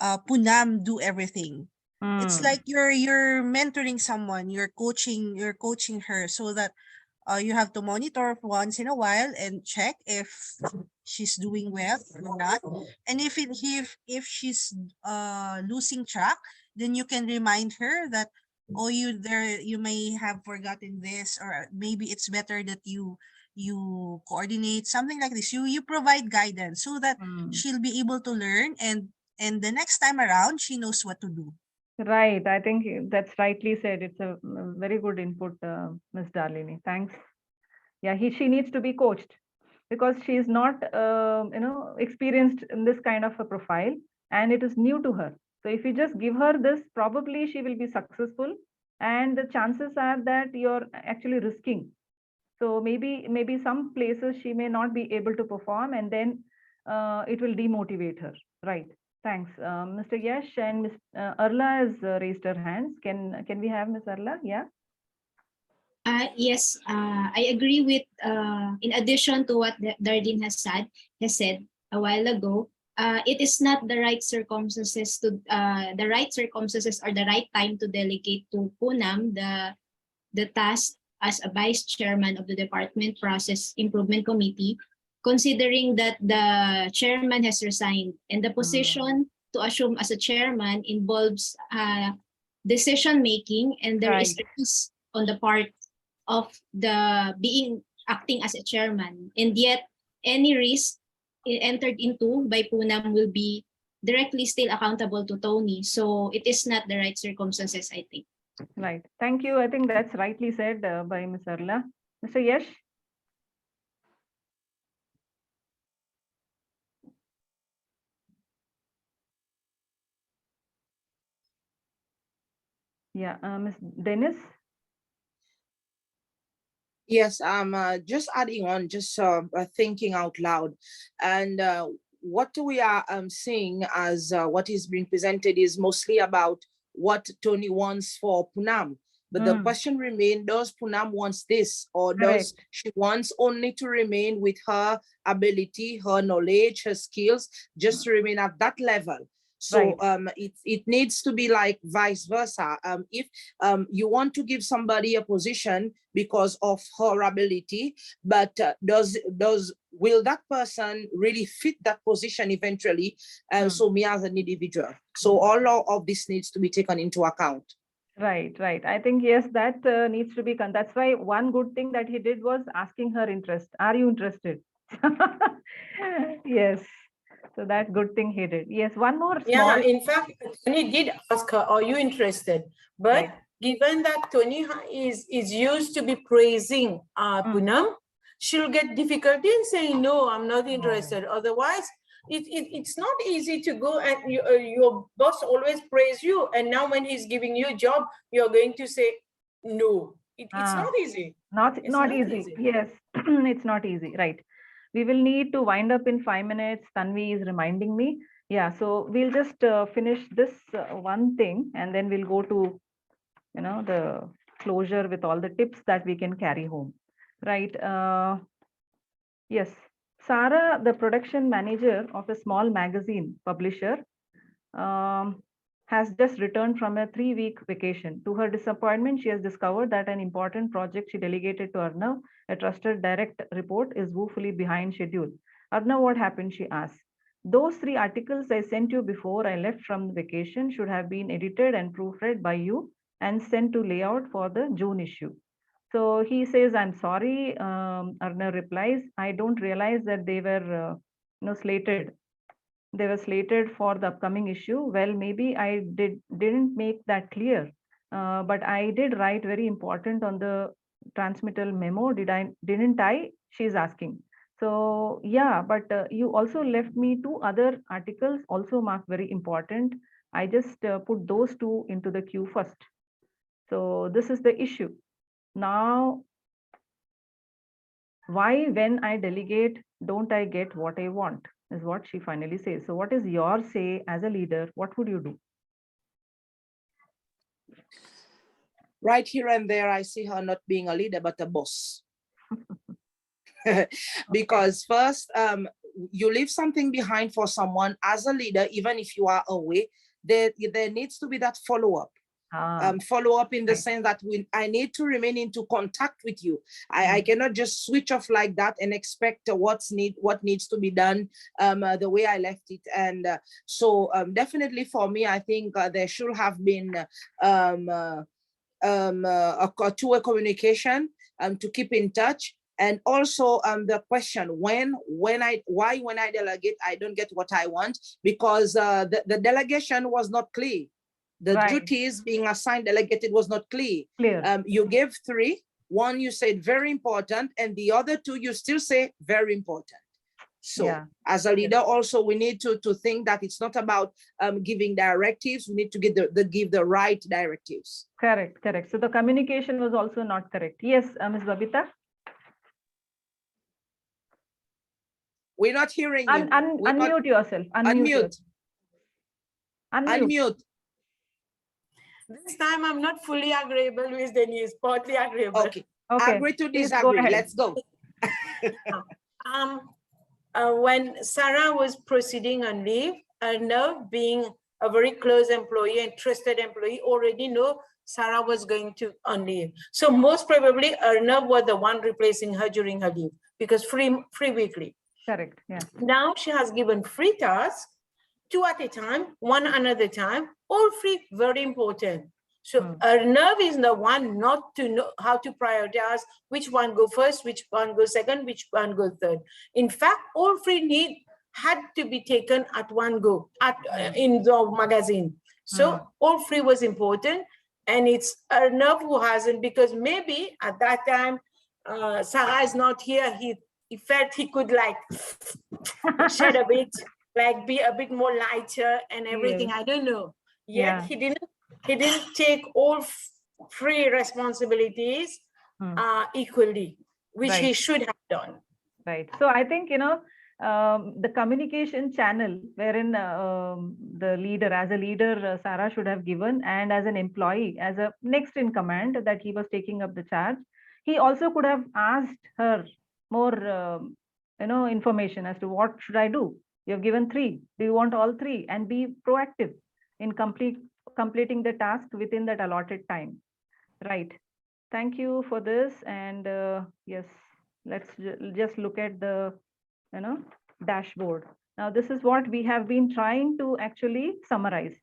Poonam do everything. It's like you're mentoring someone, you're coaching her so that you have to monitor once in a while and check if she's doing well or not. And if she's losing track, then you can remind her that, oh, you may have forgotten this, or maybe it's better that you coordinate something like this. You provide guidance so that she'll be able to learn, and the next time around she knows what to do. Right. I think that's rightly said. It's a very good input, Ms. Darlini. Thanks. Yeah, she needs to be coached because she is not, experienced in this kind of a profile, and it is new to her. So if you just give her this, probably she will be successful, and the chances are that you're actually risking. So maybe some places she may not be able to perform, and then it will demotivate her. Right. Thanks. Mr. Yash and Ms. Arla has raised her hands. Can we have Ms. Arla? Yeah. Yes, I agree with, in addition to what Darlene has said a while ago, it is not the right circumstances or the right time to delegate to Poonam the task as a vice chairman of the Department Process Improvement Committee, considering that the chairman has resigned and the position to assume as a chairman involves decision making, and there is a risk on the part of the acting as a chairman, and yet any risk entered into by Poonam will be directly still accountable to Tony. So it is not the right circumstances, I think. Right. Thank you. I think that's rightly said by Ms. Arla. Mr. Yash? Yeah, Ms. Dennis? Yes, I'm just adding on, just thinking out loud. And what we are seeing as what is being presented is mostly about what Tony wants for Poonam. But the question remains, does Poonam wants this, or does she wants only to remain with her ability, her knowledge, her skills, just to remain at that level? So it needs to be like vice versa. If you want to give somebody a position because of her ability, but will that person really fit that position eventually? So me as an individual. So all of this needs to be taken into account. Right. I think, yes, that needs to be done. That's why one good thing that he did was asking her interest. Are you interested? Yes. So that good thing he did. Yes, one more small. Yeah, in fact, Tony did ask her, are you interested? But given that Tony is used to be praising Poonam, she'll get difficulty in saying, no, I'm not interested. Otherwise, it's not easy to go and your boss always praise you. And now when he's giving you a job, you're going to say, no. It's not easy. Not easy. Yes, it's not easy. Right. we will need to wind up in 5 minutes. Tanvi is reminding me. Yeah, so we'll just finish this one thing, and then we'll go to, the closure with all the tips that we can carry home. Right. Yes. Sarah, the production manager of a small magazine publisher, has just returned from a 3-week vacation. To her disappointment, she has discovered that an important project she delegated to Arnav, a trusted direct report, is woefully behind schedule. Arnav, what happened? She asked. Those 3 articles I sent you before I left from the vacation should have been edited and proofread by you and sent to layout for the June issue. So he says, I'm sorry. Arnav replies, I don't realize that they were slated. They were slated for the upcoming issue. Well, maybe I didn't make that clear, but I did write very important on the transmittal memo. Didn't I? She's asking. So yeah, but you also left me 2 other articles also marked very important. I just put those 2 into the queue first. So this is the issue. Now, why when I delegate, don't I get what I want? Is what she finally says. So what is your say as a leader? What would you do? Right here and there, I see her not being a leader, but a boss. Because first, you leave something behind for someone as a leader, even if you are away, there needs to be that follow-up. Follow up in the sense that I need to remain into contact with you. I cannot just switch off like that and expect what needs to be done the way I left it. And so definitely for me, I think there should have been a two-way communication to keep in touch. And also the question, why when I delegate, I don't get what I want, because the delegation was not clear. The duties being assigned delegated was not clear. You gave 3. 1 you said very important, and the other 2 you still say very important. So as a leader, also we need to think that it's not about giving directives. We need to give the right directives. Correct. So the communication was also not correct. Yes, Ms. Babita. We're not hearing you. Unmute yourself. Unmute. This time I'm not fully agreeable with Denise, partly agreeable. Okay. Agree to disagree. Let's go. When Sarah was proceeding on leave, Arnav, being a very close employee and trusted employee, already know Sarah was going to on leave. So most probably Arnav was the one replacing her during her leave, because free weekly. Correct. Yeah. Now she has given 3 tasks, 2 at a time, 1 another time, all 3 very important. So Arnav is the one not to know how to prioritize which one go first, which one go second, which one go third. In fact, all 3 had to be taken at one go in the magazine. So all 3 was important, and it's Arnav who hasn't, because maybe at that time Sarah is not here. He felt he could like shed a bit, like be a bit more lighter and everything. I don't know. Yet he didn't take all 3 responsibilities equally, which he should have done. Right. So I think, the communication channel wherein the leader, as a leader, Sarah should have given, and as an employee, as a next in command that he was taking up the charge, he also could have asked her more, information as to what should I do. You have given 3. Do you want all 3? And be proactive in completing the task within that allotted time. Right. Thank you for this. And yes, let's just look at the dashboard. Now, this is what we have been trying to actually summarize.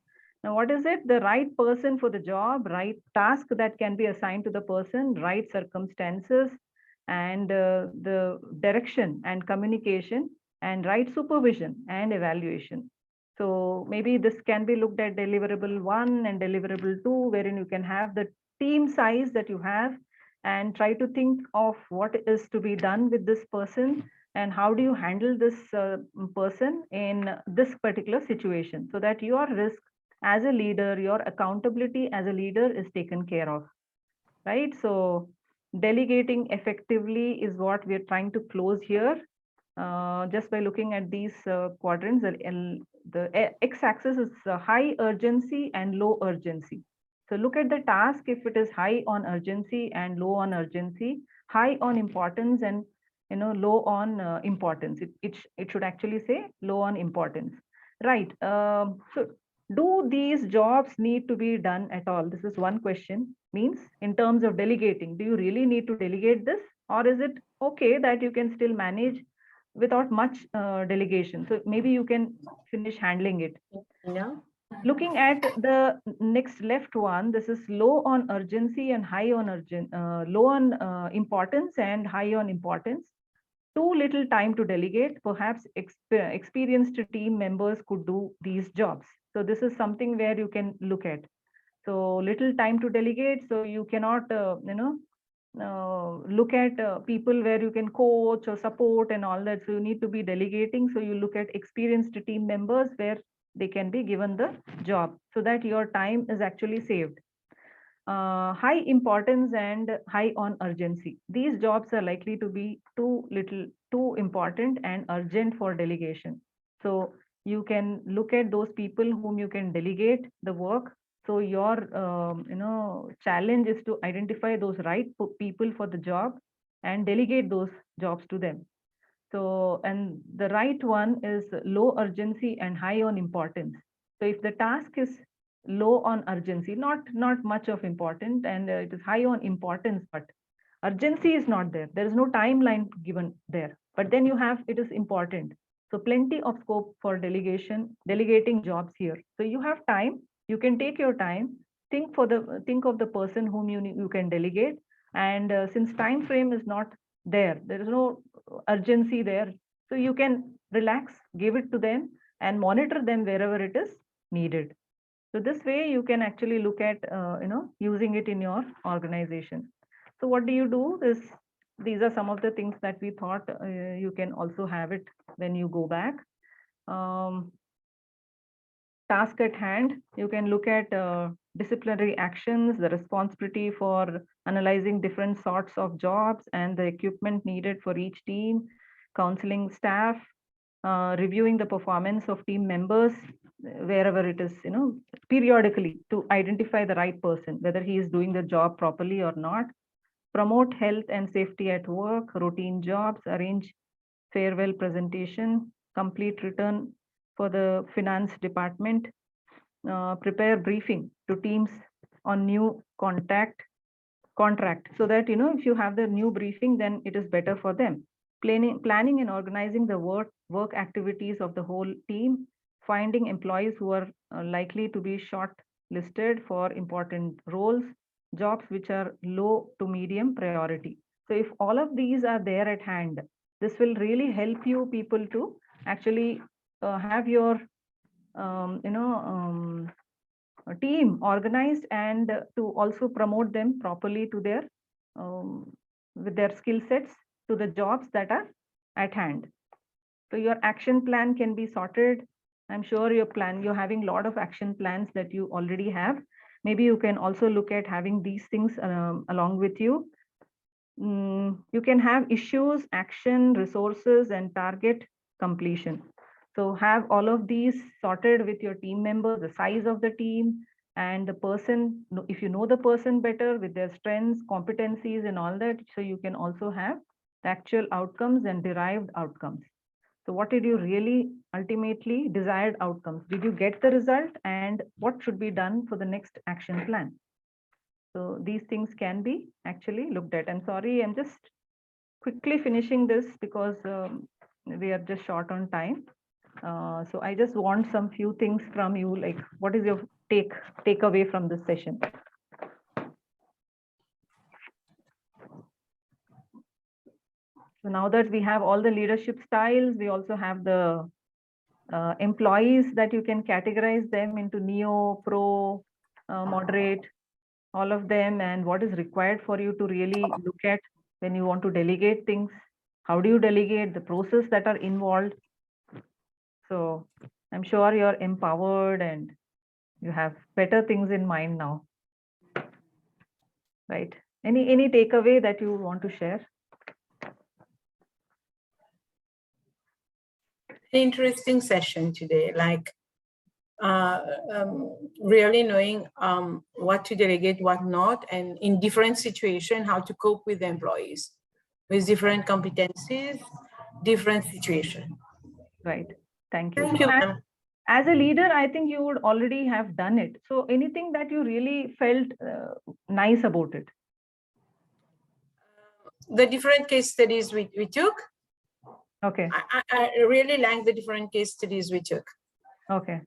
Now, what is it? The right person for the job, right task that can be assigned to the person, right circumstances, and the direction and communication, and right supervision and evaluation. So maybe this can be looked at deliverable 1 and deliverable 2, wherein you can have the team size that you have and try to think of what is to be done with this person and how do you handle this person in this particular situation, so that your risk as a leader, your accountability as a leader is taken care of, right? So delegating effectively is what we're trying to close here. just by looking at these quadrants. The x-axis is high urgency and low urgency. So look at the task if it is high on urgency and low on urgency, high on importance and low on importance. It should actually say low on importance, right? So do these jobs need to be done at all? This is one question. Means in terms of delegating, do you really need to delegate this, or is it okay that you can still manage without much delegation? So maybe you can finish handling it. Yeah. Looking at the next left one, this is low on urgency and high on low on importance and high on importance. Too little time to delegate. Perhaps experienced team members could do these jobs. So this is something where you can look at. So little time to delegate. So you cannot, look at people where you can coach or support and all that. So you need to be delegating. So you look at experienced team members where they can be given the job so that your time is actually saved. High importance and high on urgency. These jobs are likely to be too important and urgent for delegation. So you can look at those people whom you can delegate the work. So your challenge is to identify those right people for the job and delegate those jobs to them. So, and the right one is low urgency and high on importance. So if the task is low on urgency, not much of important, and it is high on importance, but urgency is not there. There is no timeline given there, but then you have, it is important. So plenty of scope for delegating jobs here. So you have time, you can take your time, think of the person whom you can delegate. And since time frame is not there is no urgency there. So you can relax, give it to them and monitor them wherever it is needed. So this way you can actually look at, using it in your organization. So what do you do is, these are some of the things that we thought you can also have it when you go back. Task at hand, you can look at disciplinary actions, the responsibility for analyzing different sorts of jobs and the equipment needed for each team, counseling staff, reviewing the performance of team members wherever it is, periodically to identify the right person, whether he is doing the job properly or not. Promote health and safety at work, routine jobs, arrange farewell presentation, complete return for the finance department, prepare briefing to teams on new contract, so that, if you have the new briefing, then it is better for them. Planning and organizing the work activities of the whole team, finding employees who are likely to be shortlisted for important roles, jobs which are low to medium priority. So if all of these are there at hand, this will really help you people to actually have your team organized and to also promote them properly to their with their skill sets to the jobs that are at hand. So your action plan can be sorted. I'm sure you're having a lot of action plans that you already have. Maybe you can also look at having these things along with you. You can have issues, action, resources, and target completion. So have all of these sorted with your team members, the size of the team and the person, if you know the person better with their strengths, competencies and all that, so you can also have the actual outcomes and derived outcomes. So what did you really ultimately desired outcomes? Did you get the result, and what should be done for the next action plan? So these things can be actually looked at. I'm sorry, I'm just quickly finishing this because we are just short on time. So I just want some few things from you, like what is your takeaway from this session? So now that we have all the leadership styles, we also have the employees that you can categorize them into neo, pro, moderate, all of them, and what is required for you to really look at when you want to delegate things. How do you delegate, the process that are involved? So I'm sure you're empowered and you have better things in mind now, right? Any takeaway that you want to share? interesting session today, like really knowing what to delegate, what not, and in different situations, how to cope with the employees with different competencies, different situations. Right. Thank you. Thank So you, ma'am. as a leader, I think you would already have done it. So anything that you really felt nice about it? The different case studies we took. Okay. I really like the different case studies we took. Okay.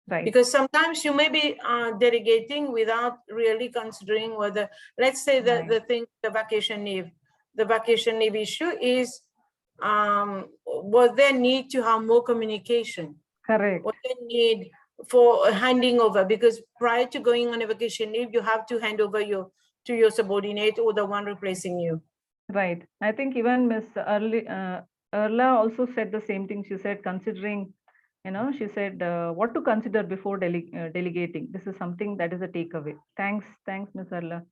Right. Because sometimes you may be delegating without really considering whether, let's say the vacation leave. The vacation leave issue is, was there need to have more communication? Correct. What they need for handing over, because prior to going on a vacation leave, you have to hand over to your subordinate or the one replacing you. Right. I think even Miss Erla also said the same thing. She said, considering, she said what to consider before delegating. This is something that is a takeaway. Thanks, Miss Erla.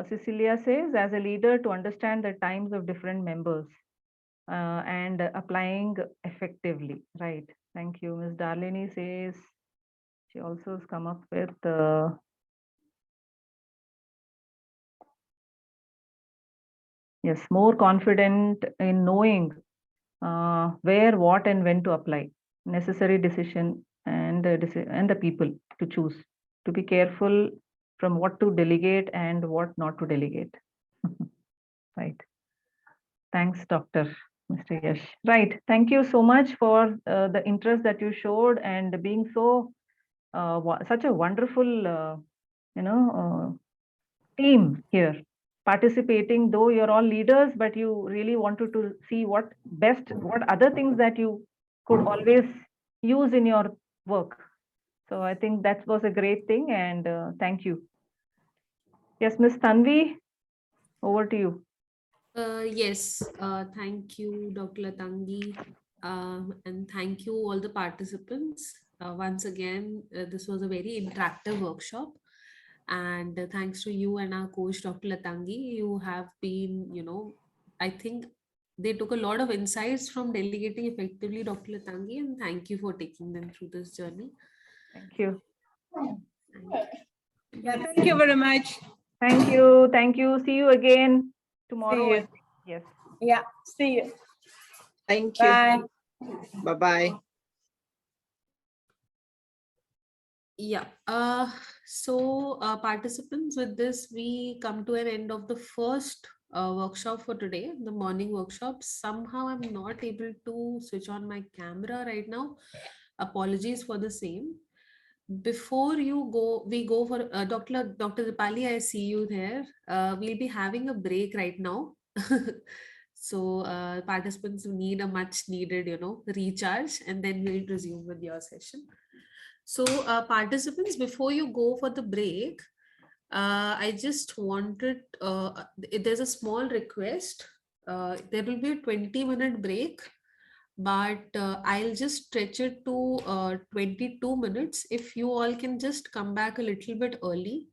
Cecilia says, as a leader, to understand the times of different members and applying effectively. Right. Thank you. Miss Darlene says, she also has come up with yes, more confident in knowing where, what, and when to apply necessary decision and the people to choose. To be careful from what to delegate and what not to delegate. Right. Thanks, Dr. Mr. Yash. Right. Thank you so much for the interest that you showed and being so such a wonderful, team here. Participating, though you're all leaders, but you really wanted to see what other things that you could always use in your work. So I think that was a great thing, and thank you. Yes, Ms. Tanvi, over to you. Yes, thank you, Dr. Latangi, and thank you all the participants. Once again, this was a very interactive workshop. And thanks to you and our coach, Dr. Latangi, you have been, I think they took a lot of insights from delegating effectively, Dr. Latangi, and thank you for taking them through this journey. Thank you. Yeah, thank you very much. Thank you. Thank you. See you again tomorrow. See you. Yes. Yeah, see you. Thank you. Bye. Bye-bye. Yeah. So participants, with this, we come to an end of the first workshop for today, the morning workshop. Somehow I'm not able to switch on my camera right now. Apologies for the same. Before we go for Dr. Dipali, I see you there. We'll be having a break right now. So participants need a much needed, recharge, and then we'll resume with your session. So participants, before you go for the break, I just wanted, there's a small request. There will be a 20-minute break, but I'll just stretch it to 22 minutes. If you all can just come back a little bit early,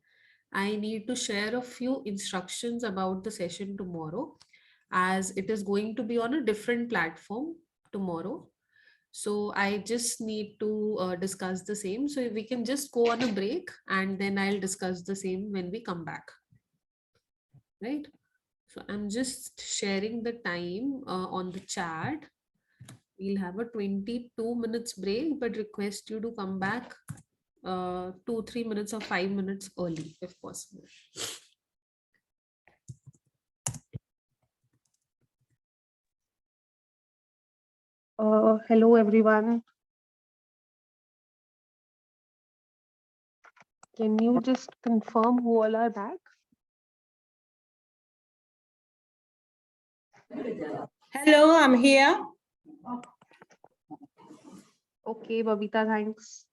I need to share a few instructions about the session tomorrow, as it is going to be on a different platform tomorrow. So I just need to discuss the same. So we can just go on a break and then I'll discuss the same when we come back. Right. So I'm just sharing the time on the chat. We'll have a 22 minutes break, but request you to come back 2-3 minutes or 5 minutes early if possible. Hello, everyone. Can you just confirm who all are back? Hello, I'm here. Okay, Babita, thanks.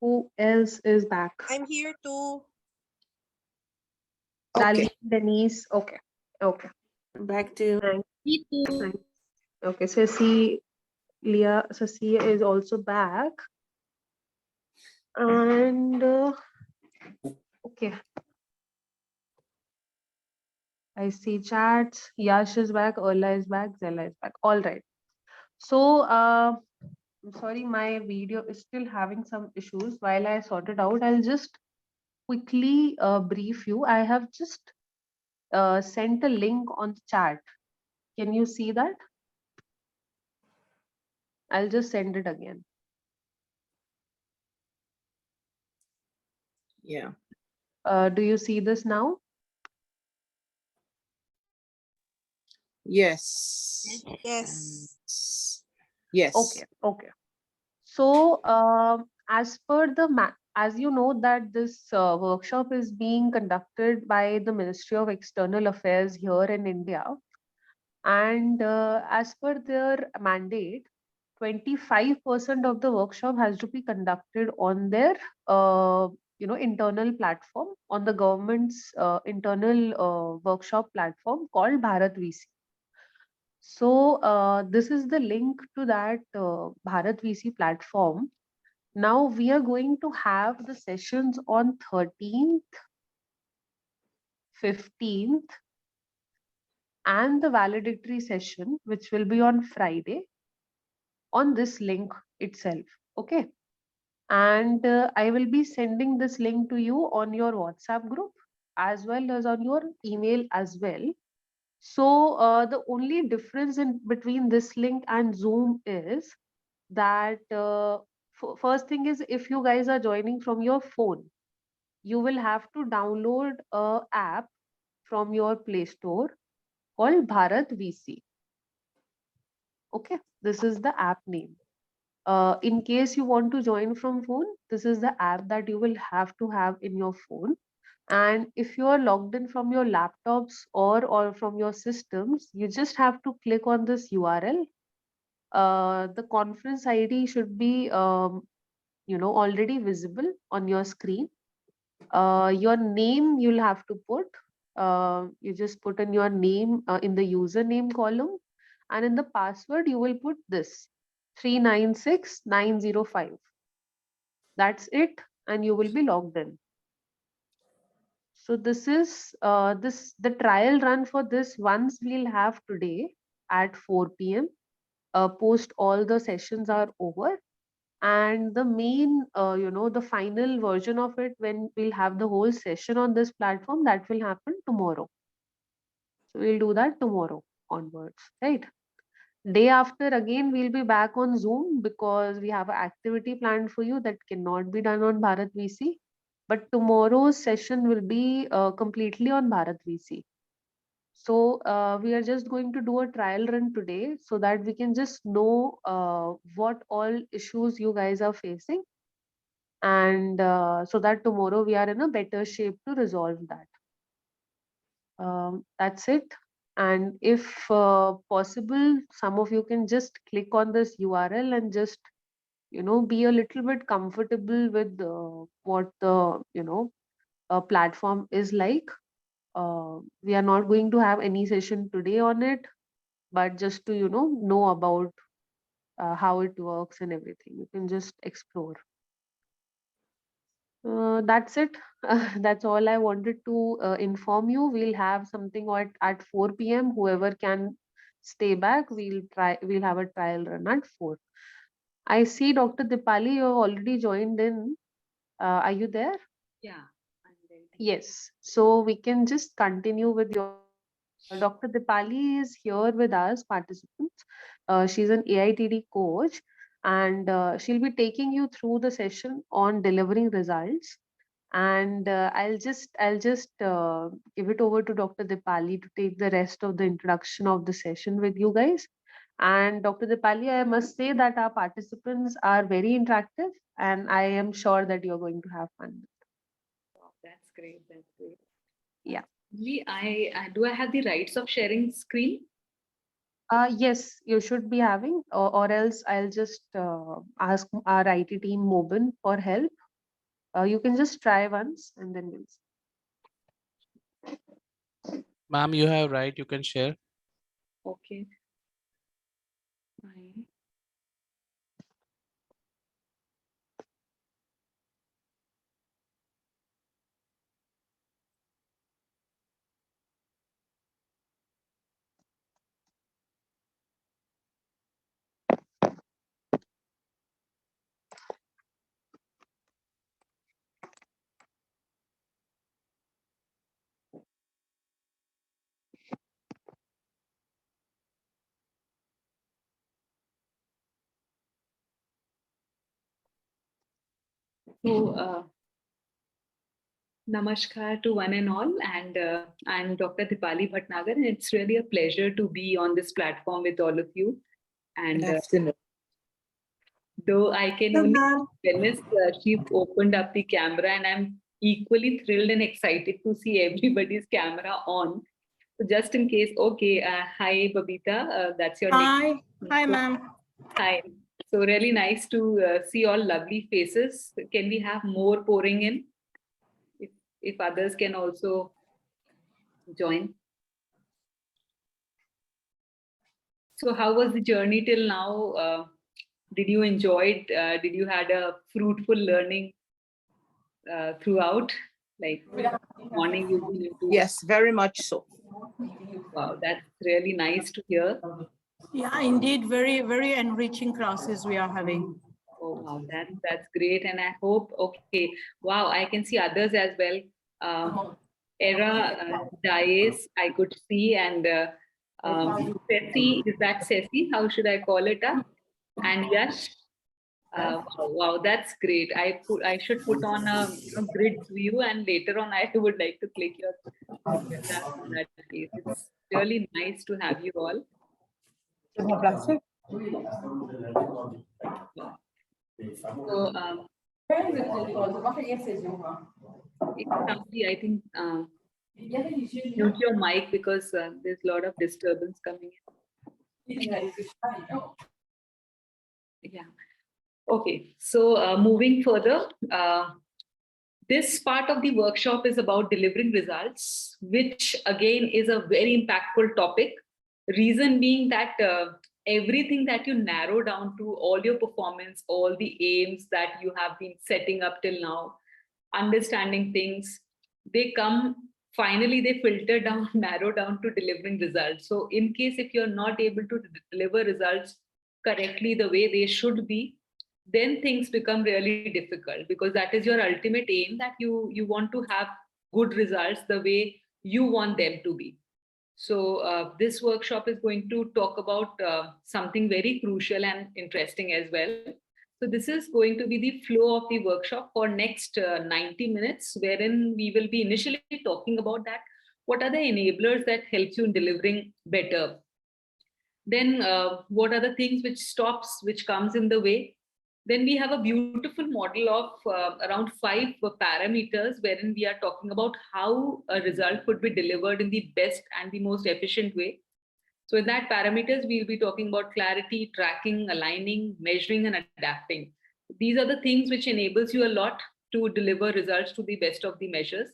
Who else is back? I'm here too. Darlene, Denise. Okay. Okay. Back to Thanks. Me too. Thanks. Okay, Cecilia is also back. And okay. I see chats. Yash is back. Ola is back. Zella is back. All right. So, I'm sorry, my video is still having some issues. While I sort it out, I'll just quickly brief you. I have just sent a link on the chat. Can you see that? I'll just send it again. Yeah. Do you see this now? Yes. Yes. Yes. Okay, okay. So, as per the as you know that this workshop is being conducted by the Ministry of External Affairs here in India, and as per their mandate, 25% of the workshop has to be conducted on their internal platform, on the government's internal workshop platform called Bharat VC. So this is the link to that Bharat VC platform. Now we are going to have the sessions on 13th, 15th, and the valedictory session, which will be on Friday, on this link itself. Okay. And I will be sending this link to you on your WhatsApp group as well as on your email as well. So the only difference in between this link and Zoom is that first thing is, if you guys are joining from your phone, you will have to download a app from your Play Store called Bharat VC. Okay, this is the app name. In case you want to join from phone, this is the app that you will have to have in your phone. And if you are logged in from your laptops or from your systems, you just have to click on this URL. The conference ID should be already visible on your screen. Your name you'll have to put. You just put in your name in the username column, and in the password you will put this 396905. That's it, and you will be logged in. So this is the trial run for this. Once we'll have today at 4 p.m. Post all the sessions are over, and the main the final version of it, when we'll have the whole session on this platform, that will happen tomorrow. So we'll do that tomorrow onwards, right? Day after, again we'll be back on Zoom, because we have an activity planned for you that cannot be done on Bharat VC. But tomorrow's session will be completely on Bharat VC. So we are just going to do a trial run today so that we can just know what all issues you guys are facing, and so that tomorrow we are in a better shape to resolve that. That's it. And if possible, some of you can just click on this URL and just be a little bit comfortable with what the platform is like. We are not going to have any session today on it, but just to know about how it works and everything, you can just explore. That's it. That's all I wanted to inform you. We'll have something at 4 p.m. Whoever can stay back, we'll have a trial run at 4. I see Dr. Dipali, you have already joined in. Are you there? Yeah, I'm there. Yes. So we can just continue with your Dr. Dipali is here with us, participants. She's an AITD coach, and she'll be taking you through the session on delivering results. And I'll just give it over to Dr. Dipali to take the rest of the introduction of the session with you guys. And Dr. Dipali, I must say that our participants are very interactive, and I am sure that you're going to have fun. Wow, that's great. That's great. Yeah. Do I have the rights of sharing screen? Yes, you should be having, or else I'll just ask our IT team, Mobin, for help. You can just try once and then we'll see. Ma'am, you have right. You can share. Okay. Fine. So, namaskar to one and all, and I'm Dr. Dipali Bhatnagar, and it's really a pleasure to be on this platform with all of you. And Good afternoon. though I can only witness, she opened up the camera, and I'm equally thrilled and excited to see everybody's camera on. So just in case, okay, hi Babita, that's your name. Hi, So, ma'am. hi. So really nice to see all lovely faces. Can we have more pouring in? If others can also join. So how was the journey till now? Did you enjoy it? Did you had a fruitful learning throughout? Like morning you've been into. Yes, very much so. Wow, that's really nice to hear. Yeah, indeed, very, very enriching classes we are having. Oh wow, that's great, and I hope okay. Wow, I can see others as well. Era Dias, I could see, and Ceci, is that Ceci? How should I call it? And Yash. Wow, that's great. I should put on a grid view, and later on I would like to click your that case. It's really nice to have you all. So somebody, I think mute your mic because there's a lot of disturbance coming in. Yeah. Okay. So moving further, this part of the workshop is about delivering results, which again is a very impactful topic. Reason being that everything that you narrow down to, all your performance, all the aims that you have been setting up till now, understanding things, they come, finally they filter down, narrow down to delivering results. So in case if you're not able to deliver results correctly the way they should be, then things become really difficult, because that is your ultimate aim, that you want to have good results the way you want them to be. So this workshop is going to talk about something very crucial and interesting as well. So this is going to be the flow of the workshop for next 90 minutes, wherein we will be initially talking about that. What are the enablers that help you in delivering better? Then what are the things which comes in the way? Then we have a beautiful model of around 5 parameters, wherein we are talking about how a result could be delivered in the best and the most efficient way. So in that parameters, we'll be talking about clarity, tracking, aligning, measuring, and adapting. These are the things which enables you a lot to deliver results to the best of the measures.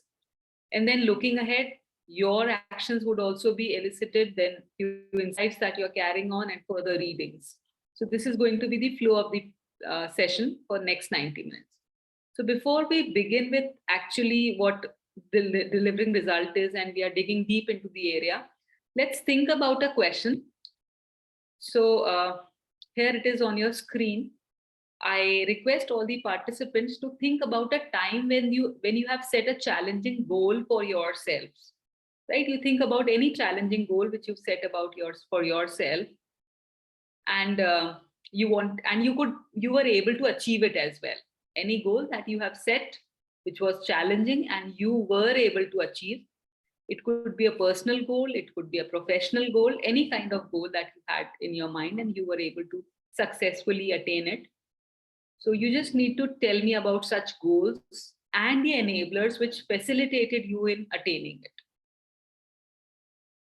And then looking ahead, your actions would also be elicited, then few insights that you're carrying on and further readings. So this is going to be the flow of the session for next 90 minutes. So before we begin with actually what the delivering result is, and we are digging deep into the area, let's think about a question. So here it is on your screen. I request all the participants to think about a time when you have set a challenging goal for yourselves, right? You think about any challenging goal which you've set for yourself, and you were able to achieve it as well. Any goal that you have set which was challenging and you were able to achieve. It could be a personal goal, it could be a professional goal, any kind of goal that you had in your mind and you were able to successfully attain it. So you just need to tell me about such goals and the enablers which facilitated you in attaining it.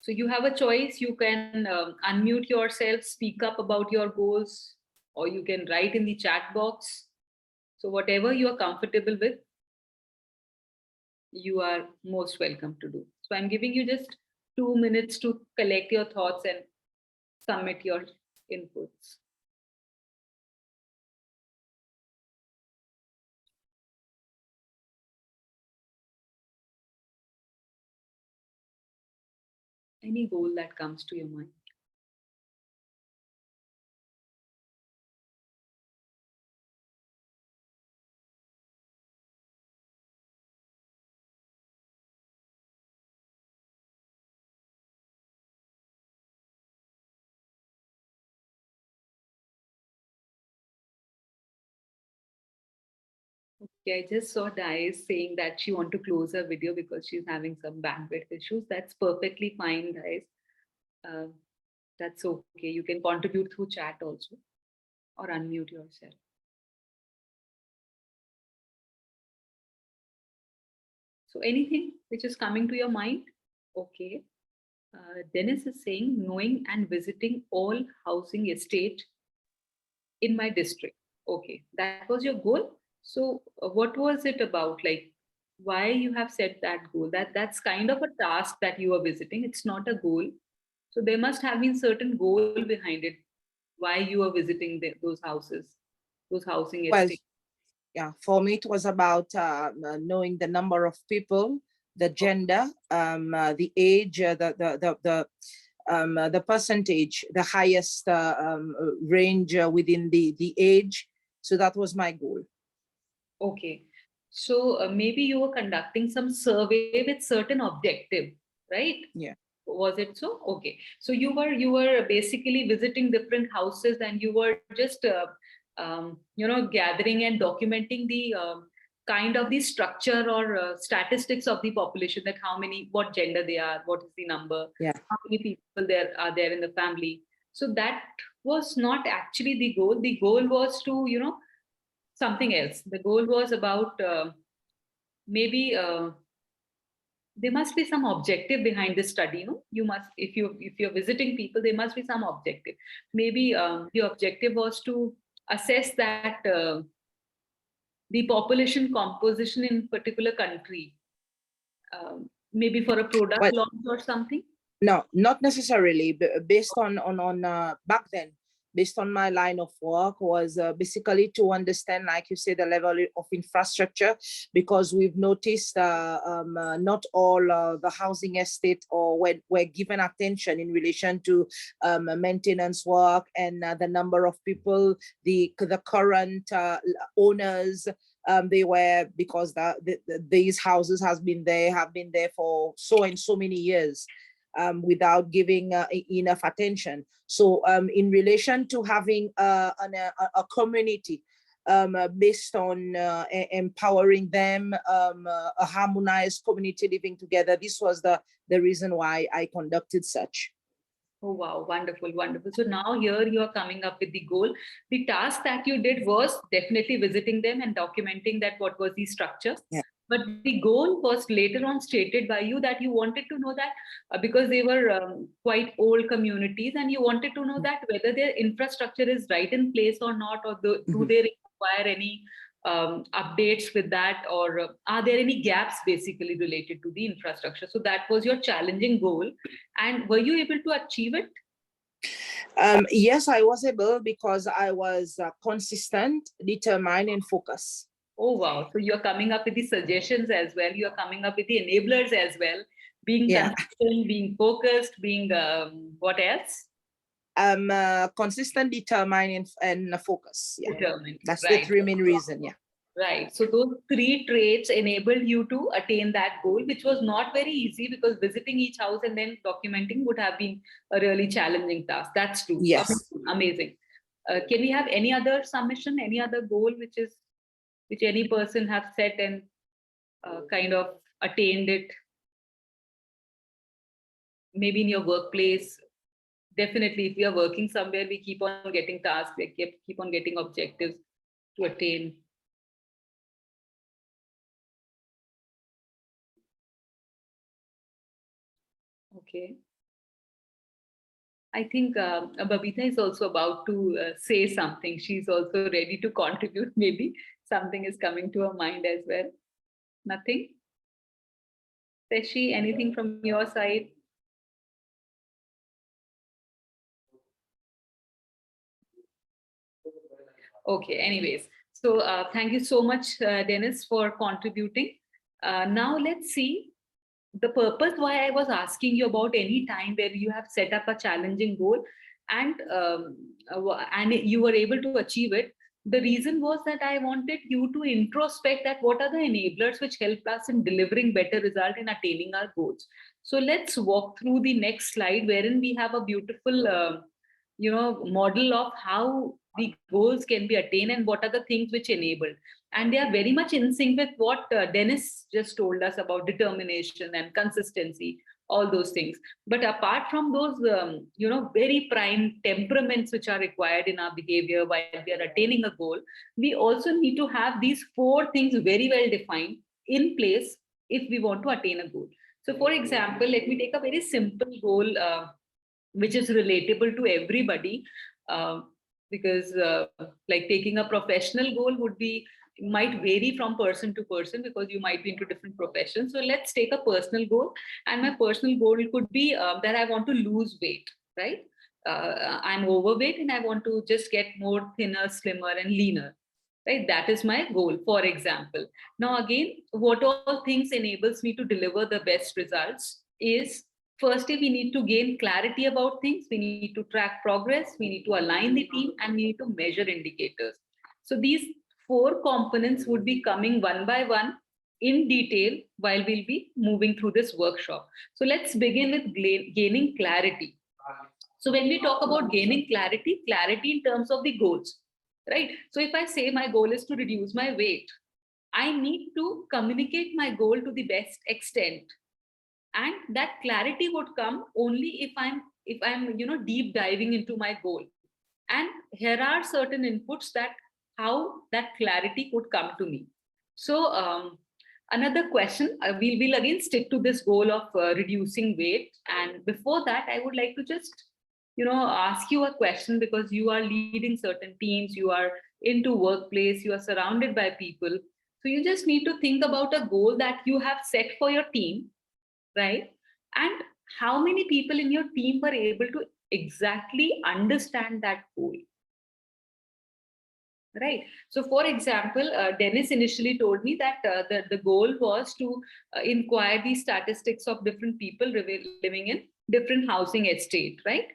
So you have a choice. You can unmute yourself, speak up about your goals, or you can write in the chat box. So whatever you are comfortable with, you are most welcome to do. So I'm giving you just 2 minutes to collect your thoughts and submit your inputs. Any goal that comes to your mind. Okay, I just saw Dice saying that she want to close her video because she's having some bandwidth issues. That's perfectly fine, guys. That's okay. You can contribute through chat also or unmute yourself. So anything which is coming to your mind? Okay. Dennis is saying knowing and visiting all housing estate in my district. Okay, that was your goal. So what was it about? Like why you have set that goal? That's kind of a task that you are visiting. It's not a goal. So there must have been certain goal behind it. Why you are visiting those houses, those housing Well, estates. yeah, for me, it was about knowing the number of people, the gender, the age, the percentage, the highest range within the age. So that was my goal. Okay. So maybe you were conducting some survey with certain objective, right? Yeah. Was it so? Okay. So you were basically visiting different houses and you were just gathering and documenting the kind of the structure or statistics of the population, that how many, what gender they are, what is the number, yeah, how many people there are there in the family. So that was not actually the goal. The goal was to, something else. The goal was about maybe there must be some objective behind this study. You must, if you're visiting people, there must be some objective. Maybe the objective was to assess that the population composition in particular country, maybe for a product launch or something. No, not necessarily. Based on back then, based on my line of work, was basically to understand, like you say, the level of infrastructure, because we've noticed not all the housing estate or were given attention in relation to maintenance work and the number of people, the current owners. They were, because these houses have been there for so and so many years. Without giving enough attention. So in relation to having a community based on empowering them, a harmonized community living together, this was the reason why I conducted such. Oh, wow. Wonderful. Wonderful. So now here you are coming up with the goal. The task that you did was definitely visiting them and documenting that what was the structure. Yeah. But the goal was later on stated by you that you wanted to know that because they were quite old communities, and you wanted to know that whether their infrastructure is right in place or not, or do they require any updates with that, or are there any gaps basically related to the infrastructure? So that was your challenging goal. And were you able to achieve it? Yes, I was able, because I was consistent, determined, and focused. Oh, wow. So you're coming up with the suggestions as well. You're coming up with the enablers as well. Being consistent, being focused, being what else? Consistent, determined, and focus. Yeah. Determined. That's right. the three main reason. Yeah. Right. So those three traits enabled you to attain that goal, which was not very easy, because visiting each house and then documenting would have been a really challenging task. That's true. Yes. Amazing. Can we have any other submission, any other goal which any person have set and kind of attained it? Maybe in your workplace. Definitely, if we are working somewhere, we keep on getting tasks, we keep on getting objectives to attain. Okay. I think Babita is also about to say something. She's also ready to contribute. Maybe something is coming to her mind as well. Nothing? Teshi, anything from your side? Okay, anyways. So thank you so much, Dennis, for contributing. Now let's see the purpose why I was asking you about any time where you have set up a challenging goal and you were able to achieve it. The reason was that I wanted you to introspect that what are the enablers which help us in delivering better result in attaining our goals. So let's walk through the next slide, wherein we have a beautiful model of how the goals can be attained and what are the things which enable. And they are very much in sync with what Dennis just told us about determination and consistency, all those things. But apart from those, very prime temperaments which are required in our behavior while we are attaining a goal, we also need to have these 4 things very well defined in place if we want to attain a goal. So for example, let me take a very simple goal, which is relatable to everybody, because like taking a professional goal might vary from person to person because you might be into different professions. So let's take a personal goal, and my personal goal could be that I want to lose weight, right? I'm overweight and I want to just get more thinner, slimmer and leaner, right? That is my goal, for example. Now again, what all things enables me to deliver the best results is, firstly, we need to gain clarity about things. We need to track progress. We need to align the team and we need to measure indicators. So these 4 components would be coming one by one in detail while we'll be moving through this workshop. So let's begin with gaining clarity. So when we talk about gaining clarity in terms of the goals, right? So if I say my goal is to reduce my weight, I need to communicate my goal to the best extent. And that clarity would come only if I'm deep diving into my goal. And here are certain inputs that how that clarity could come to me. So another question, we'll again stick to this goal of reducing weight. And before that, I would like to just ask you a question, because you are leading certain teams, you are into workplace, you are surrounded by people. So you just need to think about a goal that you have set for your team, right? And how many people in your team were able to exactly understand that goal, right? So for example, Dennis initially told me that the goal was to inquire the statistics of different people living in different housing estate, right?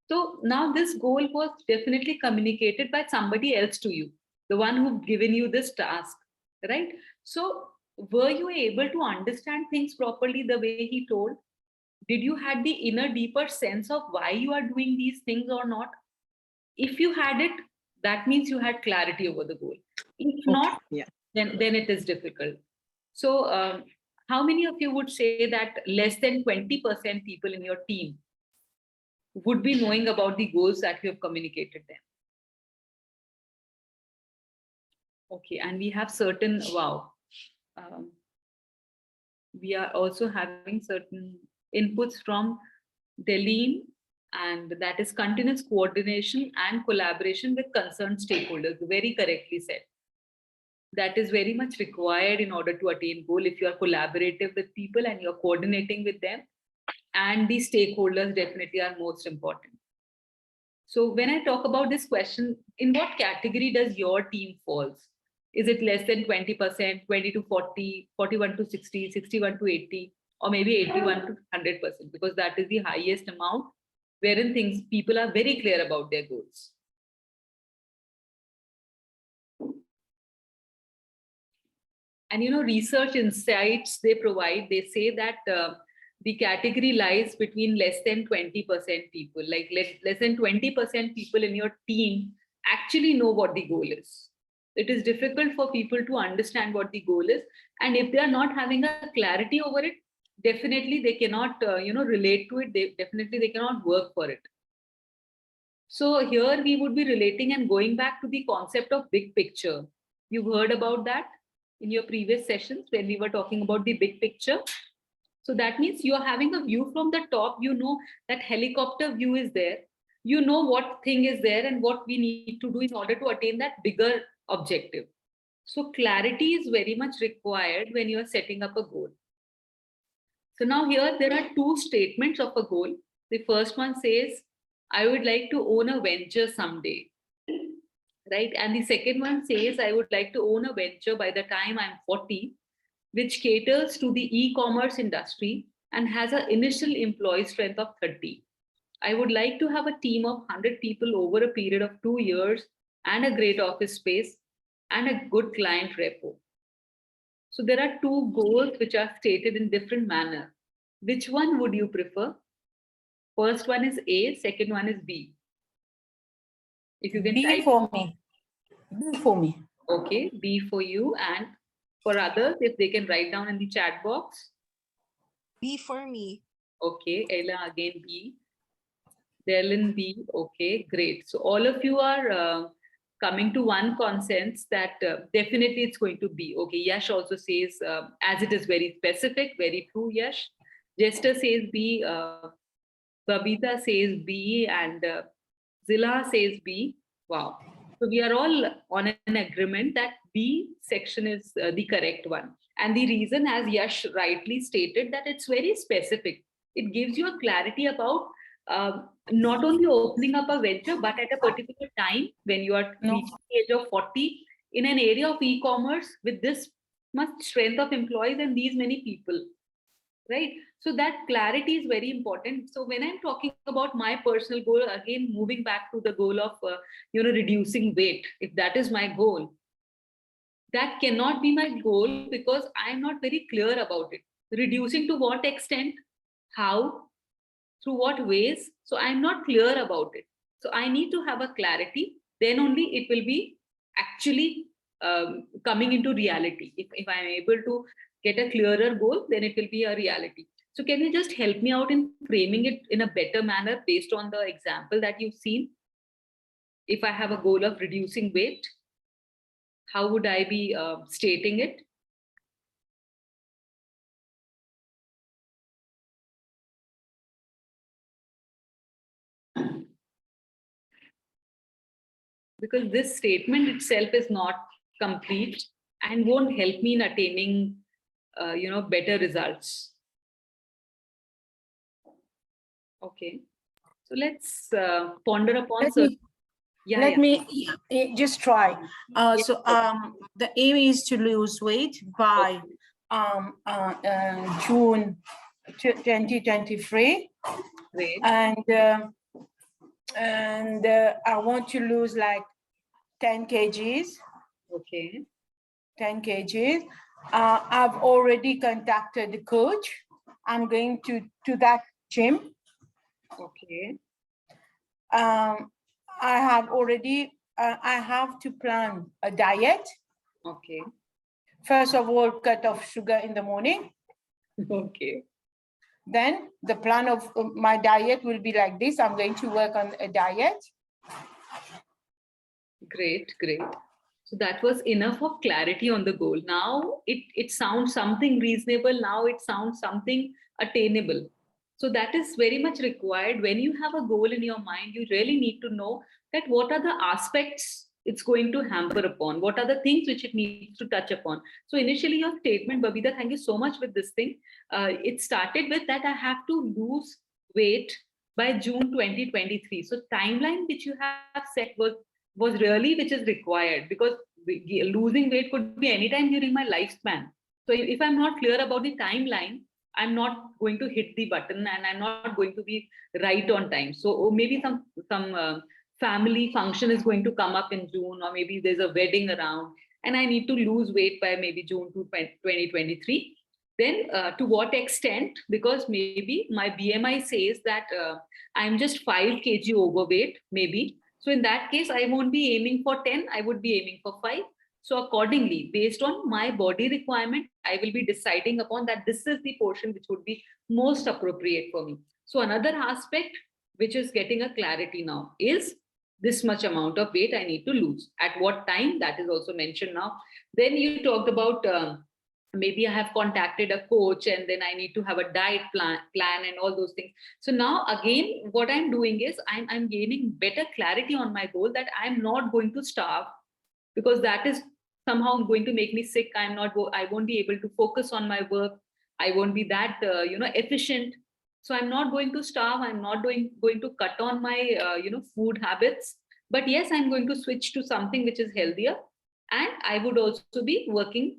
So now this goal was definitely communicated by somebody else to you, the one who given you this task, right? So were you able to understand things properly the way he told? Did you had the inner deeper sense of why you are doing these things or not? If you had it, that means you had clarity over the goal. If not, then it is difficult. So how many of you would say that less than 20% people in your team would be knowing about the goals that you have communicated them? Okay, and we have certain, we are also having certain inputs from Deline, and that is continuous coordination and collaboration with concerned stakeholders. Very correctly said. That is very much required in order to attain goal. If you are collaborative with people and you're coordinating with them, and the stakeholders definitely are most important. So when I talk about this question, in what category does your team falls? Is it less than 20%, 20 to 40, 41 to 60, 61 to 80, or maybe 81 to 100%? Because that is the highest amount wherein people are very clear about their goals. And research insights they provide, they say that the category lies between less than 20% people, like less than 20% people in your team actually know what the goal is. It is difficult for people to understand what the goal is. And if they are not having a clarity over it, definitely they cannot, relate to it. They cannot work for it. So here we would be relating and going back to the concept of big picture. You've heard about that in your previous sessions when we were talking about the big picture. So that means you are having a view from the top, that helicopter view is there. You know what thing is there and what we need to do in order to attain that bigger objective. So clarity is very much required when you are setting up a goal. So now here there are 2 statements of a goal. The first one says, I would like to own a venture someday, right? And the second one says, I would like to own a venture by the time I'm 40, which caters to the e-commerce industry and has an initial employee strength of 30. I would like to have a team of 100 people over a period of 2 years and a great office space and a good client repo. So there are 2 goals which are stated in different manner. Which one would you prefer? First one is A, second one is B. If you can B type. for me. B for me. Okay, B for you, and for others, if they can write down in the chat box. B for me. Okay, Ella again B. Delin B. Okay, great. So all of you are coming to one consensus that definitely it's going to be. Okay, Yash also says, as it is very specific, very true, Yash. Jester says B, Babita says B, and Zila says B. Wow. So we are all on an agreement that B section is the correct one. And the reason, as Yash rightly stated, that it's very specific. It gives you a clarity about not only opening up a venture, but at a particular time when you are reaching the age of 40 in an area of e-commerce with this much strength of employees and these many people, right? So that clarity is very important. So when I'm talking about my personal goal, again, moving back to the goal of, reducing weight, if that is my goal, that cannot be my goal because I'm not very clear about it. Reducing to what extent, how, through what ways. So I'm not clear about it. So I need to have a clarity. Then only it will be actually coming into reality. If I'm able to get a clearer goal, then it will be a reality. So can you just help me out in framing it in a better manner based on the example that you've seen? If I have a goal of reducing weight, how would I be stating it? Because this statement itself is not complete and won't help me in attaining, better results. Okay, so let's ponder upon. Let me just try. The aim is to lose weight by June 2023. Great. And I want to lose like 10 kgs. Okay. 10 kgs. I've already contacted the coach. I'm going to that gym. Okay. I have already, I have to plan a diet. Okay. First of all, cut off sugar in the morning. Okay. Then the plan of my diet will be like this. I'm going to work on a diet. Great, great. So that was enough of clarity on the goal. Now it sounds something reasonable. Now it sounds something attainable. So that is very much required. When you have a goal in your mind, you really need to know that what are the aspects it's going to hamper upon, what are the things which it needs to touch upon. So initially your statement, Babita, thank you so much with this thing. It started with that I have to lose weight by June 2023. So timeline which you have set was really which is required, because losing weight could be anytime during my lifespan. So if I'm not clear about the timeline, I'm not going to hit the button and I'm not going to be right on time. So maybe some family function is going to come up in June, or maybe there's a wedding around and I need to lose weight by maybe June 2023. Then to what extent, because maybe my BMI says that I'm just 5 kg overweight, maybe. So in that case, I won't be aiming for 10, I would be aiming for 5. So accordingly, based on my body requirement, I will be deciding upon that this is the portion which would be most appropriate for me. So another aspect which is getting a clarity now is this much amount of weight I need to lose. At what time, that is also mentioned now. Then you talked about maybe I have contacted a coach and then I need to have a diet plan and all those things. So now again, what I'm doing is I'm gaining better clarity on my goal, that I'm not going to starve, because that is somehow going to make me sick. I won't be able to focus on my work. I won't be that efficient. So I'm not going to starve. I'm not going to cut on my food habits. But yes, I'm going to switch to something which is healthier, and I would also be working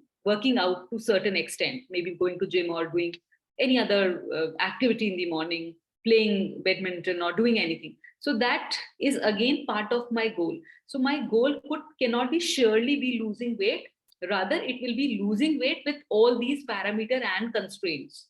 out to a certain extent, maybe going to gym or doing any other activity in the morning, playing badminton or doing anything. So that is again part of my goal. So my goal cannot be surely be losing weight. Rather, it will be losing weight with all these parameters and constraints,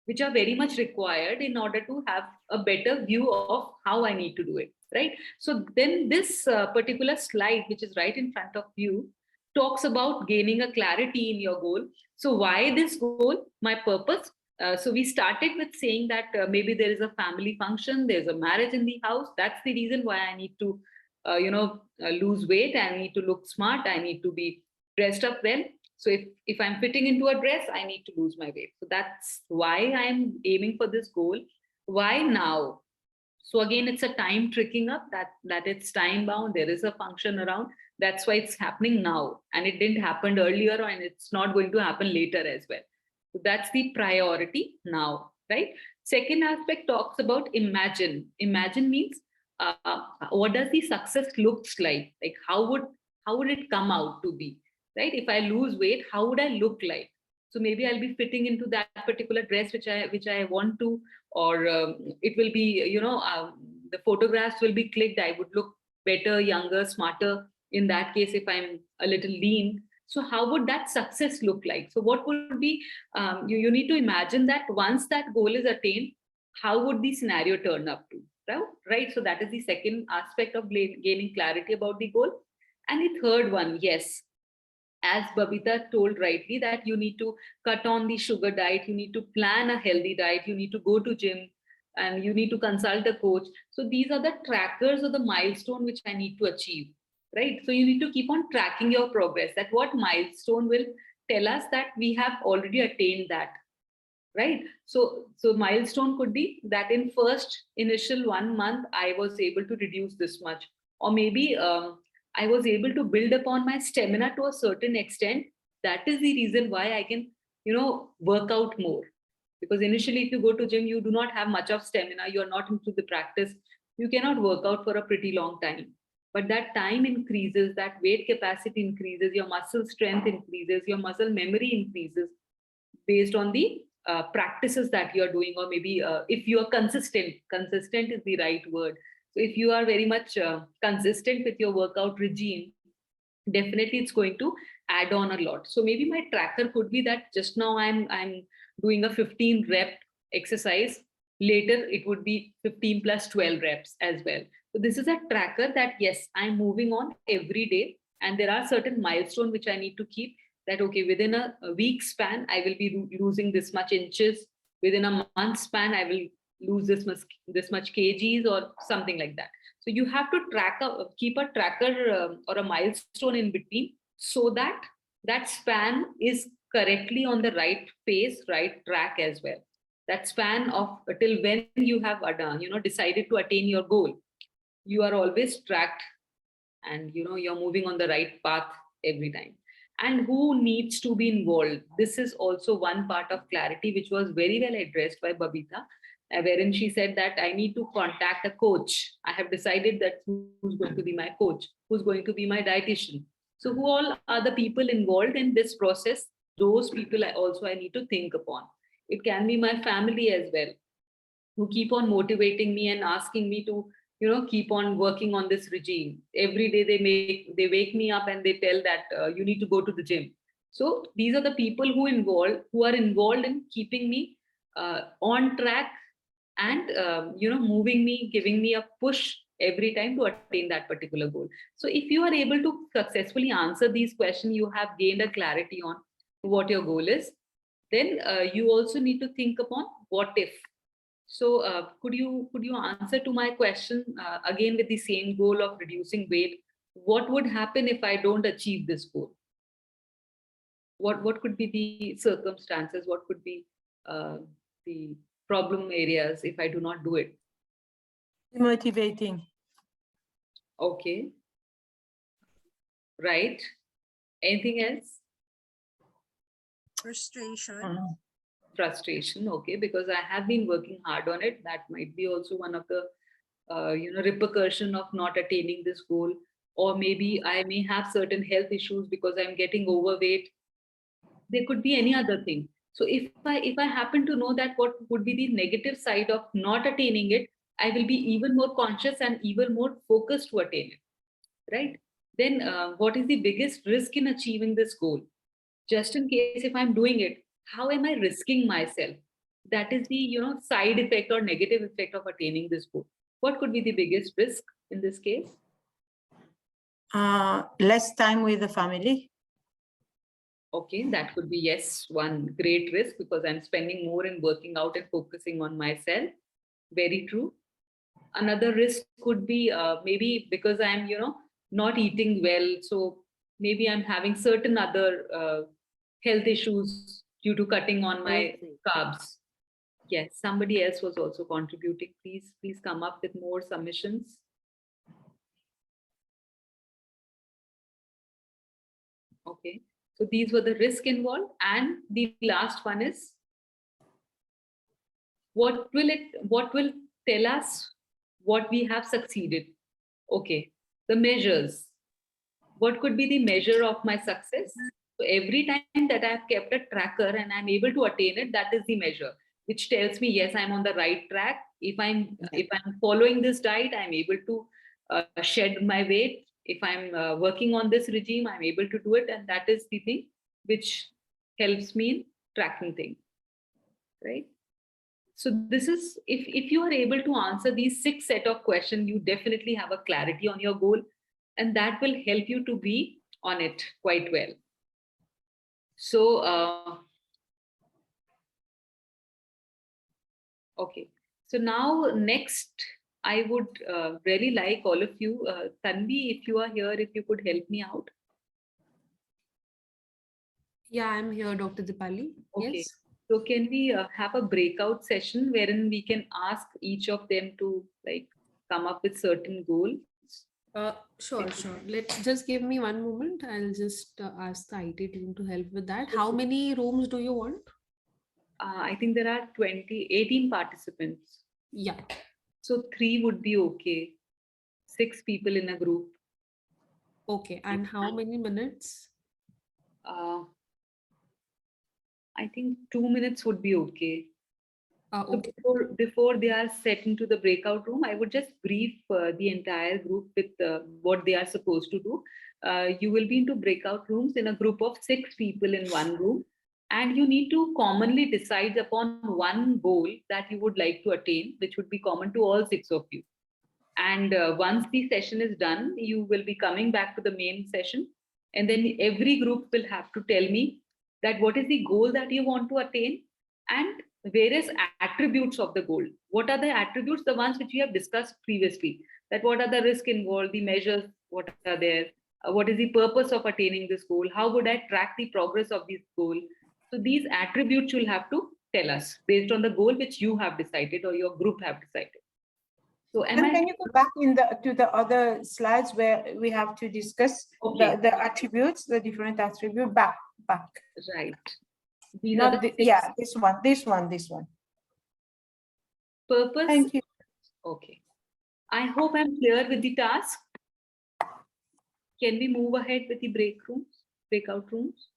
which are very much required in order to have a better view of how I need to do it. right? So then this particular slide, which is right in front of you, talks about gaining a clarity in your goal. So why this goal? My purpose. So we started with saying that maybe there is a family function, there's a marriage in the house. That's the reason why I need to, lose weight. I need to look smart. I need to be dressed up well. So if I'm fitting into a dress, I need to lose my weight. So that's why I'm aiming for this goal. Why now? So again, it's a time tricking up that it's time bound. There is a function around. That's why it's happening now. And it didn't happen earlier, and it's not going to happen later as well. So that's the priority now, right? Second aspect talks about imagine. Imagine means what does the success looks like? Like how would it come out to be, right? If I lose weight, how would I look like? So maybe I'll be fitting into that particular dress which I want to, or it will be, the photographs will be clicked. I would look better, younger, smarter in that case if I'm a little lean. So how would that success look like? So what would be, you need to imagine that once that goal is attained, how would the scenario turn up to, right? So that is the second aspect of gaining clarity about the goal. And the third one, yes, as Babita told rightly, that you need to cut on the sugar diet, you need to plan a healthy diet, you need to go to gym, and you need to consult a coach. So these are the trackers or the milestone which I need to achieve, right? So you need to keep on tracking your progress, that what milestone will tell us that we have already attained that, right? So milestone could be that in first initial 1 month, I was able to reduce this much, or maybe I was able to build upon my stamina to a certain extent. That is the reason why I can, work out more. Because initially, if you go to gym, you do not have much of stamina. You are not into the practice. You cannot work out for a pretty long time. But that time increases, that weight capacity increases, your muscle strength increases, your muscle memory increases based on the practices that you are doing, or maybe if you are consistent is the right word. So if you are very much consistent with your workout regime, definitely it's going to add on a lot. So maybe my tracker could be that just now I'm doing a 15 rep exercise. Later it would be 15 plus 12 reps as well. So this is a tracker that yes, I'm moving on every day, and there are certain milestones which I need to keep. That okay, within a week span, I will be losing this much inches. Within a month span, I will lose this much kgs or something like that. So you have to keep a tracker or a milestone in between, so that that span is correctly on the right pace, right track as well. That span of till when you have decided to attain your goal, you are always tracked, and you're moving on the right path every time. And who needs to be involved? This is also one part of clarity which was very well addressed by Babita, wherein she said that I need to contact a coach. I have decided that who's going to be my coach, who's going to be my dietitian. So who all are the people involved in this process? Those people I need to think upon. It can be my family as well, who keep on motivating me and asking me to keep on working on this regime. Every day they wake me up and they tell that you need to go to the gym. So these are the people who are involved in keeping me on track, and moving me, giving me a push every time to attain that particular goal. So if you are able to successfully answer these questions, you have gained a clarity on what your goal is. Then you also need to think upon what if. So could you answer to my question again with the same goal of reducing weight? What would happen if I don't achieve this goal? What could be the circumstances? What could be the problem areas if I do not do it? Motivating. Okay. Right. Anything else? Frustration. Frustration. Okay, because I have been working hard on it. That might be also one of the repercussion of not attaining this goal. Or maybe I may have certain health issues because I'm getting overweight. There could be any other thing. So if I happen to know that what would be the negative side of not attaining it, I will be even more conscious and even more focused to attain it, right? Then what is the biggest risk in achieving this goal? Just in case if I'm doing it, how am I risking myself? That is the side effect or negative effect of attaining this goal. What could be the biggest risk in this case? Less time with the family. Okay, that could be, yes, one great risk because I'm spending more in working out and focusing on myself. Very true. Another risk could be maybe because I'm, not eating well. So maybe I'm having certain other health issues due to cutting on my carbs. Yes, somebody else was also contributing. Please come up with more submissions. Okay, so these were the risk involved. And the last one is, what will tell us what we have succeeded? Okay, the measures. What could be the measure of my success? So every time that I've kept a tracker and I'm able to attain it, that is the measure, which tells me, yes, I'm on the right track. If I'm following this diet, I'm able to shed my weight. If I'm working on this regime, I'm able to do it. And that is the thing which helps me in tracking things, right? So this is, if you are able to answer these 6 set of questions, you definitely have a clarity on your goal, and that will help you to be on it quite well. So, okay. So now next, I would really like all of you, Tanvi, if you are here, if you could help me out. Yeah, I'm here, Dr. Dipali. Okay. Yes. So can we have a breakout session wherein we can ask each of them to come up with certain goals? Sure. Let's just give me one moment. I'll just ask the IT team to help with that. How many rooms do you want? I think there are 18 participants. Yeah. So 3 would be okay. 6 people in a group. Okay. And how many minutes? I think 2 minutes would be okay. Okay. So before they are set into the breakout room, I would just brief the entire group with what they are supposed to do. You will be into breakout rooms in a group of 6 people in one room, and you need to commonly decide upon one goal that you would like to attain, which would be common to all 6 of you. And once the session is done, you will be coming back to the main session, and then every group will have to tell me that what is the goal that you want to attain and various attributes of the goal. What are the attributes? The ones which we have discussed previously. That what are the risks involved, the measures, what are there, what is the purpose of attaining this goal, how would I track the progress of this goal. So these attributes you'll have to tell us based on the goal which you have decided or your group have decided. So can you go back to the other slides where we have to discuss the attributes, the different attributes back. Right. This one. Purpose. Thank you. Okay. I hope I'm clear with the task. Can we move ahead with the breakout rooms?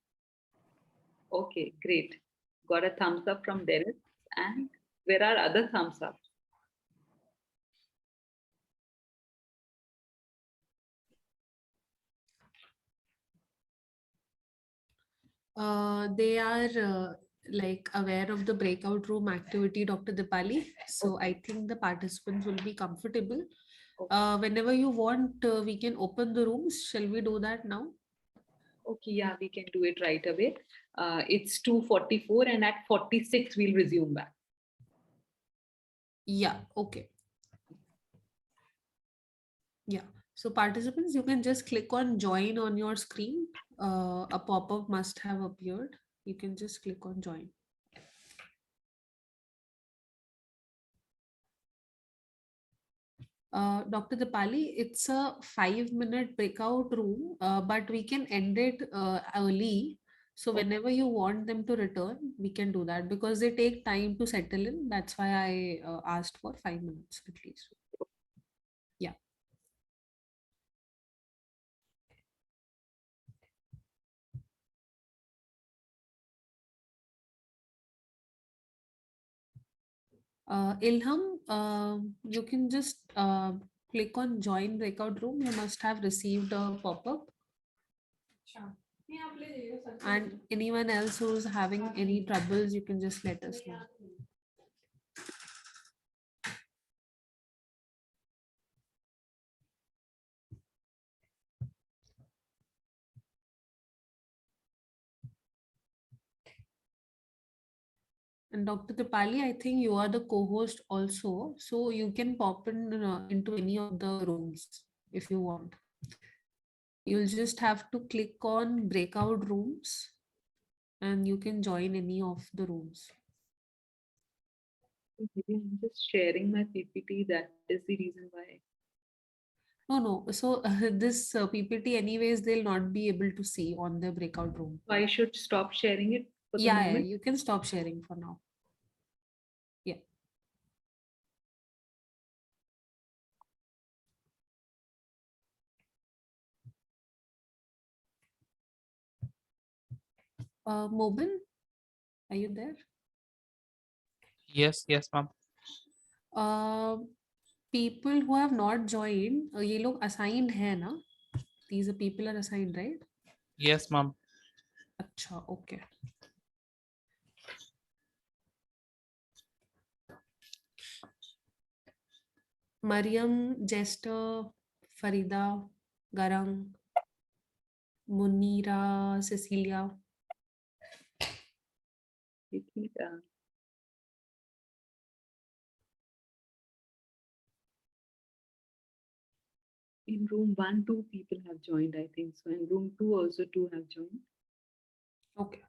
Okay, great. Got a thumbs up from Dennis. And where are other thumbs up? They are aware of the breakout room activity, Dr. Dipali. So I think the participants will be comfortable. Whenever you want, we can open the rooms. Shall we do that now? Okay, yeah, we can do it right away. It's 2:44 and at 46 we'll resume back. Yeah, okay. Yeah, so participants, you can just click on join on your screen. A pop-up must have appeared. You can just click on join. Dr. Dipali, it's a 5-minute breakout room, but we can end it early. So whenever you want them to return, we can do that because they take time to settle in. That's why I asked for 5 minutes at least. Yeah. Ilham, you can just click on join breakout room. You must have received a pop-up. And anyone else who's having any troubles, you can just let us know. And Dr. Tripali, I think you are the co-host also, so you can pop in into any of the rooms if you want. You'll just have to click on breakout rooms and you can join any of the rooms. Maybe I'm just sharing my PPT. That is the reason why. No. So this PPT anyways, they'll not be able to see on the breakout room. So I should stop sharing it for the Yeah, moment. you can stop sharing for now. Yeah. Mobin, are you there? Yes, ma'am. People who have not joined, ये लोग assigned है ना? These are people are assigned, right? Yes, ma'am. अच्छा, okay. Mariam, Jester, Farida, Garang, Munira, Cecilia. I think, in room 1, 2 people have joined, I think so. In room 2 also 2 have joined. Okay.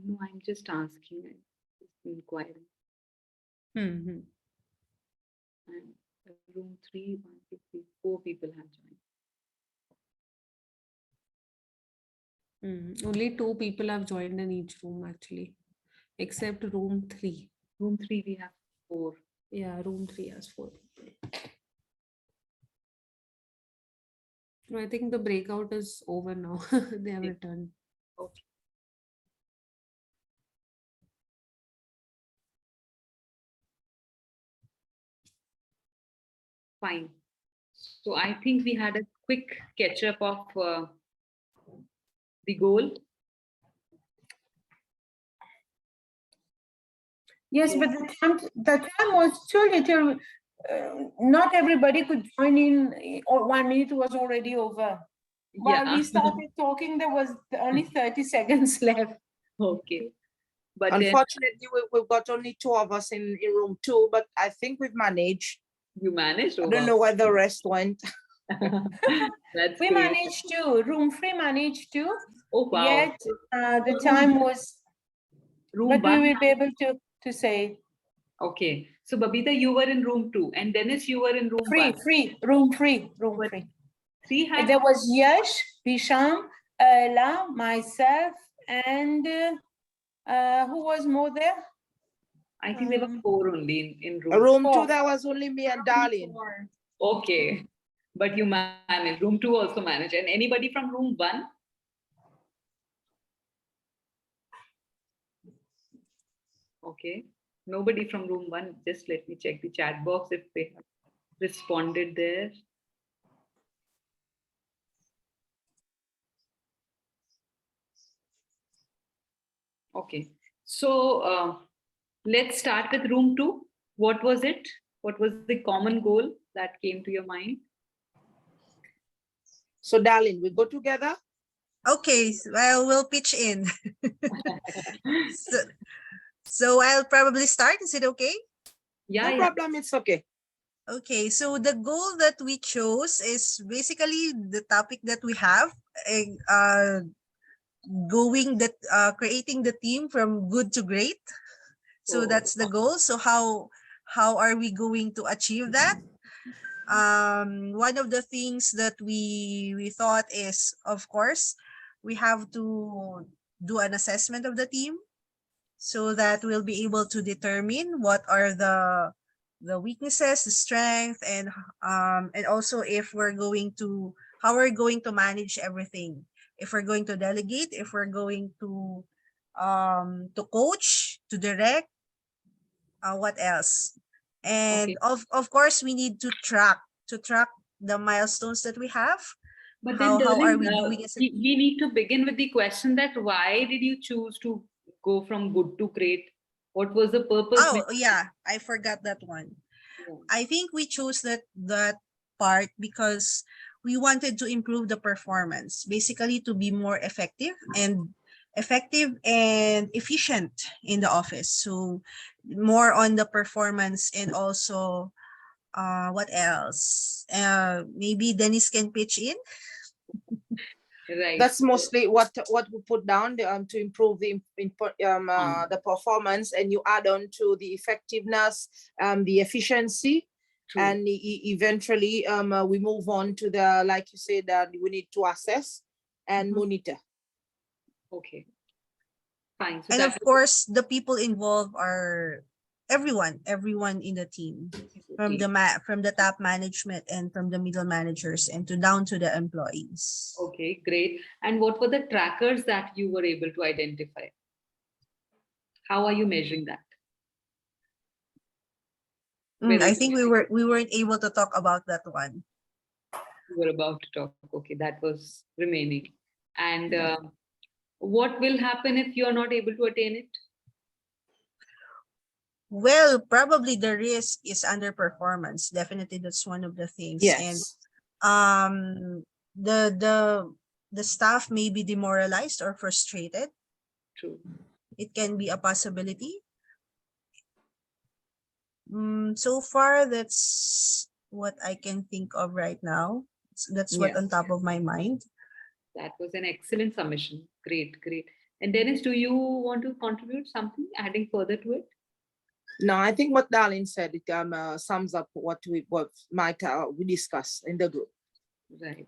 No, I'm just asking, I'm just inquiring. Mm-hmm. And room 3, 1, 2, 3, 4 people have joined. Only 2 people have joined in each room actually, except room 3. Room 3 we have 4. Yeah, room 3 has 4 people. No, I think the breakout is over now. They have returned. Okay. Fine. So I think we had a quick catch up of the goal. Yes, but the time was too little. Not everybody could join in, or 1 minute was already over. While we started talking, there was only 30 seconds left. Okay. But unfortunately, we've got only 2 of us in room 2, but I think we've managed. You managed? I don't know where the rest went. That's we great. managed to. Room 3 managed to. Oh, wow. Yet the time was. Room but 1. we will be able to say. Okay. So Babita, you were in room 2, and Dennis, you were in room 1. Room 3. 3 had. There was Yash, Bisham, Ella, myself, and who was more there? I think there were 4 only in room. Room 2, there was only me and Darlene. Okay. But you managed. Room 2 also managed. And anybody from room 1? Okay. Nobody from room 1. Just let me check the chat box if they have responded there. Okay. So let's start with room 2. What was it? What was the common goal that came to your mind? So Darlene, we go together? Okay, well, we'll pitch in. So I'll probably start. Is it okay? Yeah, no problem. It's okay. Okay, so the goal that we chose is basically the topic that we have, creating the team from good to great. So that's the goal. So how are we going to achieve that? One of the things that we thought is, of course, we have to do an assessment of the team so that we'll be able to determine what are the weaknesses, the strength, and also if we're going to how we're going to manage everything. If we're going to delegate, if we're going to coach, to direct, what else? And of course, we need to track the milestones that we have. But how then, are we doing? We need to begin with the question that why did you choose to go from good to great? What was the purpose? Oh, yeah, I forgot that one. Yeah. I think we chose that part because we wanted to improve the performance, basically to be more effective and effective and efficient in the office. So more on the performance, and also what else? Maybe Dennis can pitch in. Right. That's mostly what we put down to improve the the performance, and you add on to the effectiveness, the efficiency. True. And eventually we move on to the, like you said, that we need to assess and monitor. Okay. Fine. So And that of course, the people involved are everyone in the team, from the top management and from the middle managers and down to the employees. Okay, great. And what were the trackers that you were able to identify? How are you measuring that? I think we weren't able to talk about that one. We were about to talk. Okay, that was remaining. And what will happen if you are not able to attain it? Well, probably the risk is underperformance. Definitely, that's one of the things. Yes. And the staff may be demoralized or frustrated. True. It can be a possibility. So far, that's what I can think of right now. That's what on top of my mind. That was an excellent submission. Great, great. And Dennis, do you want to contribute something, adding further to it? No, I think what Darlene said, it sums up what we discussed in the group. Right, right.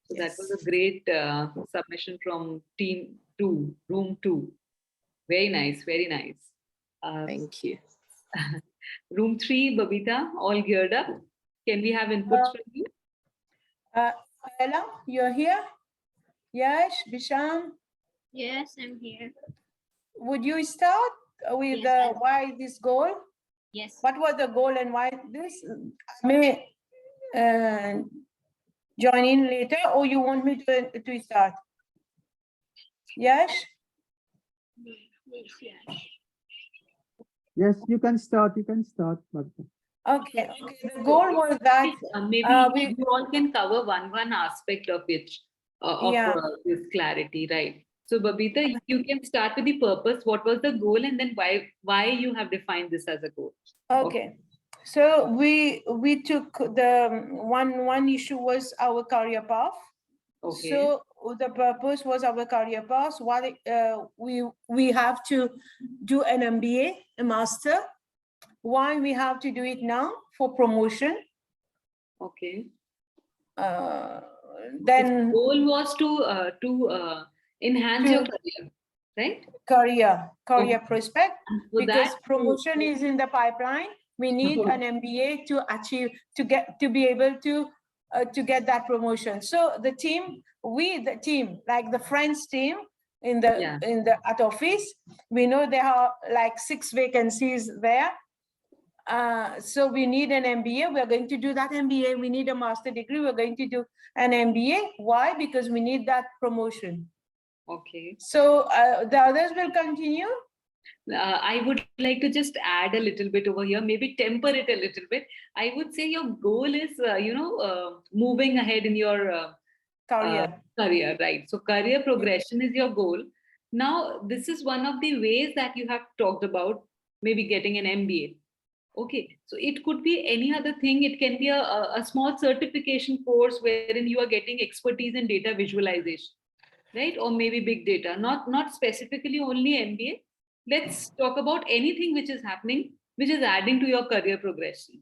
So that was a great submission from team 2, room 2. Very nice, very nice. Thank you. Room 3, Babita, all geared up. Can we have inputs from you? Ella, you're here? Yes, Bisham? Yes, I'm here. Would you start with Yes, why this goal? Yes. What was the goal and why this? I may join in later, or you want me to start? Yes? Yes, you can start. Okay, the goal was that maybe you all can cover one aspect of which this clarity, right? So Babita, you can start with the purpose. What was the goal, and then why you have defined this as a goal? Okay. So we took the one issue was our career path. Okay. So the purpose was our career path. What we have to do an MBA, a master. Why we have to do it now? For promotion. Okay. Then the goal was to enhance your career, right? Career prospect. So because promotion is in the pipeline. We need an MBA to achieve, to be able to get that promotion. So the team, like the Friends team at office, we know there are like 6 vacancies there. So we need an MBA. We're going to do that MBA. We need a master degree. We're going to do an MBA. Why? Because we need that promotion. Okay. So the others will continue. I would like to just add a little bit over here, maybe temper it a little bit. I would say your goal is, moving ahead in your career, right? So career progression is your goal. Now, this is one of the ways that you have talked about, maybe getting an MBA. Okay, so it could be any other thing. It can be a small certification course wherein you are getting expertise in data visualization, right? Or maybe big data, not specifically only MBA. Let's talk about anything which is happening, which is adding to your career progression,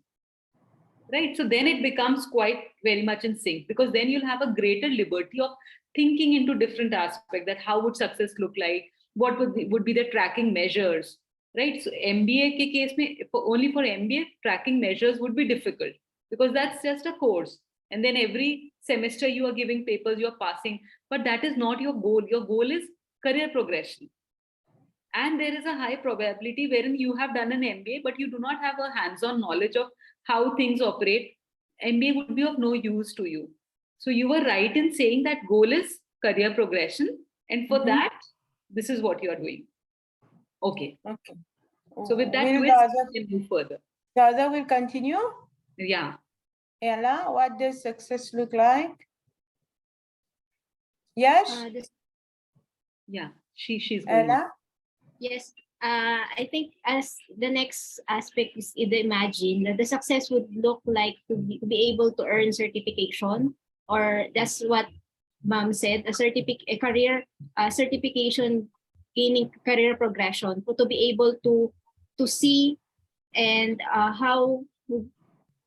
right? So then it becomes quite very much in sync, because then you'll have a greater liberty of thinking into different aspects, that how would success look like? What would be the tracking measures, right? So MBA ke case mein, only for MBA, tracking measures would be difficult because that's just a course. And then every semester you are giving papers, you are passing, but that is not your goal. Your goal is career progression. And there is a high probability wherein you have done an MBA, but you do not have a hands-on knowledge of how things operate. MBA would be of no use to you. So you were right in saying that goal is career progression. And for that, this is what you are doing. Okay. Okay. So with that, we can move further. The other will continue? Yeah. Ella, what does success look like? Yes? Yeah. she's going. Ella? Yes, I think as the next aspect is imagine that the success would look like to be able to earn certification, or that's what Mom said, a career certification, gaining career progression, to be able to see and how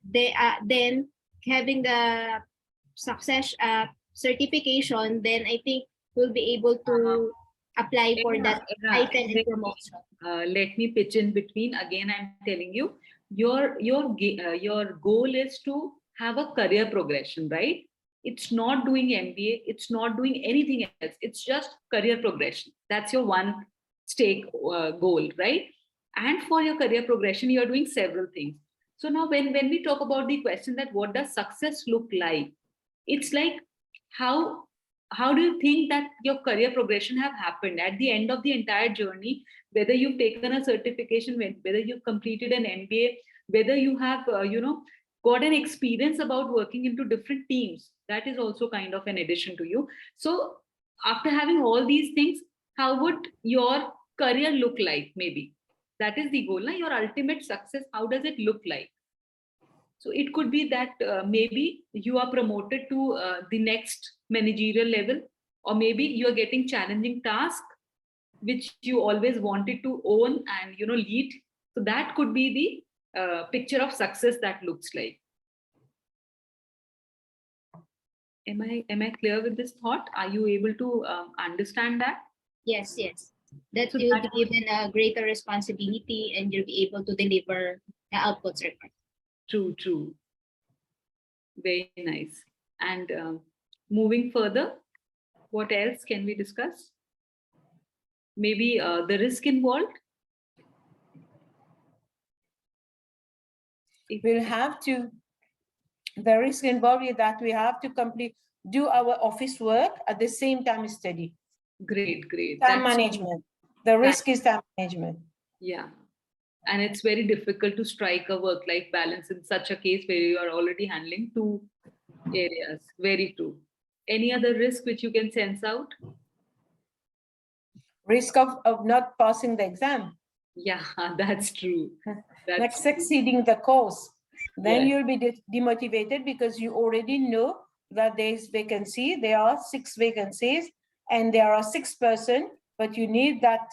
they then having the success certification, then I think we'll be able to apply for that title and promotion. Let me pitch in between. Again, I'm telling you, your goal is to have a career progression, right? It's not doing MBA. It's not doing anything else. It's just career progression. That's your one stake goal, right? And for your career progression, you are doing several things. So now when we talk about the question that what does success look like, it's like how do you think that your career progression have happened at the end of the entire journey, whether you've taken a certification, whether you've completed an MBA, whether you have got an experience about working into different teams, that is also kind of an addition to you. So after having all these things, how would your career look like? Maybe that is the goal, your ultimate success. How does it look like? So it could be that maybe you are promoted to the next managerial level, or maybe you are getting challenging tasks which you always wanted to own and lead. So that could be the picture of success that looks like. Am I clear with this thought? Are you able to understand that? Yes, yes. That So you'll that- be given a greater responsibility and you'll be able to deliver the outputs required. True. Very nice. And moving further, what else can we discuss? Maybe the risk involved. We'll have to, the risk involved is that we have to do our office work at the same time study. Great. Time management. The risk is time management. Yeah. And it's very difficult to strike a work-life balance in such a case where you are already handling two areas. Very true. Any other risk which you can sense out? Risk of not passing the exam. Yeah, that's true. Like succeeding the course. Then Yes. you'll be demotivated because you already know that there is vacancy. There are 6 vacancies and there are 6 persons, but you need that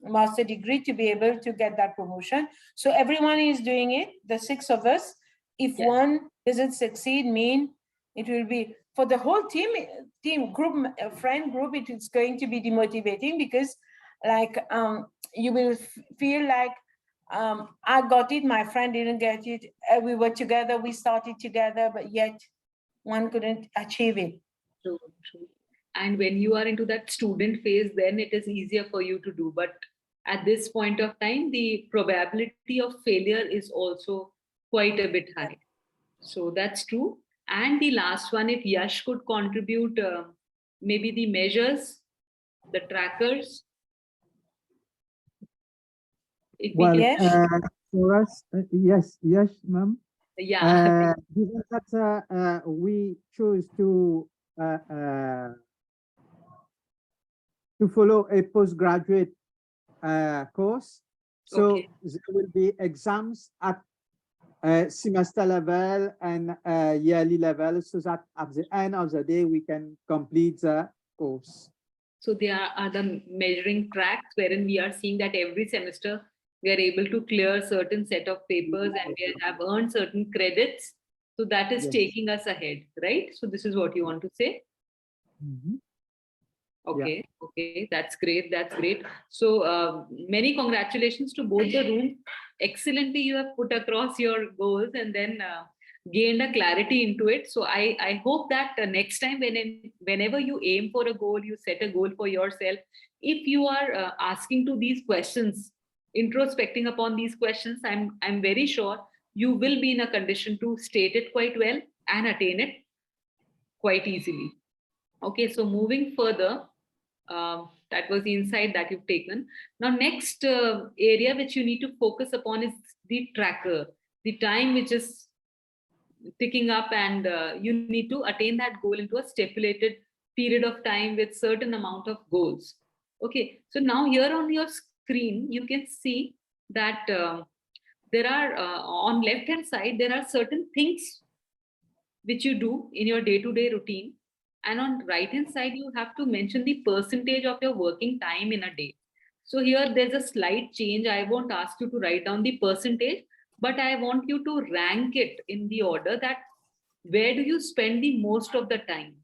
master degree to be able to get that promotion. So everyone is doing it, the 6 of us. If one doesn't succeed, it will be for the whole team group, friend group, it is going to be demotivating because you will feel like I got it, my friend didn't get it. We were together, we started together, but yet one couldn't achieve it. True. And when you are into that student phase, then it is easier for you to do. But at this point of time, the probability of failure is also quite a bit high. So that's true. And the last one, if Yash could contribute, maybe the measures, the trackers. Well, for us, yes, ma'am. Yeah. Given that we choose to follow a postgraduate course, so there will be exams at semester level and yearly level, so that at the end of the day we can complete the course. So there are the measuring tracks wherein we are seeing that every semester we are able to clear certain set of papers and we have earned certain credits. So that is taking us ahead, right? So this is what you want to say? Mm-hmm. Okay, that's great. So many congratulations to both the rooms. Excellently, you have put across your goals and then gained a clarity into it. So I hope that next time whenever you aim for a goal, you set a goal for yourself. If you are asking to these questions, introspecting upon these questions, I'm very sure you will be in a condition to state it quite well and attain it quite easily. Okay, so moving further, that was the insight that you've taken. Now, next area which you need to focus upon is the tracker, the time which is ticking up, and you need to attain that goal into a stipulated period of time with certain amount of goals. Okay, so now here on your screen, you can see that there are on left hand side, there are certain things which you do in your day-to-day routine. And on right hand side, you have to mention the percentage of your working time in a day. So here there's a slight change. I won't ask you to write down the percentage, but I want you to rank it in the order that where do you spend the most of the time?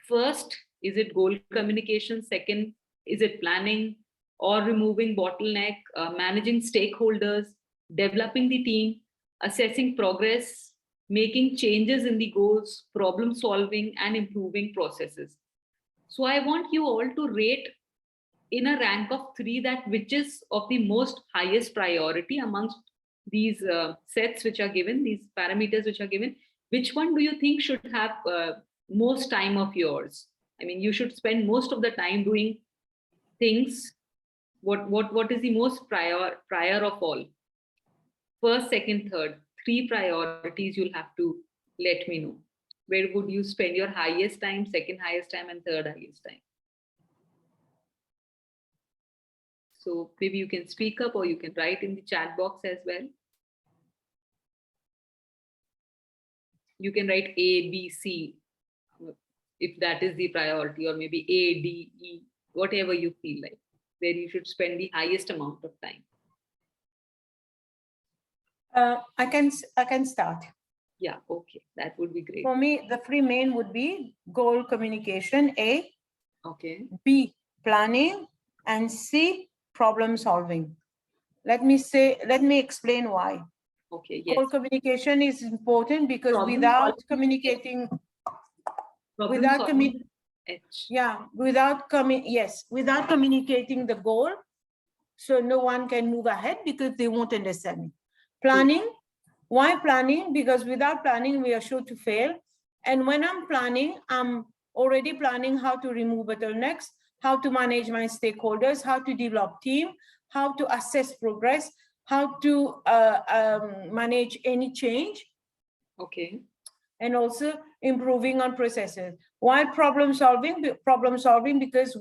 First, is it goal communication? Second, is it planning or removing bottleneck, managing stakeholders, developing the team, assessing progress, making changes in the goals, problem solving, and improving processes? So I want you all to rate in a rank of 3 that which is of the most highest priority amongst these sets which are given, these parameters which are given. Which one do you think should have most time of yours? I mean, you should spend most of the time doing things. What is the most prior of all? First, second, third, 3 priorities you'll have to let me know. Where would you spend your highest time, second highest time, and third highest time? So maybe you can speak up or you can write in the chat box as well. You can write A, B, C, if that is the priority, or maybe A, D, E, whatever you feel like, where you should spend the highest amount of time. I can start. Yeah, okay, that would be great. For me, the 3 main would be goal communication, A. Okay. B, planning, and C, problem solving. Let me explain why. Okay, yes. Goal communication is important because without communicating, without communicating the goal, so no one can move ahead because they won't understand it. Planning, why planning? Because without planning, we are sure to fail. And when I'm planning, I'm already planning how to remove bottlenecks, how to manage my stakeholders, how to develop team, how to assess progress, how to manage any change. Okay. And also improving on processes. Why problem solving? Problem solving because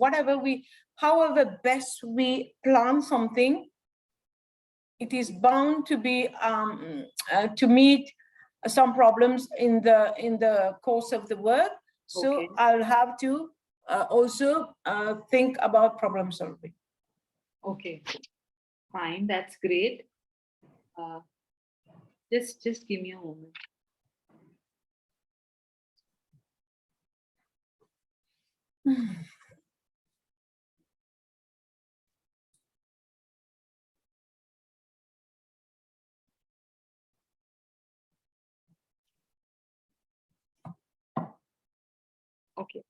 however best we plan something, it is bound to be to meet some problems in the course of the work. So Okay. I'll have to also think about problem solving. Okay, fine, that's great. Just give me a moment. Okay.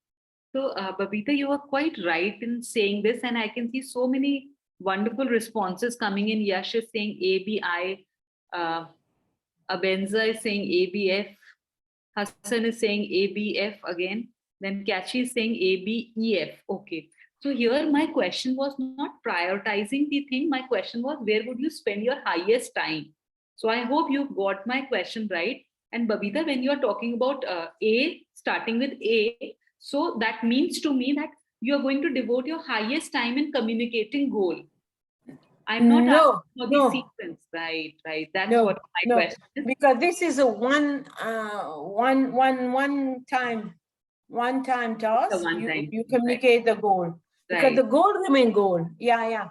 So, Babita, you were quite right in saying this, and I can see so many wonderful responses coming in. Yash is saying ABI, Abenza is saying ABF, Hassan is saying ABF again, then Kachi is saying ABEF. Okay. So here my question was not prioritizing the thing. My question was, where would you spend your highest time? So I hope you got my question right. And Babita, when you are talking about A, starting with A, so that means to me that you are going to devote your highest time in communicating goal. I'm not asking for the sequence, right? That's what my question is. Because this is a one time task. You communicate the goal. Because the goal remain goal. Yeah.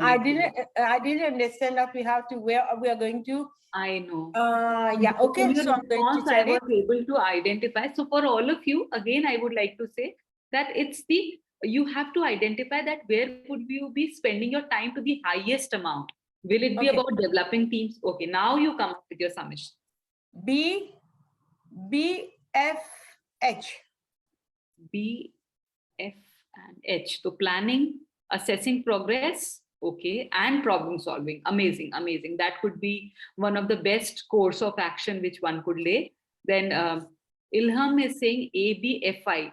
I didn't understand that we have to where we are going to. I know. Yeah. Okay. So I'm going to I was able to identify. So for all of you, again, I would like to say that you have to identify that where would you be spending your time to the highest amount. Will it be about developing teams? Okay. Now you come up with your summation. B, F, H. B, F, and H. So planning, assessing progress, okay, and problem solving. Amazing. That could be one of the best course of action which one could lay. Then Ilham is saying ABFI,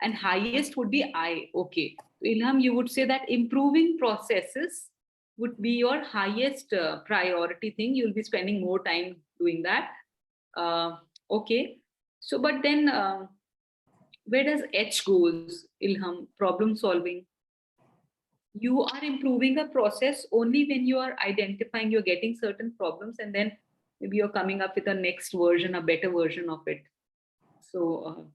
and highest would be I. Okay. Ilham, you would say that improving processes would be your highest priority thing. You'll be spending more time doing that. Okay. So, but then where does H goes, Ilham? Problem solving. You are improving a process only when you are identifying, you're getting certain problems, and then maybe you're coming up with a next version, a better version of it. So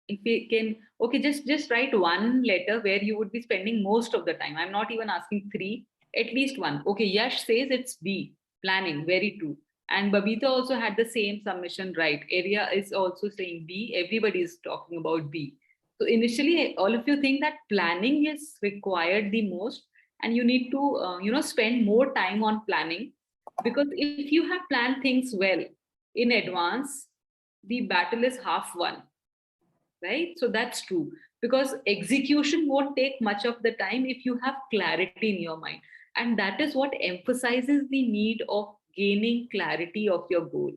if we can, okay, just write one letter where you would be spending most of the time. I'm not even asking 3, at least 1. Okay, Yash says it's B, planning, very true. And Babita also had the same submission, right? Area is also saying B. Everybody is talking about B. So initially, all of you think that planning is required the most, and you need to, spend more time on planning, because if you have planned things well in advance, the battle is half won, right? So that's true, because execution won't take much of the time if you have clarity in your mind, and that is what emphasizes the need of gaining clarity of your goal.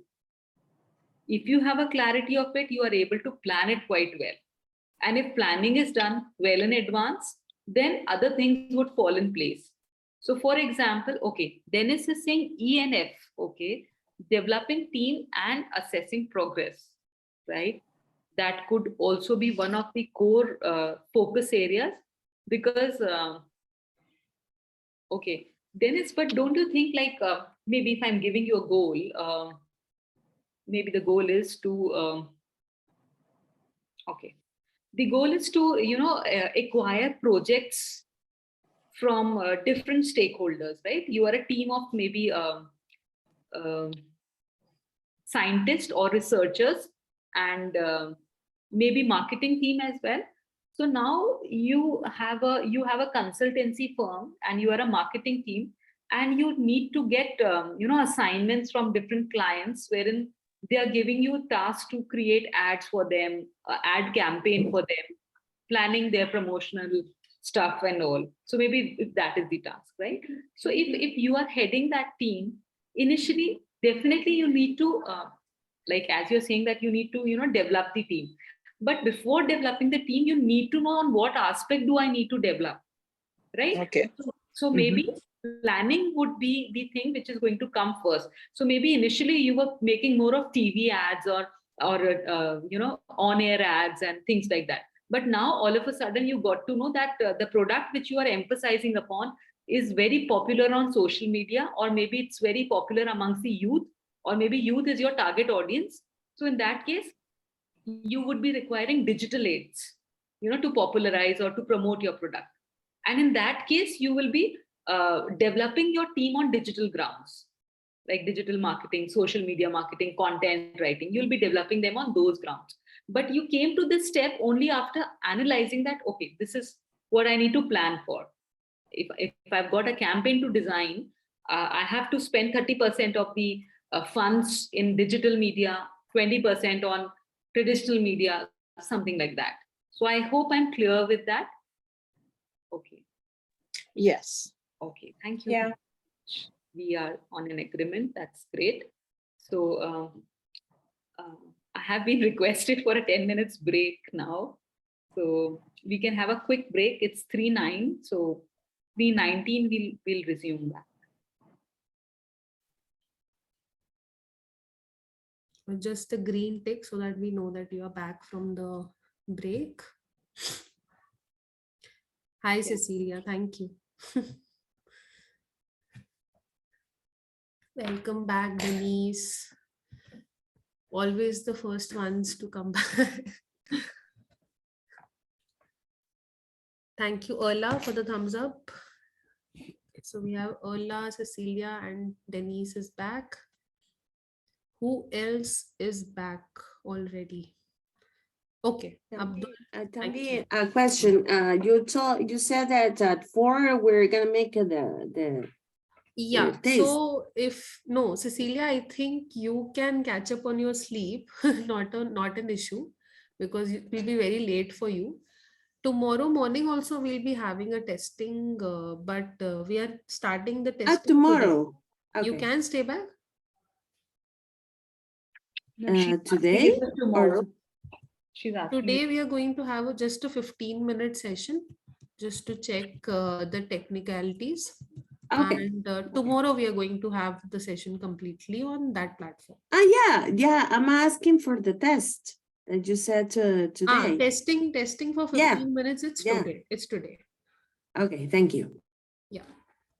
If you have a clarity of it, you are able to plan it quite well. And if planning is done well in advance, then other things would fall in place. So for example, okay, Dennis is saying E and F, okay, developing team and assessing progress, right? That could also be one of the core focus areas, because, okay, Dennis, but don't you think, like, maybe if I'm giving you a goal, maybe the goal is to, okay, the goal is to, acquire projects from different stakeholders, right? You are a team of maybe scientists or researchers, and maybe marketing team as well. So now you have a consultancy firm, and you are a marketing team, and you need to get assignments from different clients, wherein they are giving you tasks to create ads for them, ad campaign for them, planning their promotional stuff and all. So maybe if that is the task, right? So if you are heading that team, initially, definitely you need to, like, as you're saying, that you need to, develop the team. But before developing the team, you need to know on what aspect do I need to develop, right? Okay. So maybe planning would be the thing which is going to come first. So maybe initially you were making more of TV ads or on-air ads and things like that. But now all of a sudden you got to know that the product which you are emphasizing upon is very popular on social media, or maybe it's very popular amongst the youth, or maybe youth is your target audience. So in that case, you would be requiring digital aids, to popularize or to promote your product. And in that case, you will be developing your team on digital grounds, like digital marketing, social media marketing, content writing. You'll be developing them on those grounds. But you came to this step only after analyzing that, okay, this is what I need to plan for. If I've got a campaign to design, I have to spend 30% of the funds in digital media, 20% on traditional media, something like that. So I hope I'm clear with that. Okay. Yes. Okay, thank you. Yeah. We are on an agreement. That's great. So I have been requested for a 10 minutes break now. So we can have a quick break. It's 3:09. So 3:19, we'll resume that. Just a green tick so that we know that you are back from the break. Hi, Cecilia. Thank you. Welcome back, Denise. Always the first ones to come back. Thank you, Erla, for the thumbs up. So we have Erla, Cecilia, and Denise is back. Who else is back already? Okay, Abdul. Tanvi, a question. You said that at 4 we're gonna make the Yeah, taste. so Cecilia, I think you can catch up on your sleep, not an issue, because it will be very late for you. Tomorrow morning also we'll be having a testing, but we are starting the testing tomorrow. Today. You Okay. can stay back? Today? Tomorrow. Or Today we are going to have just a 15-minute session just to check the technicalities. Okay. And tomorrow we are going to have the session completely on that platform. Yeah, I'm asking for the test. that you said today. Testing for 15 Yeah. minutes. It's Yeah. today. It's today. Okay, thank you. Yeah.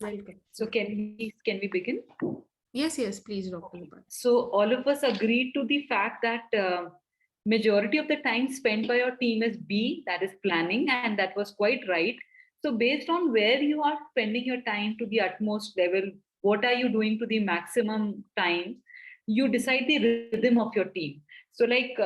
Welcome. So can we begin? Yes, yes, please, Dr. Gopal. So all of us agreed to the fact that majority of the time spent by your team is B, that is planning, and that was quite right. So based on where you are spending your time to the utmost level, what are you doing to the maximum time, you decide the rhythm of your team. So like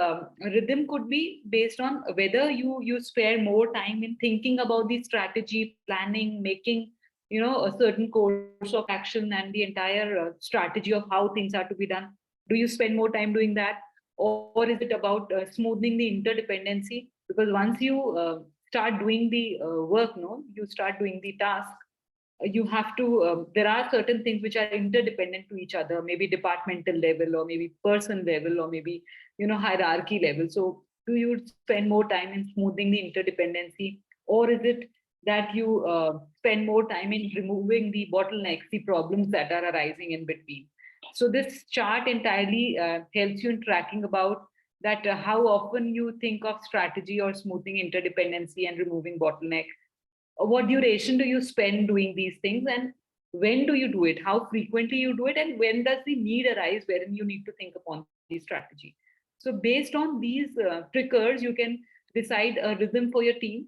rhythm could be based on whether you spare more time in thinking about the strategy, planning, making a certain course of action and the entire strategy of how things are to be done. Do you spend more time doing that, or is it about smoothing the interdependency? Because once you start doing the work, you start doing the task, you have to there are certain things which are interdependent to each other, maybe departmental level or maybe person level or maybe hierarchy level. So do you spend more time in smoothing the interdependency, or is it that you spend more time in removing the bottlenecks, the problems that are arising in between? So this chart entirely helps you in tracking about that how often you think of strategy or smoothing interdependency and removing bottleneck. What duration do you spend doing these things, and when do you do it, how frequently you do it, and when does the need arise wherein you need to think upon the strategy? So based on these triggers, you can decide a rhythm for your team,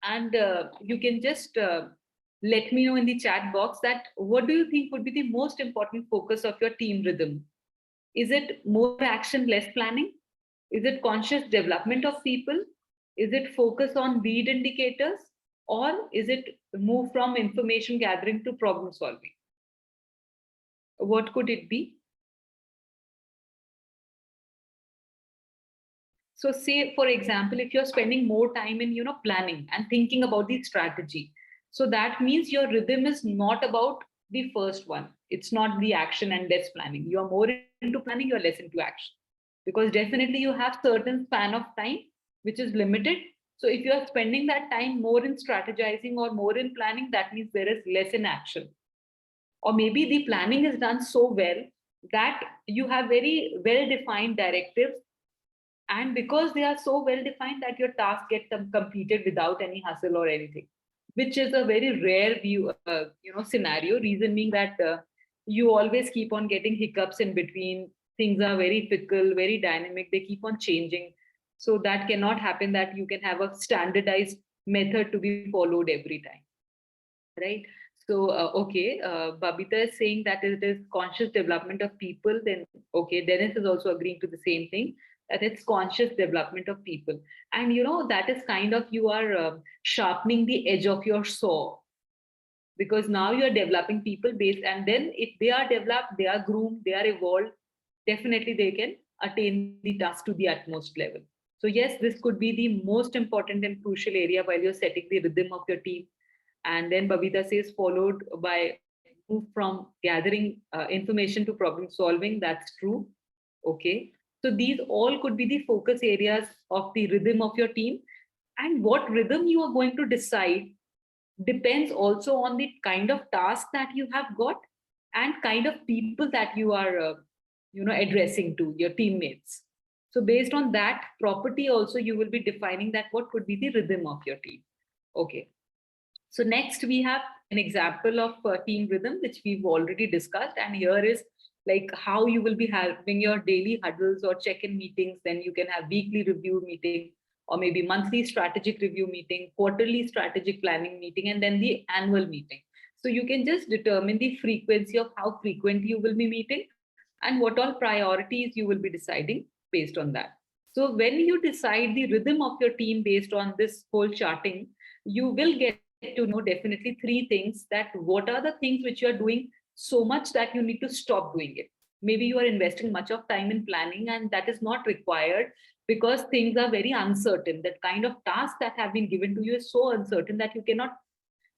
and you can just let me know in the chat box that what do you think would be the most important focus of your team rhythm. Is it more action, less planning? Is it conscious development of people? Is it focus on lead indicators? Or is it move from information gathering to problem solving? What could it be? So say, for example, if you're spending more time in planning and thinking about the strategy, so that means your rhythm is not about the first one. It's not the action and less planning. You're more into planning, you're less into action. Because definitely you have certain span of time which is limited. So if you are spending that time more in strategizing or more in planning, that means there is less in action. Or maybe the planning is done so well that you have very well-defined directives, and because they are so well-defined that your task gets completed without any hustle or anything, which is a very rare view, scenario. Reason being that you always keep on getting hiccups in between. Things are very fickle, very dynamic. They keep on changing. So that cannot happen that you can have a standardized method to be followed every time, right? So, okay, Babita is saying that it is conscious development of people. Then, okay, Dennis is also agreeing to the same thing, that it's conscious development of people. And, that is kind of, you are sharpening the edge of your saw, because now you're developing people based, and then if they are developed, they are groomed, they are evolved, definitely they can attain the task to the utmost level. So yes, this could be the most important and crucial area while you're setting the rhythm of your team. And then Babita says, followed by move from gathering information to problem solving. That's true. Okay. So these all could be the focus areas of the rhythm of your team. And what rhythm you are going to decide depends also on the kind of task that you have got and kind of people that you are addressing to, your teammates. So based on that property also, you will be defining that what could be the rhythm of your team. Okay. So next we have an example of team rhythm, which we've already discussed. And here is like how you will be having your daily huddles or check-in meetings. Then you can have weekly review meeting, or maybe monthly strategic review meeting, quarterly strategic planning meeting, and then the annual meeting. So you can just determine the frequency of how frequently you will be meeting and what all priorities you will be deciding based on that. So when you decide the rhythm of your team based on this whole charting, you will get to know definitely three things: that what are the things which you are doing so much that you need to stop doing it. Maybe you are investing much of time in planning and that is not required because things are very uncertain. That kind of task that have been given to you is so uncertain that you cannot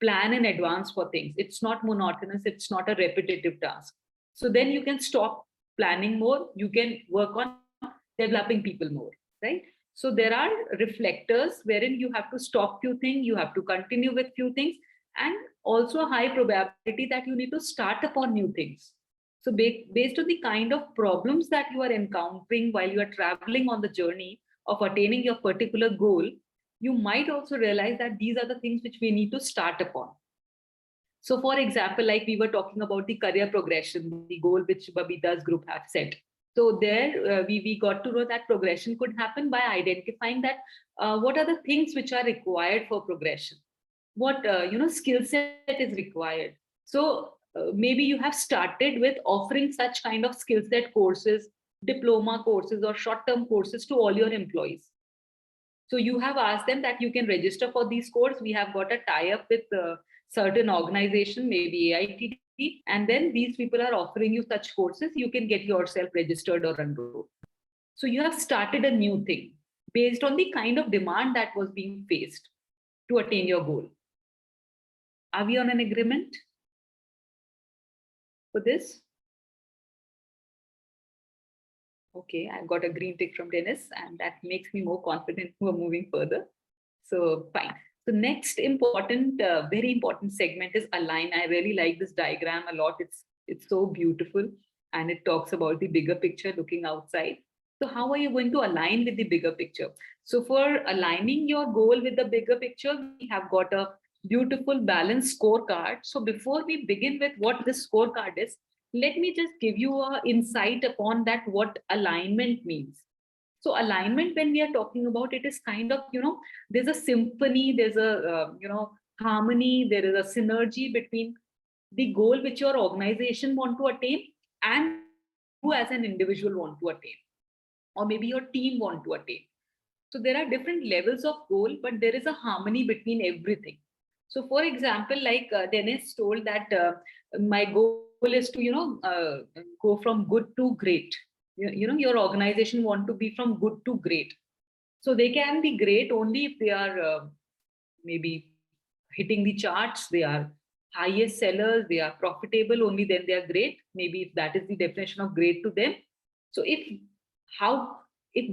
plan in advance for things. It's not monotonous, it's not a repetitive task. So then you can stop planning more, you can work on developing people more, right? So there are reflectors wherein you have to stop few things, you have to continue with few things, and also a high probability that you need to start upon new things. So based on the kind of problems that you are encountering while you are traveling on the journey, of attaining your particular goal, you might also realize that these are the things which we need to start upon. So for example, like we were talking about the career progression, the goal which Babita's group have set. So there we got to know that progression could happen by identifying that what are the things which are required for progression, what skill set is required. So maybe you have started with offering such kind of skill set courses, diploma courses or short-term courses to all your employees. So you have asked them that you can register for these courses. We have got a tie-up with certain organization, maybe AITT, and then these people are offering you such courses. You can get yourself registered or enrolled. So you have started a new thing based on the kind of demand that was being faced to attain your goal. Are we on an agreement for this? Okay, I've got a green tick from Dennis, and that makes me more confident we're moving further. So fine. So next important, very important segment is align. I really like this diagram a lot. It's so beautiful, and it talks about the bigger picture, looking outside. So how are you going to align with the bigger picture? So for aligning your goal with the bigger picture, we have got a beautiful balanced scorecard. So before we begin with what this scorecard is, let me just give you an insight upon that, what alignment means. So alignment, when we are talking about it, is kind of, there's a symphony, there's a, harmony, there is a synergy between the goal which your organization want to attain and you as an individual want to attain, or maybe your team want to attain. So there are different levels of goal, but there is a harmony between everything. So for example, like Dennis told that my goal is to, go from good to great. Your organization want to be from good to great. So they can be great only if they are maybe hitting the charts, they are highest sellers, they are profitable, only then they are great. Maybe if that is the definition of great to them. So if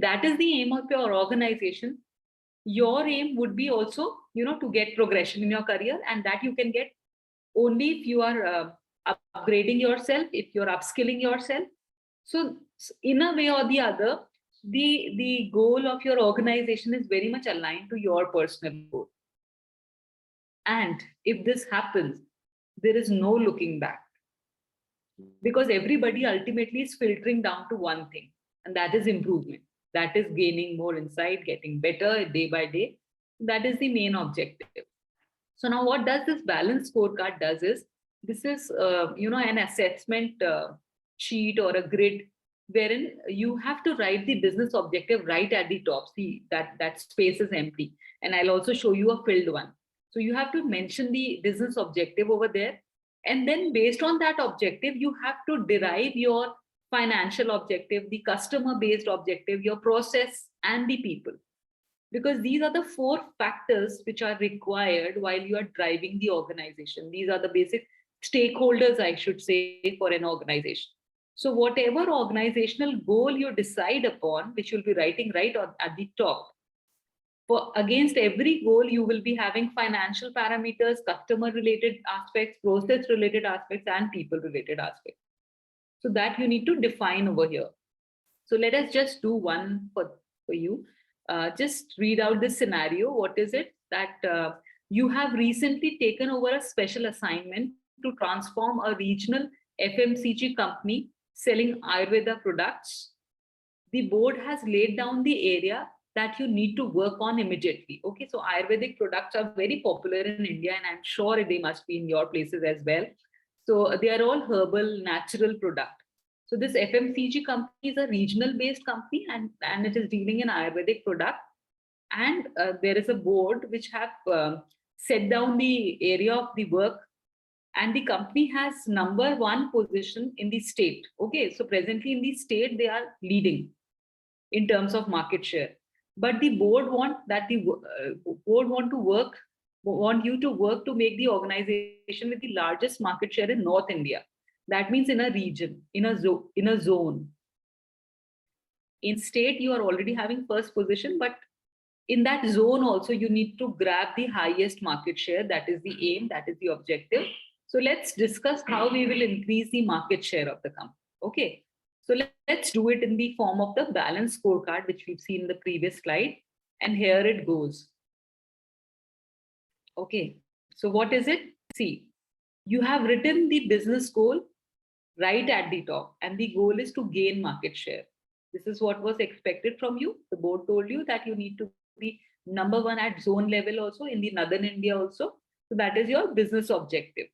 that is the aim of your organization, your aim would be also, to get progression in your career, and that you can get only if you are upgrading yourself, if you're upskilling yourself. So in a way or the other, the goal of your organization is very much aligned to your personal goal. And if this happens, there is no looking back, because everybody ultimately is filtering down to one thing, and that is improvement. That is gaining more insight, getting better day by day. That is the main objective. So now what does this balanced scorecard does is, this is, an assessment sheet or a grid wherein you have to write the business objective right at the top. See, that space is empty. And I'll also show you a filled one. So you have to mention the business objective over there. And then based on that objective, you have to derive your financial objective, the customer-based objective, your process, and the people. Because these are the 4 factors which are required while you are driving the organization. These are the basic stakeholders, I should say, for an organization. So whatever organizational goal you decide upon, which you'll be writing right at the top, for against every goal, you will be having financial parameters, customer-related aspects, process-related aspects, and people-related aspects. So that you need to define over here. So let us just do one for you. Just read out this scenario. What is it? That you have recently taken over a special assignment to transform a regional FMCG company selling Ayurveda products. The board has laid down the area that you need to work on immediately. Okay, so Ayurvedic products are very popular in India, and I'm sure they must be in your places as well. So they are all herbal, natural product. So this FMCG company is a regional based company, and it is dealing in Ayurvedic product. And there is a board which have set down the area of the work, and the company has #1 position in the state. Okay, so presently in the state, they are leading in terms of market share. But the board want you to work to make the organization with the largest market share in North India. That means in a region, in a zone. In state, you are already having first position, but in that zone also, you need to grab the highest market share. That is the aim, that is the objective. So let's discuss how we will increase the market share of the company. Okay. So let's do it in the form of the balanced scorecard, which we've seen in the previous slide. And here it goes. Okay, so what is it? See, you have written the business goal right at the top, and the goal is to gain market share. This is what was expected from you. The board told you that you need to be #1 at zone level also in the Northern India also. So that is your business objective.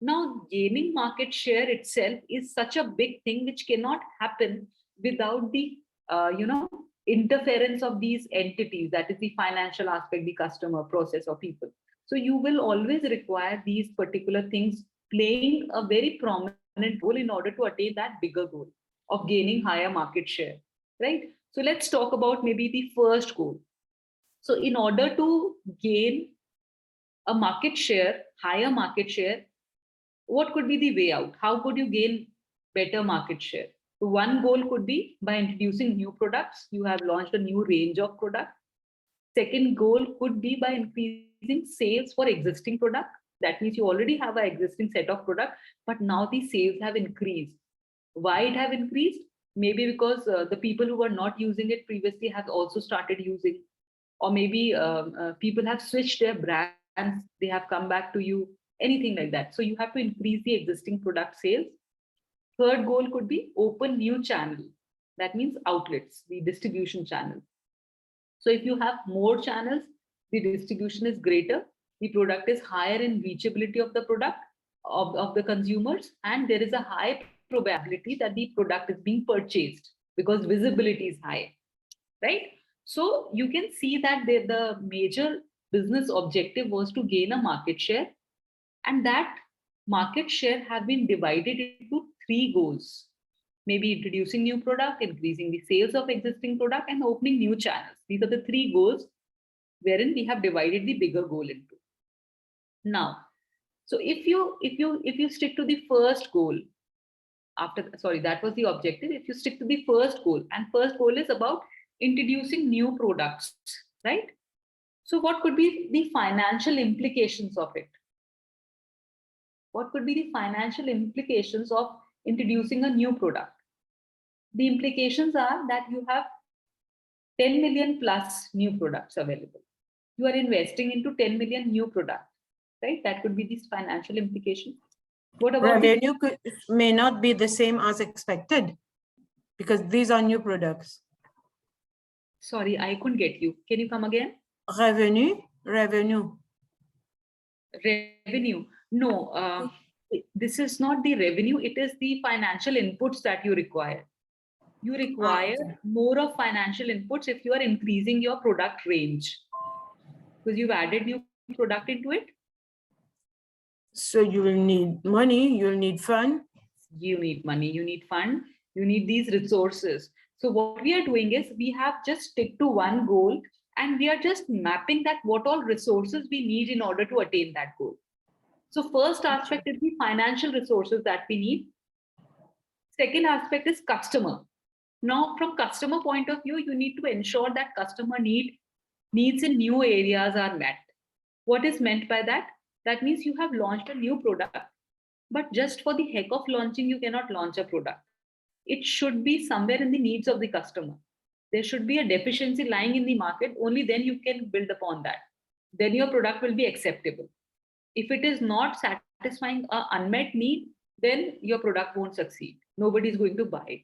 Now, gaining market share itself is such a big thing which cannot happen without the, interference of these entities, that is the financial aspect, the customer, process, or people. So you will always require these particular things playing a very prominent role in order to attain that bigger goal of gaining higher market share, right? So let's talk about maybe the first goal. So in order to gain a market share, higher market share, what could be the way out? How could you gain better market share? So one goal could be by introducing new products. You have launched a new range of products. Second goal could be by increasing sales for existing product. That means you already have an existing set of product, but now the sales have increased. Why it have increased? Maybe because the people who were not using it previously have also started using, or maybe people have switched their brands, they have come back to you, anything like that. So you have to increase the existing product sales. Third goal could be open new channel. That means outlets, the distribution channel. So if you have more channels, the distribution is greater, the product is higher in reachability of the product, of the consumers, and there is a high probability that the product is being purchased because visibility is high, right? So you can see that the major business objective was to gain a market share, and that market share have been divided into 3 goals. Maybe introducing new product, increasing the sales of existing product, and opening new channels. These are the 3 goals wherein we have divided the bigger goal into. Now, so if you stick to the first goal, that was the objective. If you stick to the first goal, and first goal is about introducing new products, right? So what could be the financial implications of it? What could be the financial implications of introducing a new product? The implications are that you have 10 million plus new products available. You are investing into 10 million new products, right? That could be this financial implication. What about revenue may not be the same as expected because these are new products. Sorry, I couldn't get you. Can you come again? Revenue. No, this is not the revenue. It is the financial inputs that you require. You require more of financial inputs if you are increasing your product range, because you've added new product into it. So you will need money, you'll need fund. You need money, you need fund, you need these resources. So what we are doing is we have just stick to one goal, and we are just mapping that what all resources we need in order to attain that goal. So first aspect is the financial resources that we need. Second aspect is customer. Now, from customer point of view, you need to ensure that customer needs in new areas are met. What is meant by that? That means you have launched a new product, but just for the heck of launching, you cannot launch a product. It should be somewhere in the needs of the customer. There should be a deficiency lying in the market. Only then you can build upon that. Then your product will be acceptable. If it is not satisfying an unmet need, then your product won't succeed. Nobody is going to buy it.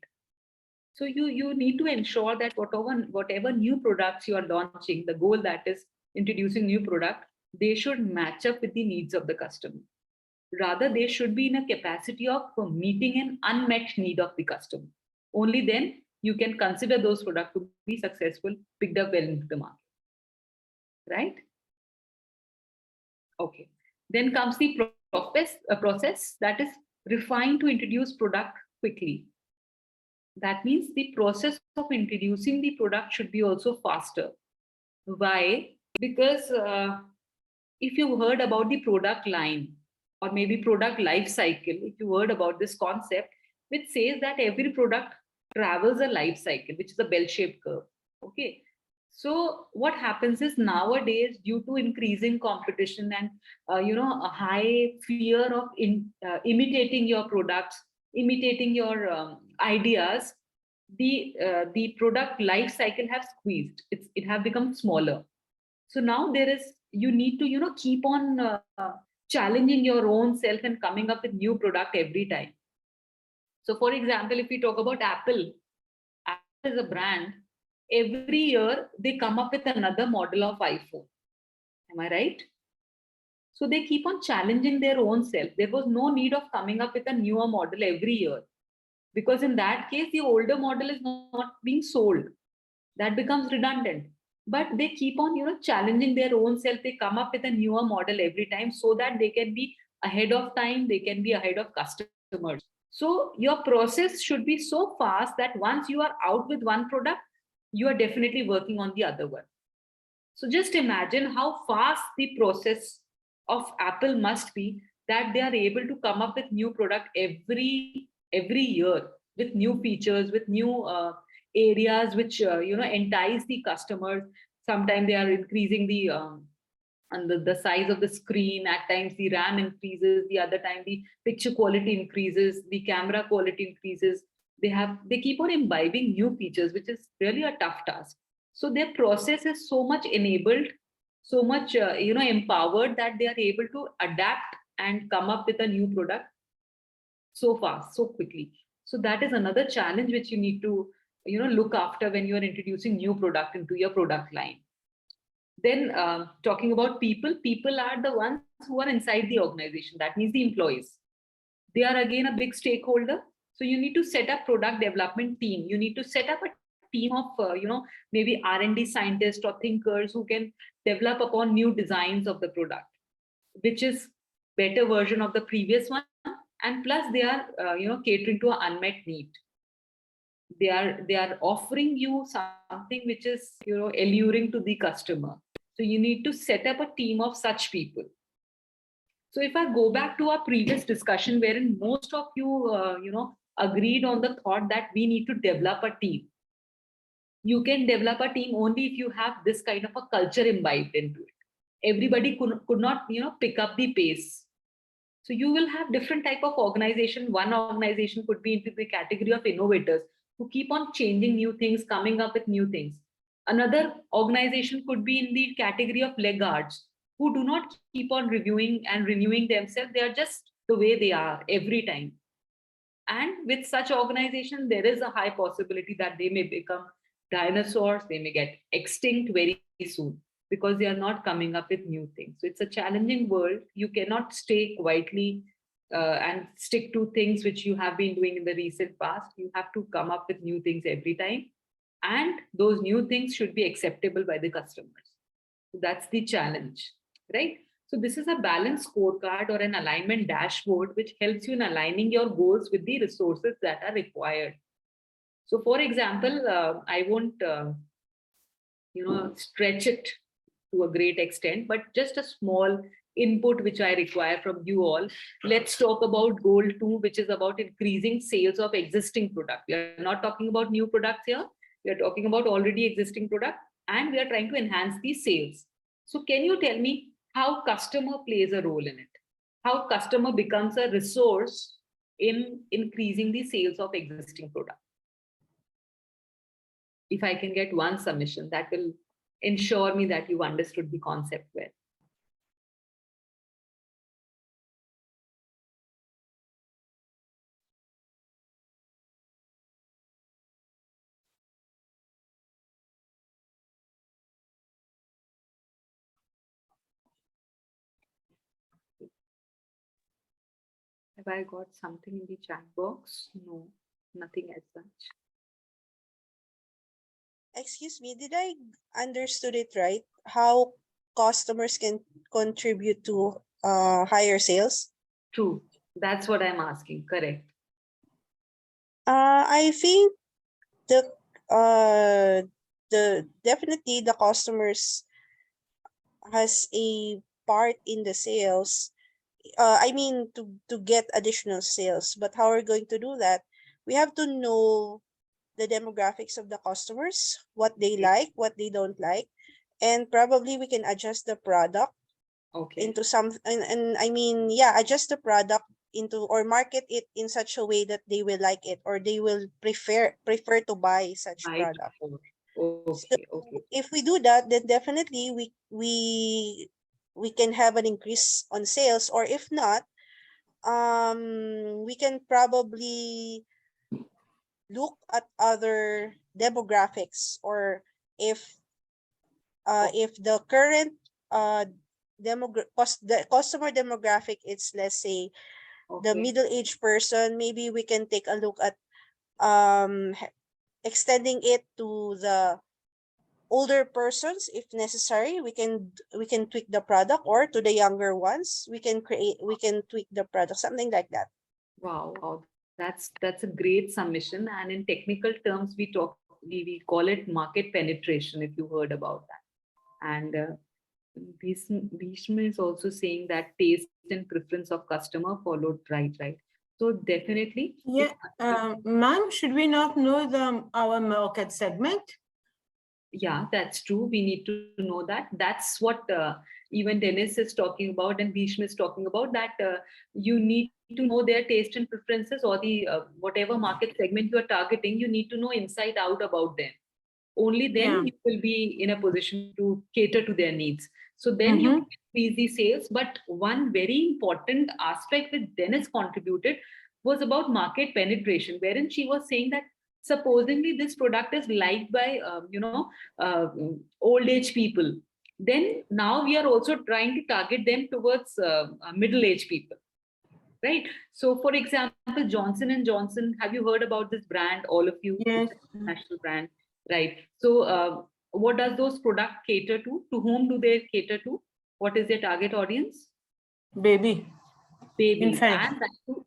So you need to ensure that whatever new products you are launching, the goal that is introducing new product, they should match up with the needs of the customer. Rather, they should be in a capacity of meeting an unmet need of the customer. Only then you can consider those products to be successful, picked up well into the market. Right? Okay. Then comes the process that is refined to introduce product quickly. That means the process of introducing the product should be also faster. Why? Because if you heard about the product line or maybe product life cycle, if you heard about this concept, which says that every product travels a life cycle, which is a bell-shaped curve. Okay. So what happens is nowadays, due to increasing competition and a high fear of imitating your products, imitating your ideas, the product life cycle have squeezed. It have become smaller. So now you need to keep on challenging your own self and coming up with new product every time. So for example, if we talk about Apple as a brand, every year they come up with another model of iPhone. Am I right? So they keep on challenging their own self. There was no need of coming up with a newer model every year, because in that case, the older model is not being sold. That becomes redundant. But they keep on, challenging their own self. They come up with a newer model every time so that they can be ahead of time. They can be ahead of customers. So your process should be so fast that once you are out with one product, you are definitely working on the other one. So just imagine how fast the process of Apple must be, that they are able to come up with new product every year with new features, with new areas which entice the customers. Sometimes they are increasing the size of the screen. At times the RAM increases, the other time the picture quality increases, the camera quality increases. They keep on imbibing new features, which is really a tough task. So their process is so much enabled, so much empowered, that they are able to adapt and come up with a new product so fast, so quickly. So that is another challenge which you need to look after when you are introducing new product into your product line. Then talking about people are the ones who are inside the organization. That means the employees. They are again a big stakeholder. So you need to set up product development team. You need to set up a team of maybe R&D scientists or thinkers who can develop upon new designs of the product, which is better version of the previous one. And plus they are catering to an unmet need. They are offering you something which is alluring to the customer. So you need to set up a team of such people. So if I go back to our previous discussion, wherein most of you agreed on the thought that we need to develop a team. You can develop a team only if you have this kind of a culture imbibed into it. Everybody could not pick up the pace. So you will have different type of organization. One organization could be into the category of innovators who keep on changing new things, coming up with new things. Another organization could be in the category of laggards who do not keep on reviewing and renewing themselves. They are just the way they are every time. And with such organization, there is a high possibility that they may become dinosaurs. They may get extinct very soon, because they are not coming up with new things. So it's a challenging world. You cannot stay quietly and stick to things which you have been doing in the recent past. You have to come up with new things every time. And those new things should be acceptable by the customers. So that's the challenge, right? So this is a balanced scorecard or an alignment dashboard, which helps you in aligning your goals with the resources that are required. So for example, I won't stretch it to a great extent, but just a small input which I require from you all. Let's talk about goal 2, which is about increasing sales of existing product. We are not talking about new products here. We are talking about already existing product, and we are trying to enhance the sales. So can you tell me how customer plays a role in it? How customer becomes a resource in increasing the sales of existing product? If I can get one submission, that will ensure me that you understood the concept well. Have I got something in the chat box? No, nothing as such. Excuse me, did I understood it right? How customers can contribute to higher sales? True. That's what I'm asking. Correct. I think definitely the customers has a part in the sales. I mean to get additional sales, but how are we going to do that? We have to know the demographics of the customers, what they like, what they don't like, and probably we can adjust the product into some, and I mean, yeah, adjust the product into or market it in such a way that they will like it or they will prefer to buy such Right. product. Okay, okay. If we do that, then definitely we can have an increase on sales, or if not, we can probably look at other demographics, or if the current the customer demographic is, let's say, the Okay. middle-aged person, maybe we can take a look at extending it to the older persons if necessary. We can tweak the product, or to the younger ones we can tweak the product, something like that. Wow, wow. That's a great submission. And in technical terms, we call it market penetration, if you heard about that. And Bhishma is also saying that taste and preference of customer followed right. So definitely. Yeah, ma'am, should we not know our market segment? Yeah, that's true. We need to know that. That's what even Dennis is talking about and Bhishma is talking about, that you need to know their taste and preferences, or the whatever market segment you are targeting, you need to know inside out about them. Only then you will be in a position to cater to their needs. So then you can increase the sales. But one very important aspect that Dennis contributed was about market penetration, wherein she was saying that supposedly this product is liked by old age people, then now we are also trying to target them towards middle age people, right? So for example, Johnson and Johnson, have you heard about this brand, all of you? Yes. National brand, right? So what does those products cater to whom do they cater to? What is their target audience? Baby. Infant. And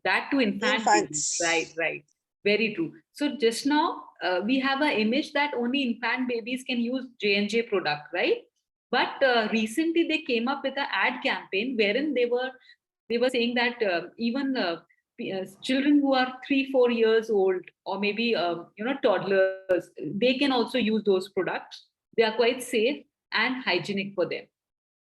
that to infant infants. Babies. Right. Very true. So just now we have an image that only infant babies can use J&J product, right? But recently they came up with an ad campaign wherein they were saying that even children who are 3-4 years old, or maybe toddlers, they can also use those products. They are quite safe and hygienic for them.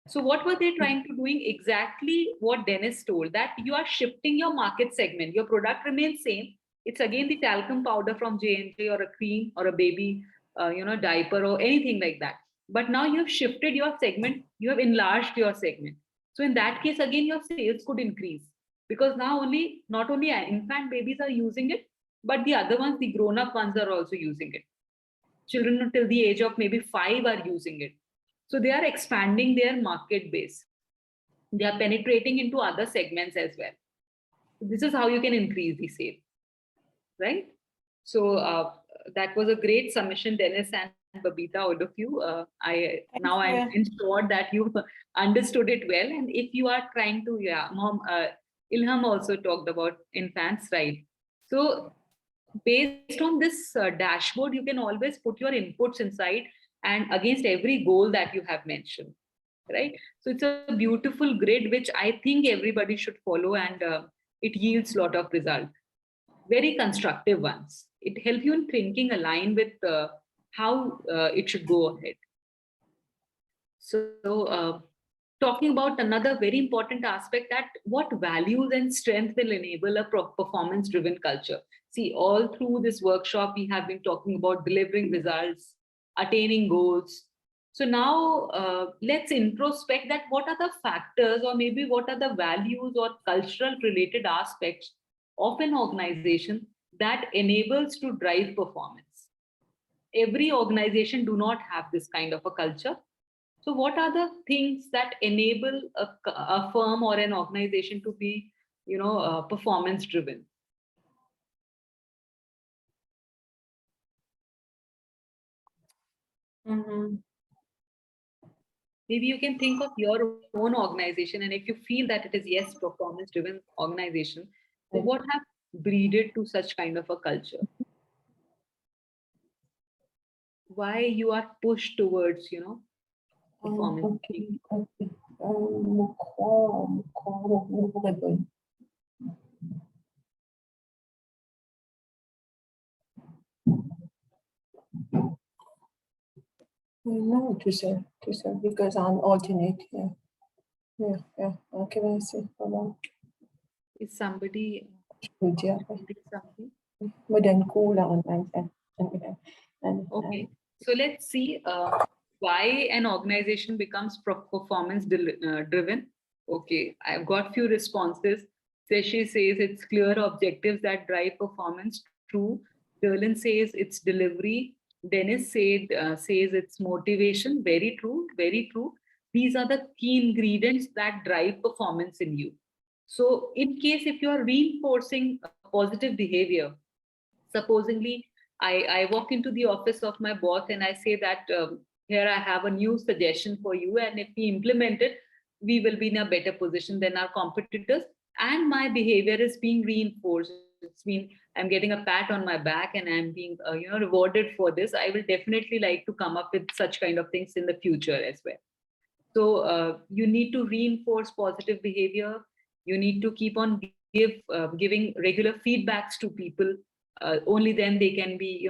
So what were they trying to doing? Exactly what Dennis told, that you are shifting your market segment. Your product remains same. It's again the talcum powder from J&J, or a cream, or a baby diaper, or anything like that. But now you have shifted your segment. You have enlarged your segment. So in that case, again, your sales could increase, because now not only infant babies are using it, but the other ones, the grown-up ones, are also using it. Children until the age of maybe 5 are using it. So they are expanding their market base. They are penetrating into other segments as well. This is how you can increase the sale, right? So that was a great submission, Dennis and Babita, all of you. I'm ensured that you understood it well. And if you are trying to, Mom, Ilham also talked about infants, right? So based on this dashboard, you can always put your inputs inside and against every goal that you have mentioned, right? So it's a beautiful grid, which I think everybody should follow, and it yields a lot of result. Very constructive ones. It helps you in thinking aligned with how it should go ahead. So talking about another very important aspect, that what values and strength will enable a performance-driven culture. See, all through this workshop, we have been talking about delivering results, attaining goals. So now let's introspect that what are the factors, or maybe what are the values or cultural related aspects of an organization that enables to drive performance. Every organization do not have this kind of a culture. So what are the things that enable a firm or an organization to be, performance driven? Maybe you can think of your own organization, and if you feel that it is, yes, performance driven organization, then what have breeded to such kind of a culture? Why you are pushed towards, performance? No, to say, because I'm alternate. Yeah. Okay, I see. Is somebody Yeah. something? But then cool down and Okay, so let's see why an organization becomes performance driven. Okay, I've got few responses. Seshi says it's clear objectives that drive performance. True. Derlin says it's delivery. Dennis says it's motivation. Very true. Very true. These are the key ingredients that drive performance in you. So, in case if you are reinforcing positive behavior, supposingly I walk into the office of my boss and I say that here I have a new suggestion for you, and if we implement it, we will be in a better position than our competitors, and my behavior is being reinforced. It's been, I'm getting a pat on my back and I'm being rewarded for this. I will definitely like to come up with such kind of things in the future as well. So you need to reinforce positive behavior. You need to keep on giving regular feedbacks to people. Only then they can be,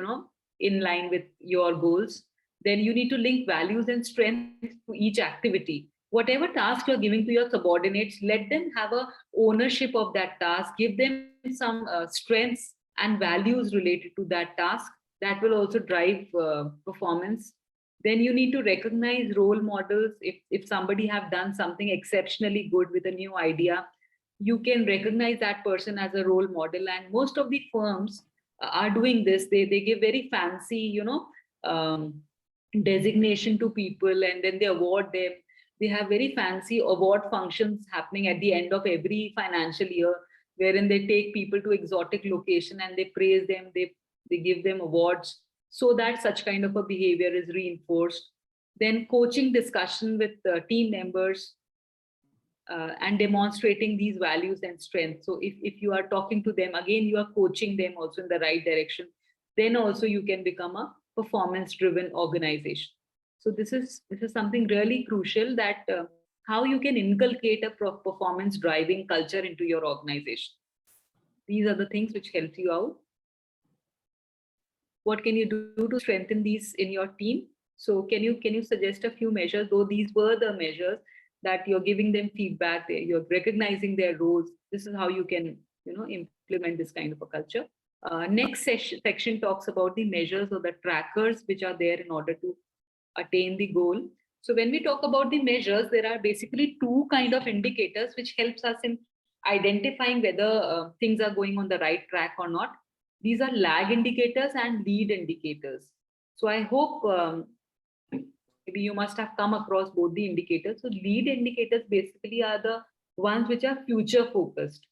in line with your goals. Then you need to link values and strengths to each activity. Whatever task you're giving to your subordinates, let them have a ownership of that task. Give them some strengths and values related to that task. That will also drive performance. Then you need to recognize role models. If somebody have done something exceptionally good with a new idea, you can recognize that person as a role model. And most of the firms are doing this. They give very fancy, designation to people, and then they award them. They have very fancy award functions happening at the end of every financial year, wherein they take people to exotic location and they praise them. They give them awards so that such kind of a behavior is reinforced. Then coaching discussion with team members and demonstrating these values and strengths. So if you are talking to them, again, you are coaching them also in the right direction. Then also you can become a performance-driven organization. So this is something really crucial, that how you can inculcate a performance-driving culture into your organization. These are the things which help you out. What can you do to strengthen these in your team? So can you suggest a few measures? Though these were the measures, that you're giving them feedback, you're recognizing their roles. This is how you can, implement this kind of a culture. Next section talks about the measures or the trackers which are there in order to attain the goal. So when we talk about the measures, there are basically two kind of indicators which helps us in identifying whether things are going on the right track or not. These are lag indicators and lead indicators. So I hope maybe you must have come across both the indicators. So lead indicators basically are the ones which are future focused.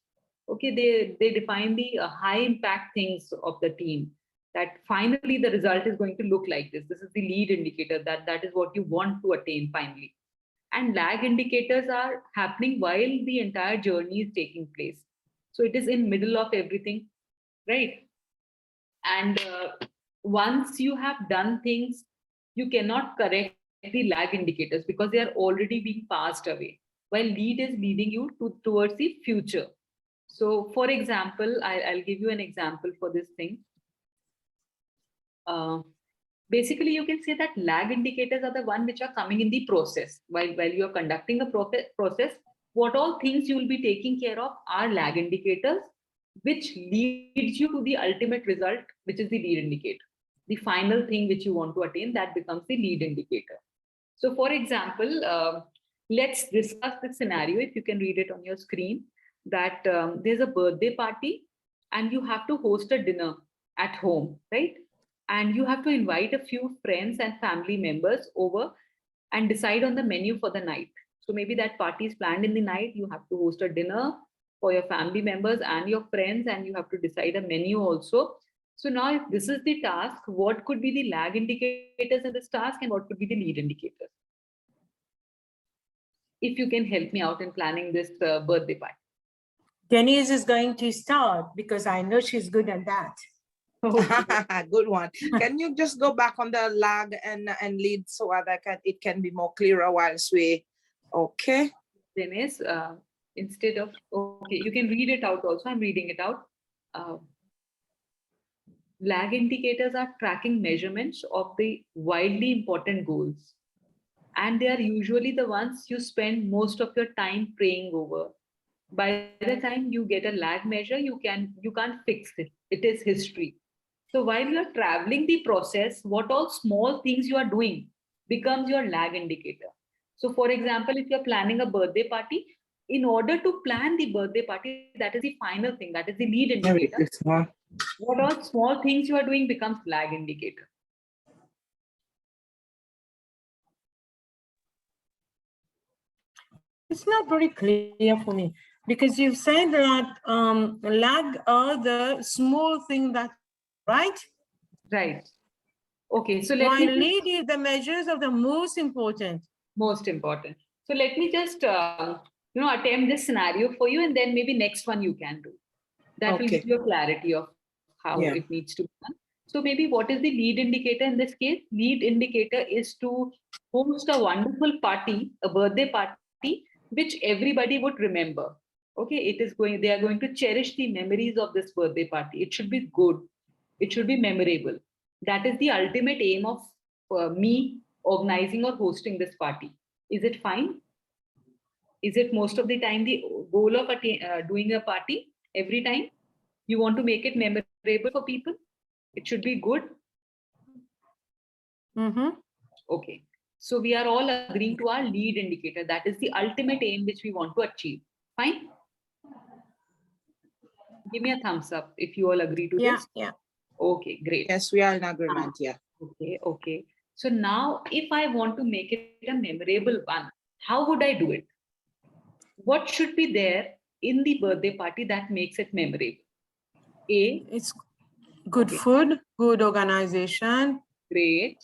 Okay, they define the high impact things of the team, that finally the result is going to look like this. This is the lead indicator, that is what you want to attain finally. And lag indicators are happening while the entire journey is taking place. So it is in middle of everything, right? And once you have done things, you cannot correct the lag indicators because they are already being passed away, while lead is leading you towards the future. So for example, I'll give you an example for this thing. Basically, you can say that lag indicators are the one which are coming in the process. While you are conducting a process, what all things you will be taking care of are lag indicators, which leads you to the ultimate result, which is the lead indicator. The final thing which you want to attain, that becomes the lead indicator. So for example, let's discuss this scenario. If you can read it on your screen, that there's a birthday party and you have to host a dinner at home, right? And you have to invite a few friends and family members over and decide on the menu for the night. So maybe that party is planned in the night. You have to host a dinner for your family members and your friends, and you have to decide a menu also. So now if this is the task, what could be the lag indicators in this task and what could be the lead indicators? If you can help me out in planning this birthday party. Denise is going to start because I know she's good at that. Good one. Can you just go back on the lag and lead so that it can be more clearer whilst we, okay? Denise, instead of, okay, you can read it out also. I'm reading it out. Lag indicators are tracking measurements of the widely important goals. And they are usually the ones you spend most of your time praying over. By the time you get a lag measure, you can't fix it. It is history. So while you're traveling the process, what all small things you are doing becomes your lag indicator. So for example, if you're planning a birthday party, in order to plan the birthday party, that is the final thing, that is the lead indicator. What all small things you are doing becomes lag indicator. It's not very clear for me because you've said that lag are the small thing that, right? Right. Okay, so let While me lead is the measures of the most important. Most important. So let me just attempt this scenario for you, and then maybe next one you can do. That will give you a clarity of how it needs to be done. So maybe what is the lead indicator in this case? Lead indicator is to host a wonderful party, a birthday party, which everybody would remember. Okay, they are going to cherish the memories of this birthday party. It should be good. It should be memorable. That is the ultimate aim of me organizing or hosting this party. Is it fine? Is it most of the time the goal of doing a party every time? You want to make it memorable for people? It should be good. Okay. So we are all agreeing to our lead indicator. That is the ultimate aim which we want to achieve. Fine? Give me a thumbs up if you all agree to this. Yeah. Okay, great. Yes, we are in agreement. Yeah. Okay. So now if I want to make it a memorable one, how would I do it? What should be there in the birthday party that makes it memorable? It's good food, good organization. Great.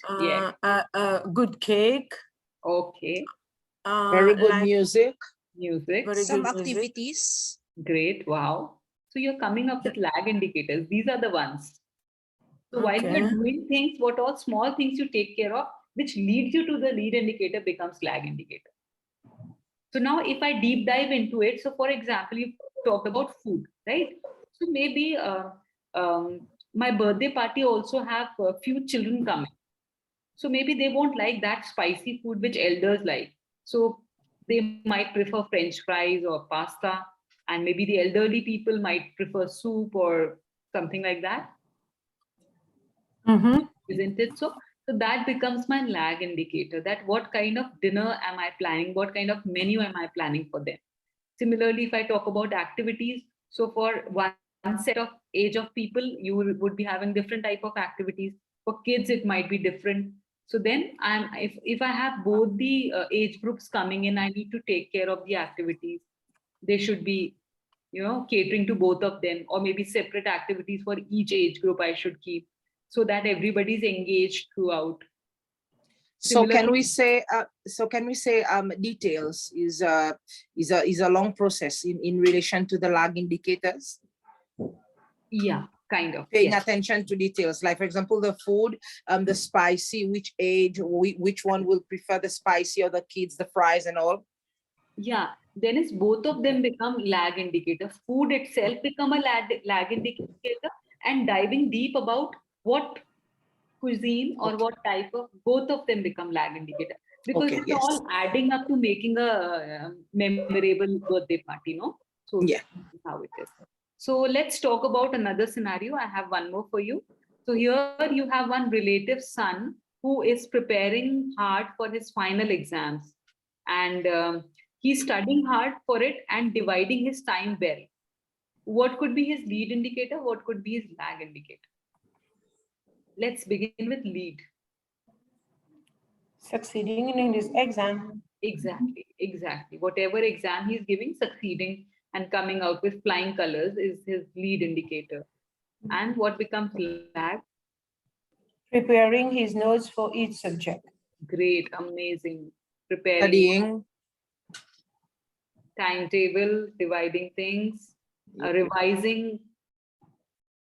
Good cake. Okay. Very good music. Some activities. Great. Wow. So you're coming up with lag indicators. These are the ones. So while you're doing things, what all small things you take care of, which leads you to the lead indicator becomes lag indicator. So now if I deep dive into it, so for example, you talked about food, right? So maybe my birthday party also have a few children coming. So maybe they won't like that spicy food which elders like. So they might prefer French fries or pasta, and maybe the elderly people might prefer soup or something like that. Isn't it so? So that becomes my lag indicator, that what kind of dinner am I planning? What kind of menu am I planning for them? Similarly, if I talk about activities, so for one set of age of people, you would be having different type of activities. For kids, it might be different. So then if I have both the age groups coming in, I need to take care of the activities. They should be, catering to both of them, or maybe separate activities for each age group I should keep, so that everybody's engaged throughout. So can we say details is a long process in relation to the lag indicators? Yeah, kind of. Paying attention to details, like for example, the food, the spicy, which age, which one will prefer the spicy, or the kids, the fries and all? Yeah, then is both of them become lag indicator. Food itself become a lag indicator, and diving deep about what cuisine or what type of, both of them become lag indicator, because it's all adding up to making a memorable birthday party, no? So yeah, this is how it is. So let's talk about another scenario. I have one more for you. So here you have one relative son who is preparing hard for his final exams, and he's studying hard for it and dividing his time well. What could be his lead indicator? What could be his lag indicator? Let's begin with lead. Succeeding in his exam. Exactly. Whatever exam he's giving, succeeding and coming out with flying colors is his lead indicator. And what becomes lag? Preparing his notes for each subject. Great, amazing. Preparing. Studying. Timetable, dividing things, revising,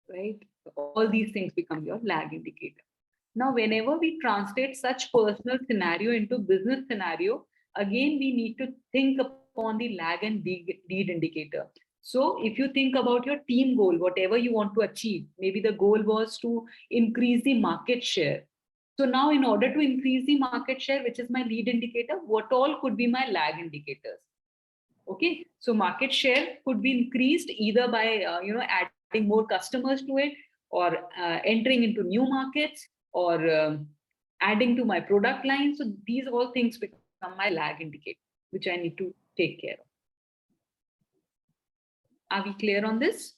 right? All these things become your lag indicator. Now, whenever we translate such personal scenario into business scenario, again, we need to think upon the lag and lead indicator. So if you think about your team goal, whatever you want to achieve, maybe the goal was to increase the market share. So now in order to increase the market share, which is my lead indicator, what all could be my lag indicators? Okay, so market share could be increased either by adding more customers to it, or entering into new markets, or adding to my product line. So these all things become my lag indicator, which I need to take care of. Are we clear on this?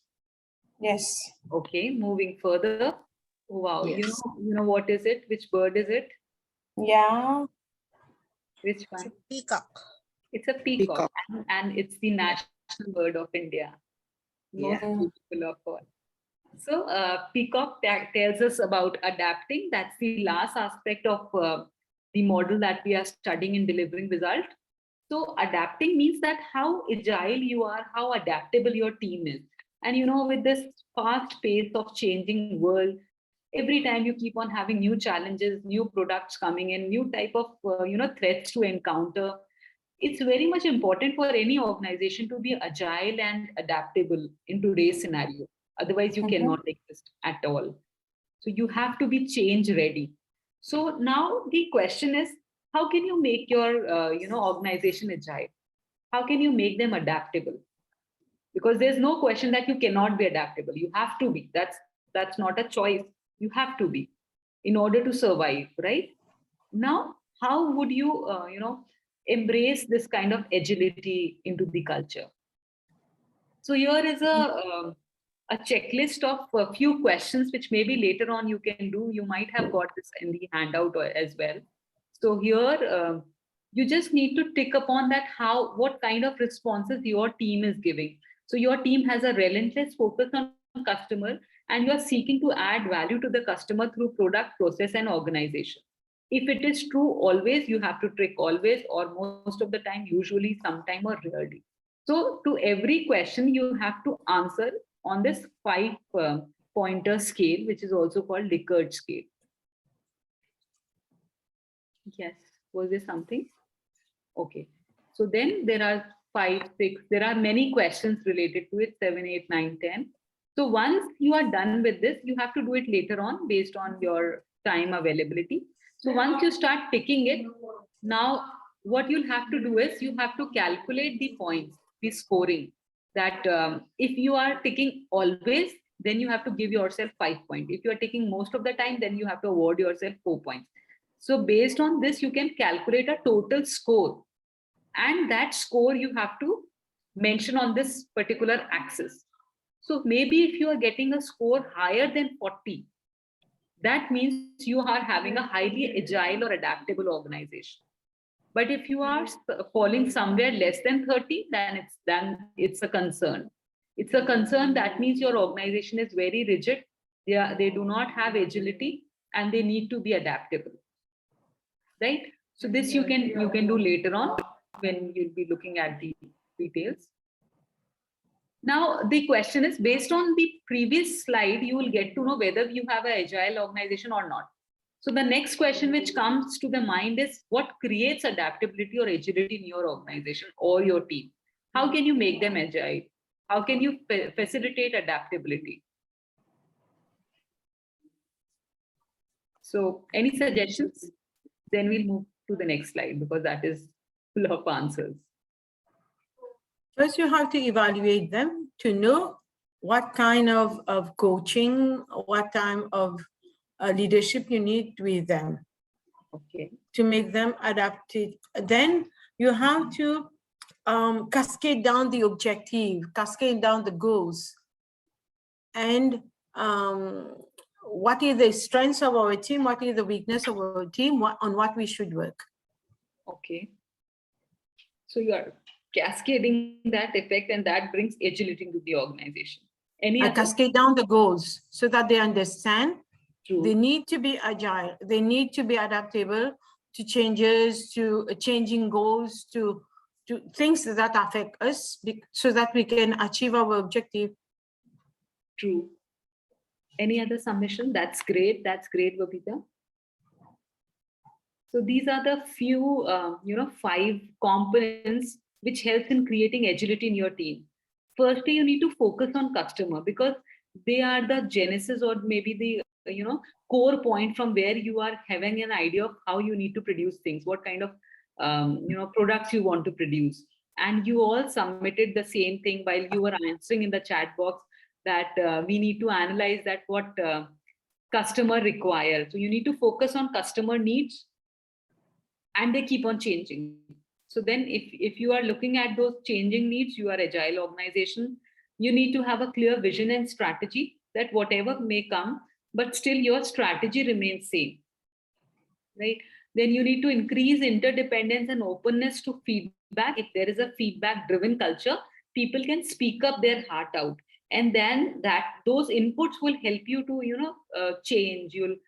Yes. Okay, moving further. Oh, wow, Yes. you know what is it? Which bird is it? Yeah. Which one? Peacock. It's a peacock, and it's the national bird of India. Most Yeah. beautiful of all. So peacock tells us about adapting. That's the last aspect of the model that we are studying in delivering result. So adapting means that how agile you are, how adaptable your team is. And with this fast pace of changing world, every time you keep on having new challenges, new products coming in, new type of threats to encounter. It's very much important for any organization to be agile and adaptable in today's scenario. Otherwise, you cannot exist at all. So you have to be change ready. So now the question is, how can you make your organization agile? How can you make them adaptable? Because there's no question that you cannot be adaptable. You have to be. That's not a choice. You have to be in order to survive, right? Now, how would you embrace this kind of agility into the culture? So here is a checklist of a few questions which maybe later on you can do. You might have got this in the handout as well. So here you just need to tick upon that what kind of responses your team is giving. So your team has a relentless focus on customer, and you are seeking to add value to the customer through product, process, and organization. If it is true always, you have to trick always, or most of the time, usually, sometime, or rarely. So to every question, you have to answer on this 5-pointer scale, which is also called Likert scale. Yes, was there something? Okay. So then there are 5, 6, there are many questions related to it, 7, 8, 9, 10. So once you are done with this, you have to do it later on based on your time availability. So once you start picking it, now what you'll have to do is you have to calculate the points, the scoring, that if you are ticking always, then you have to give yourself 5 points. If you are taking most of the time, then you have to award yourself 4 points. So based on this, you can calculate a total score. And that score you have to mention on this particular axis. So maybe if you are getting a score higher than 40, that means you are having a highly agile or adaptable organization. But if you are falling somewhere less than 30, then it's a concern. It's a concern. That means your organization is very rigid. They do not have agility, and they need to be adaptable. Right? So this you can do later on when you'll be looking at the details. Now, the question is, based on the previous slide, you will get to know whether you have an agile organization or not. So the next question which comes to the mind is, what creates adaptability or agility in your organization or your team? How can you make them agile? How can you facilitate adaptability? So any suggestions? Then we'll move to the next slide because that is full of answers. First, you have to evaluate them to know what kind of coaching, what kind of leadership you need with them. Okay. To make them adapted. Then you have to cascade down the objective, cascade down the goals. And what is the strengths of our team? What is the weakness of our team? On what we should work. Okay. So you are cascading that effect, and that brings agility to the organization. Cascade down the goals so that they understand. True. They need to be agile. They need to be adaptable to changes, to changing goals, to things that affect us, so that we can achieve our objective. True. Any other submission? That's great. That's great, Babita. So these are the few, 5 components which helps in creating agility in your team. Firstly, you need to focus on customer because they are the genesis, or maybe the core point from where you are having an idea of how you need to produce things, what kind of products you want to produce. and you all submitted the same thing while you were answering in the chat box that we need to analyze that what customer requires. So you need to focus on customer needs, and they keep on changing. So then if you are looking at those changing needs, you are agile organization, you need to have a clear vision and strategy that whatever may come, but still your strategy remains same, right? Then you need to increase interdependence and openness to feedback. If there is a feedback driven culture, people can speak up their heart out, and then those inputs will help you to change. You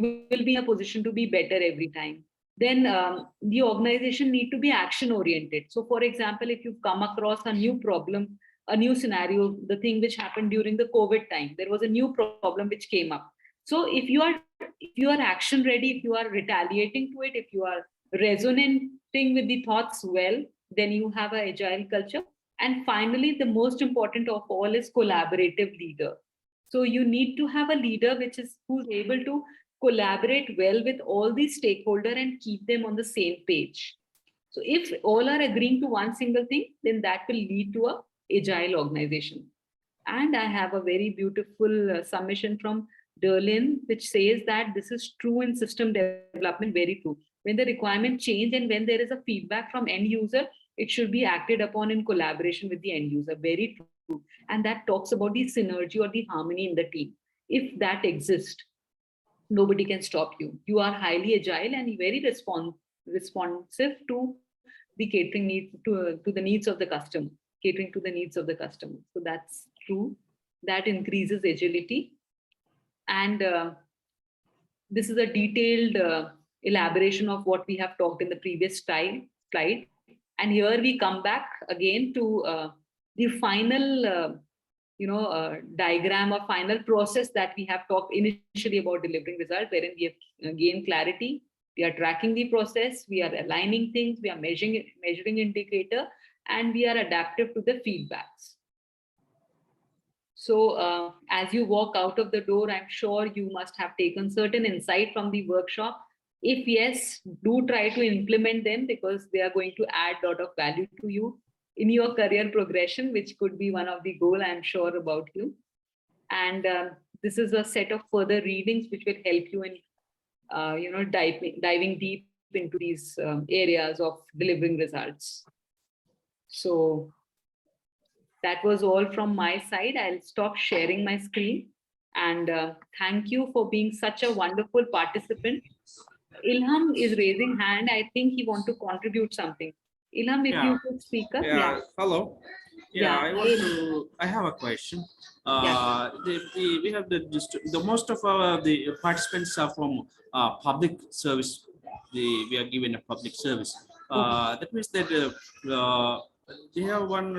will be in a position to be better every time. Then the organization need to be action oriented. So for example, if you've come across a new problem, a new scenario, the thing which happened during the COVID time, there was a new problem which came up. So if you are action ready, if you are retaliating to it, if you are resonating with the thoughts well, then you have an agile culture. And finally, the most important of all is collaborative leader. So you need to have a leader who's able to collaborate well with all the stakeholders and keep them on the same page. So if all are agreeing to one single thing, then that will lead to a agile organization. And I have a very beautiful submission from Derlin, which says that this is true in system development, very true. When the requirement change and when there is a feedback from end user, it should be acted upon in collaboration with the end user, very true. And that talks about the synergy or the harmony in the team. If that exists, nobody can stop you. You are highly agile and very responsive to the catering needs, to the needs of the customer, catering to the needs of the customer. So that's true. That increases agility. And this is a detailed elaboration of what we have talked in the previous slide. And here we come back again to the final diagram or final process that we have talked initially about delivering results, wherein we have gained clarity, we are tracking the process, we are aligning things, we are measuring indicator, and we are adaptive to the feedbacks. So as you walk out of the door, I'm sure you must have taken certain insight from the workshop. If yes, do try to implement them, because they are going to add a lot of value to you in your career progression, which could be one of the goals, I'm sure, about you. And this is a set of further readings which will help you in diving deep into these areas of delivering results. So that was all from my side. I'll stop sharing my screen. And thank you for being such a wonderful participant. Ilham is raising hand. I think he wants to contribute something. Ilham, if you could speak up. Yeah. Hello. I have a question. We have the most of the participants are from public service. We are given a public service. That means that they have one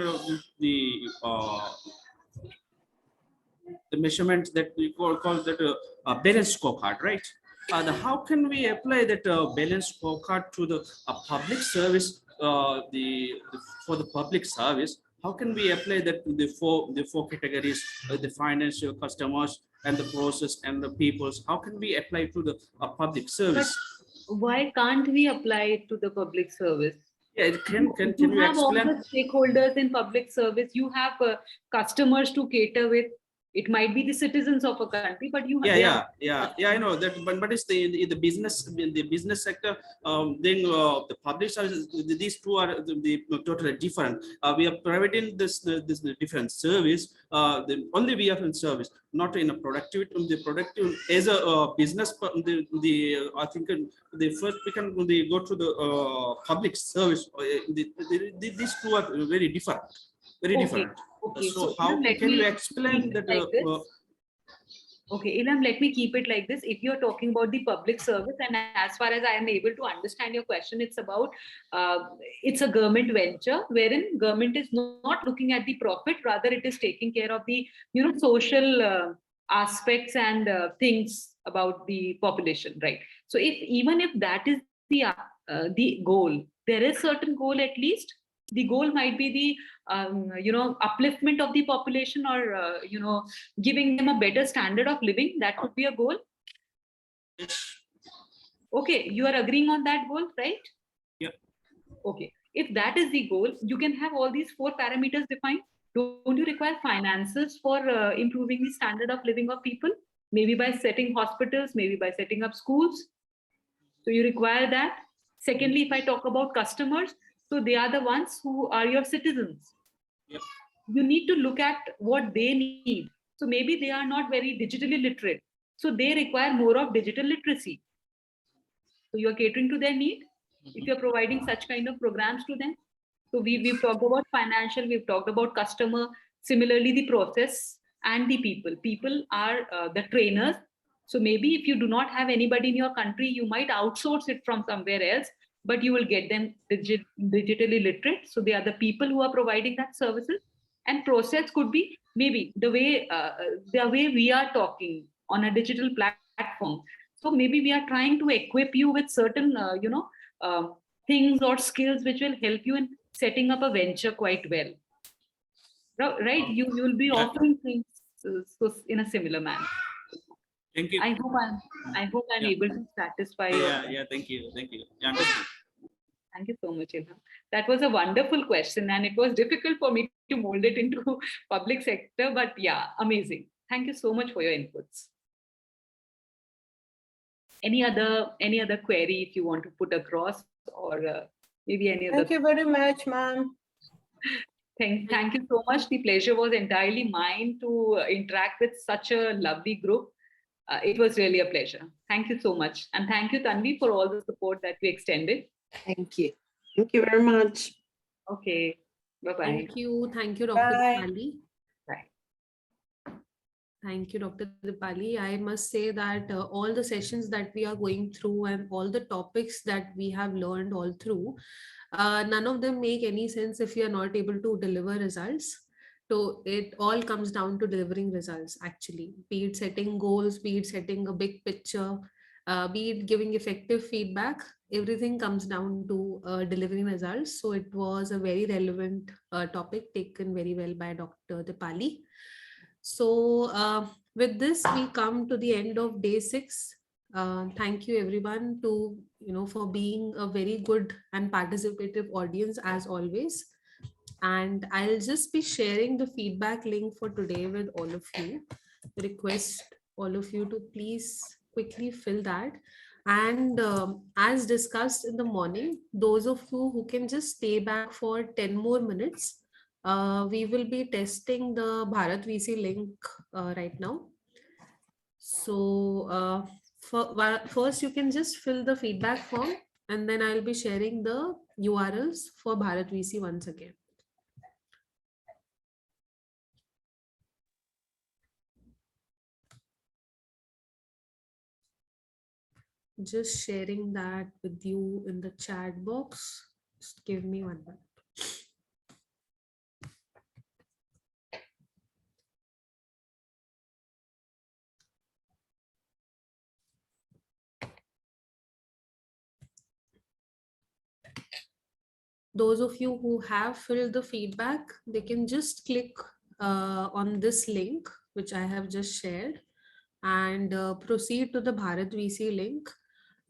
the measurement that we call that balance scorecard, right? How can we apply that balance scorecard to the public service? For the public service, how can we apply that to the four categories, the financial, customers, and the process, and the peoples? How can we apply to the public service? But why can't we apply it to the public service? Yeah, can you have explain? All the stakeholders in public service. You have customers to cater with. It might be the citizens of a country, but you have I know that, but it's the business sector. Then the public service, these two are the totally different. We are providing this different service. Only we are in service, not in a productivity. The productive as a business. I think the first we can go to the public service. These two are very different. Very different. Okay. So how can you explain that? Okay, Ilham, let me keep it like this. If you're talking about the public service, and as far as I am able to understand your question, it's about it's a government venture wherein government is not looking at the profit, rather it is taking care of the social aspects and things about the population, right? So even if that is the goal, there is certain goal at least. The goal might be the upliftment of the population, or giving them a better standard of living. That could be a goal. Okay, you are agreeing on that goal, right? Yeah. Okay, If that is the goal, you can have all these 4 parameters defined. Don't you require finances for improving the standard of living of people? Maybe by setting hospitals, maybe by setting up schools. So you require that. Secondly, if I talk about customers, so they are the ones who are your citizens. Yep. You need to look at what they need. So maybe they are not very digitally literate. So they require more of digital literacy. So you are catering to their need if you're providing such kind of programs to them. So we've talked about financial, we've talked about customer, similarly the process and the people. People are the trainers. So maybe if you do not have anybody in your country, you might outsource it from somewhere else, but you will get them digitally literate. So they are the people who are providing that services. And process could be maybe the way we are talking on a digital platform. So maybe we are trying to equip you with certain, things or skills which will help you in setting up a venture quite well. Right? You will be offering things so in a similar manner. Thank you. I hope I'm able to satisfy you. Yeah. Thank you. Yeah, Thank you so much, Ilham. That was a wonderful question, and it was difficult for me to mold it into public sector, but yeah, amazing. Thank you so much for your inputs. Any other query if you want to put across, or maybe any other? Thank you very much, ma'am. Thank you so much. The pleasure was entirely mine to interact with such a lovely group. It was really a pleasure. Thank you so much. And thank you, Tanvi, for all the support that you extended. Thank you. Thank you very much. Okay. Bye-bye. Thank you, Dr. Bye. Dipali. Bye. Thank you, Dr. Dipali. I must say that all the sessions that we are going through and all the topics that we have learned all through, none of them make any sense if you are not able to deliver results. So it all comes down to delivering results, actually, be it setting goals, be it setting a big picture, be it giving effective feedback, everything comes down to delivering results. So it was a very relevant topic taken very well by Dr. Dipali. So with this, we come to the end of day 6. Thank you everyone for being a very good and participative audience as always. And I'll just be sharing the feedback link for today with all of you. Request all of you to please quickly fill that. And as discussed in the morning, those of you who can just stay back for 10 more minutes, we will be testing the Bharat VC link right now. So first you can just fill the feedback form, and then I'll be sharing the URLs for Bharat VC once again. Just sharing that with you in the chat box. Just give me 1 minute. Those of you who have filled the feedback, they can just click on this link, which I have just shared, and proceed to the Bharat VC link.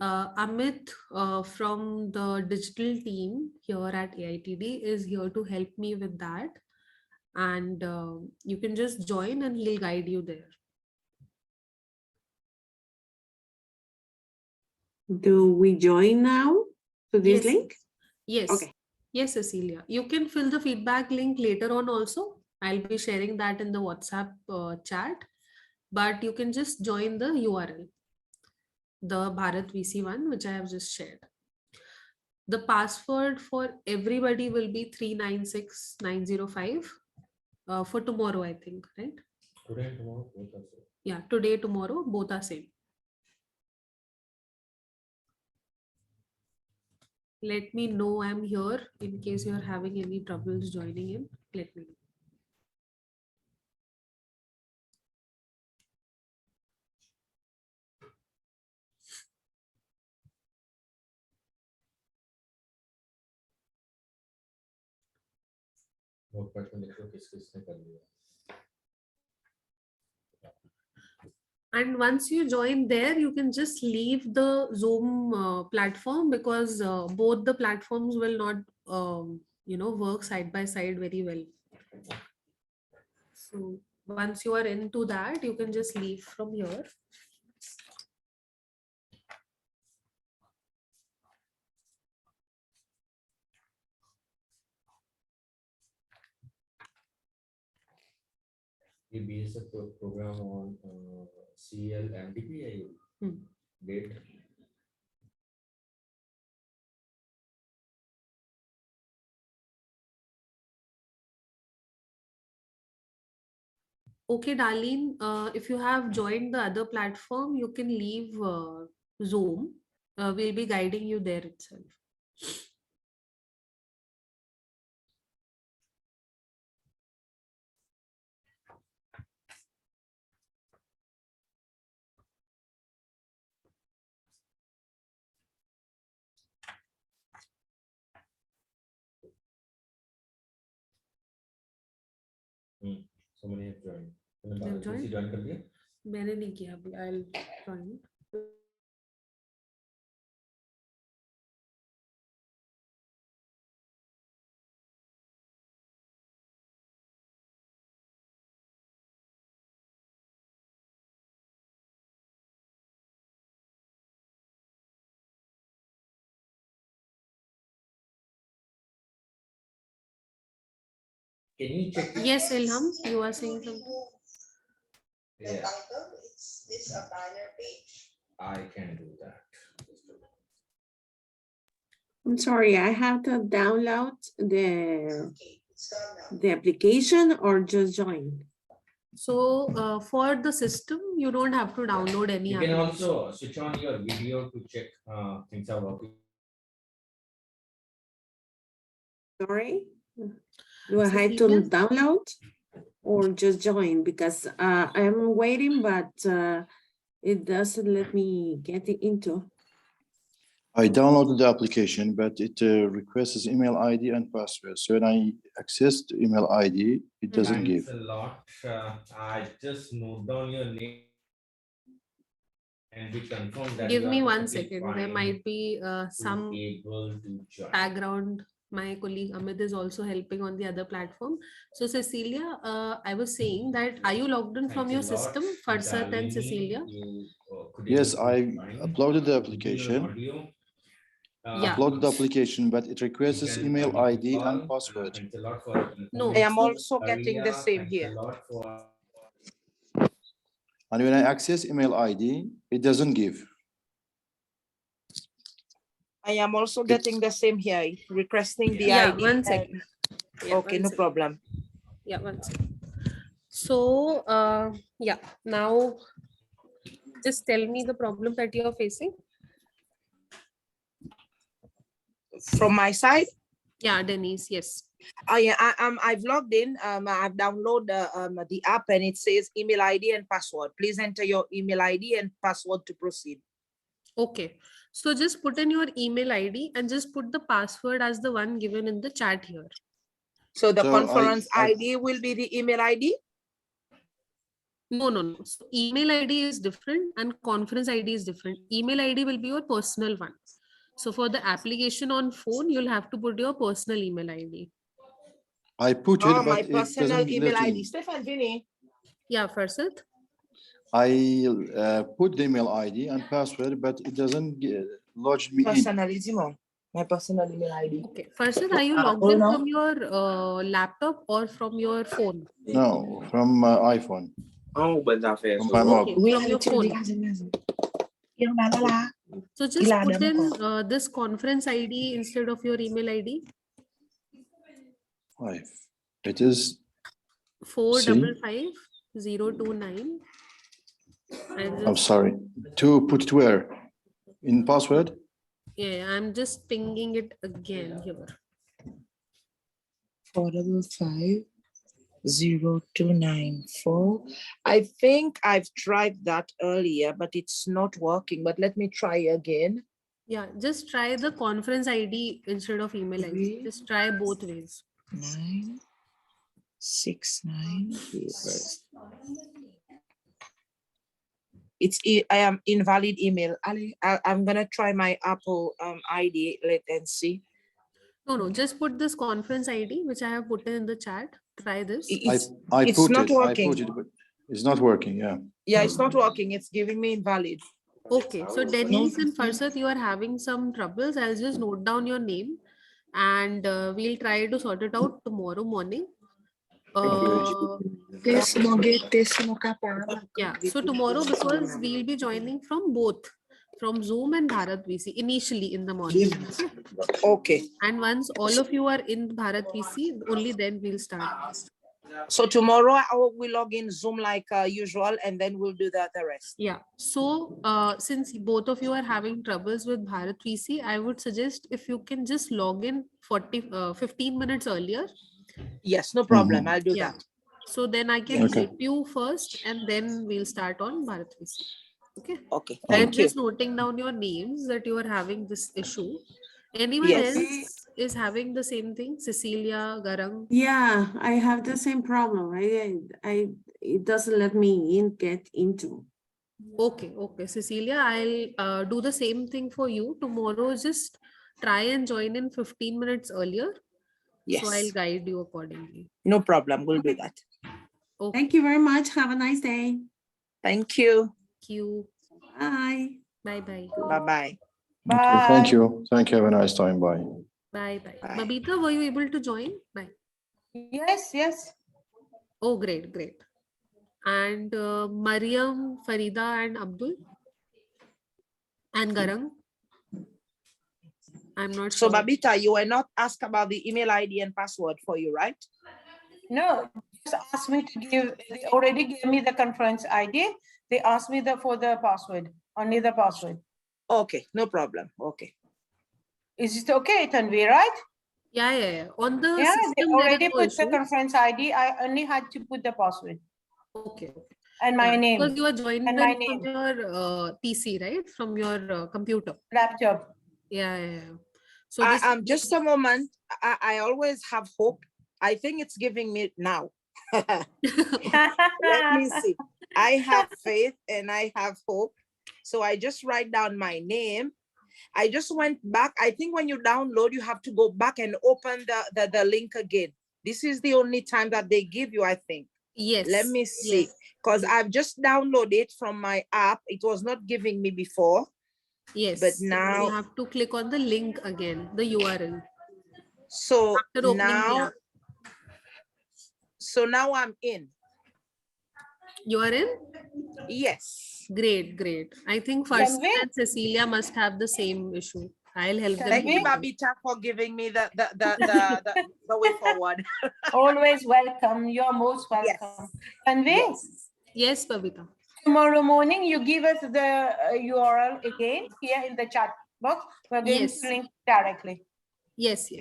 Amit from the digital team here at AITD is here to help me with that. And you can just join and he'll guide you there. Do we join now to this link? Yes. Okay. Yes, Cecilia. You can fill the feedback link later on also. I'll be sharing that in the WhatsApp chat, but you can just join the URL, the Bharat VC one, which I have just shared. The password for everybody will be 396905 for tomorrow, I think, right? Today and tomorrow, both are same. Yeah, today, tomorrow, both are same. Let me know I'm here in case you're having any troubles joining in. Let me know. Notepad में लिखो किस किसने कर लिया And once you join there, you can just leave the Zoom platform, because both the platforms will not, work side by side very well. So once you are into that, you can just leave from here. ये BSF program on CL MDP date. Okay, Darlene, if you have joined the other platform, you can leave Zoom. We'll be guiding you there itself. Somebody have joined. You've joined? join कर दिया? मैंने नहीं किया अभी. I'll join. Can you check? Yes, Ilham, you are saying something. Yeah. Is this a banner page? I can do that. I'm sorry, I have to download the application or just join? So for the system, you don't have to download any You can application. also switch on your video to check things are working. Sorry? Do I have to download or just join? Because I'm waiting, but it doesn't let me get it into. I downloaded the application, but it requests email ID and password. So when I access the email ID, it doesn't give. Thanks a lot. I just note down your name and we confirm that. Give you me are 1 perfectly second. There fine might be to some able to join. background. My colleague Amit is also helping on the other platform. So Cecilia, I was saying that, are you logged in from your Thanks a lot, system, Farsad and Darlene. Cecilia? You, could Yes, able to I join uploaded the video and application. audio. Yeah. Uploaded the application, but it requests You can email give me ID call. and password. Thanks a lot for No. I am So also getting the Maria, same thanks here. a lot for And when I access email ID, it doesn't give. I am also getting the same here, requesting the yeah, ID. 1 second. Yeah, Okay, 1 no second. problem. Yeah, 1 second. So yeah, now just tell me the problem that you are facing. From my side? Yeah, Denise, yes. Yeah, I've logged in. I've downloaded the app and it says email ID and password. Please enter your email ID and password to proceed. Okay, so just put in your email ID and just put the password as the one given in the chat here. So the So conference I- ID will be the email ID? No. So email ID is different and conference ID is different. Email ID will be your personal one. So for the application on phone, you'll have to put your personal email ID. I put it, Oh, but my it personal doesn't email let ID. me. Stefan, Vinny. Yeah, Farsad. I put the email ID and password, but it doesn't lodge me in. Personalissimo. My personal email ID. Okay, Farsad, are you logged in from your laptop or from your phone? No, from iPhone. Oh, but that From my mobile. From your phone. So just put in this conference ID instead of your email ID. 5. It is 455029. I'm sorry. To put it where? In password? Yeah, I'm just pinging it again here. 455029. I think I've tried that earlier, but it's not working. But let me try again. Yeah, just try the conference ID instead of email ID. Just try both ways. 969. I am invalid email. I'm gonna try my Apple ID. And see. No, just put this conference ID, which I have put in the chat. Try this. I It's put not it, I working. put it, but it's not working, yeah. Yeah, it's not working. It's giving me invalid. Okay, so Denise and Farsad, you are having some troubles. I'll just note down your name and we'll try to sort it out tomorrow morning. Yeah, so tomorrow, because we'll be joining from both, from Zoom and Bharat VC initially in the morning. Okay. And once all of you are in Bharat VC, only then we'll start. So tomorrow we log in Zoom like usual, and then we'll do the rest. Yeah. So since both of you are having troubles with Bharat VC, I would suggest if you can just log in 15 minutes earlier. Yes, no problem. I'll do that. So then I can help you first, and then we'll start on Bharat VC. Okay. Okay. I'm just noting down your names that you are having this issue. Anyone else is having the same thing? Cecilia, Garang? Yeah, I have the same problem. It doesn't let me get into. Okay, Cecilia, I'll do the same thing for you. Tomorrow, just try and join in 15 minutes earlier. Yes. So I'll guide you accordingly. No problem. We'll do that. Okay. Thank you very much. Have a nice day. Thank you. Thank you. Bye. Bye-bye. Bye-bye. Okay, thank you. Thank you. Have a nice time. Bye. Bye-bye. Babita, were you able to join? Bye. Yes. Oh, great. And Mariam, Farida, and Abdul? And Garang? I'm not So, sure. Babita, you were not asked about the email ID and password for you, right? No, just asked me to give, they already gave me the conference ID. They asked me for the password, only the password. Okay, no problem. Okay. Is it okay, Tanvi, right? Yeah. On the they system, already there put is no the issue. conference ID. I only had to put the password. Okay. And my name. Because you are joined And in my from your PC, right? From your computer. Laptop. Yeah. So I'm just a moment. I always have hope. I think it's giving me now. Let me see. I have faith and I have hope. So I just write down my name. I just went back. I think when you download, you have to go back and open the link again. This is the only time that they give you, I think. Yes. Let me see. Because I've just downloaded it from my app. It was not giving me before. Yes. But now you have to click on the link again, the URL. So After opening the now, app. so now I'm in. You are in? Yes. Great. I think Farsad and Cecilia must have the same issue. I'll help them. Thank you, Babita, for giving me the way forward. Always welcome. You're most welcome. Tanvi? Yes, Babita. Tomorrow morning, you give us the URL again here in the chat box. We're going to link directly. Yes.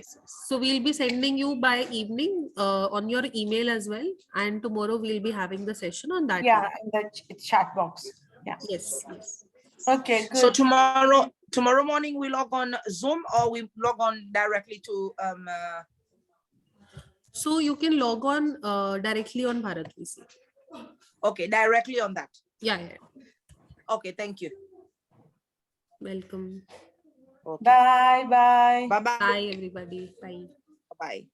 So we'll be sending you by evening on your email as well. And tomorrow we'll be having the session on that. Yeah, in the chat box. Yeah. Yes. Okay, good. So tomorrow morning we log on Zoom or we log on directly to So you can log on directly on Bharat VC. Okay, directly on that. Yeah. Okay, thank you. Welcome. Okay. Bye. Bye. Bye, everybody. Bye. Bye.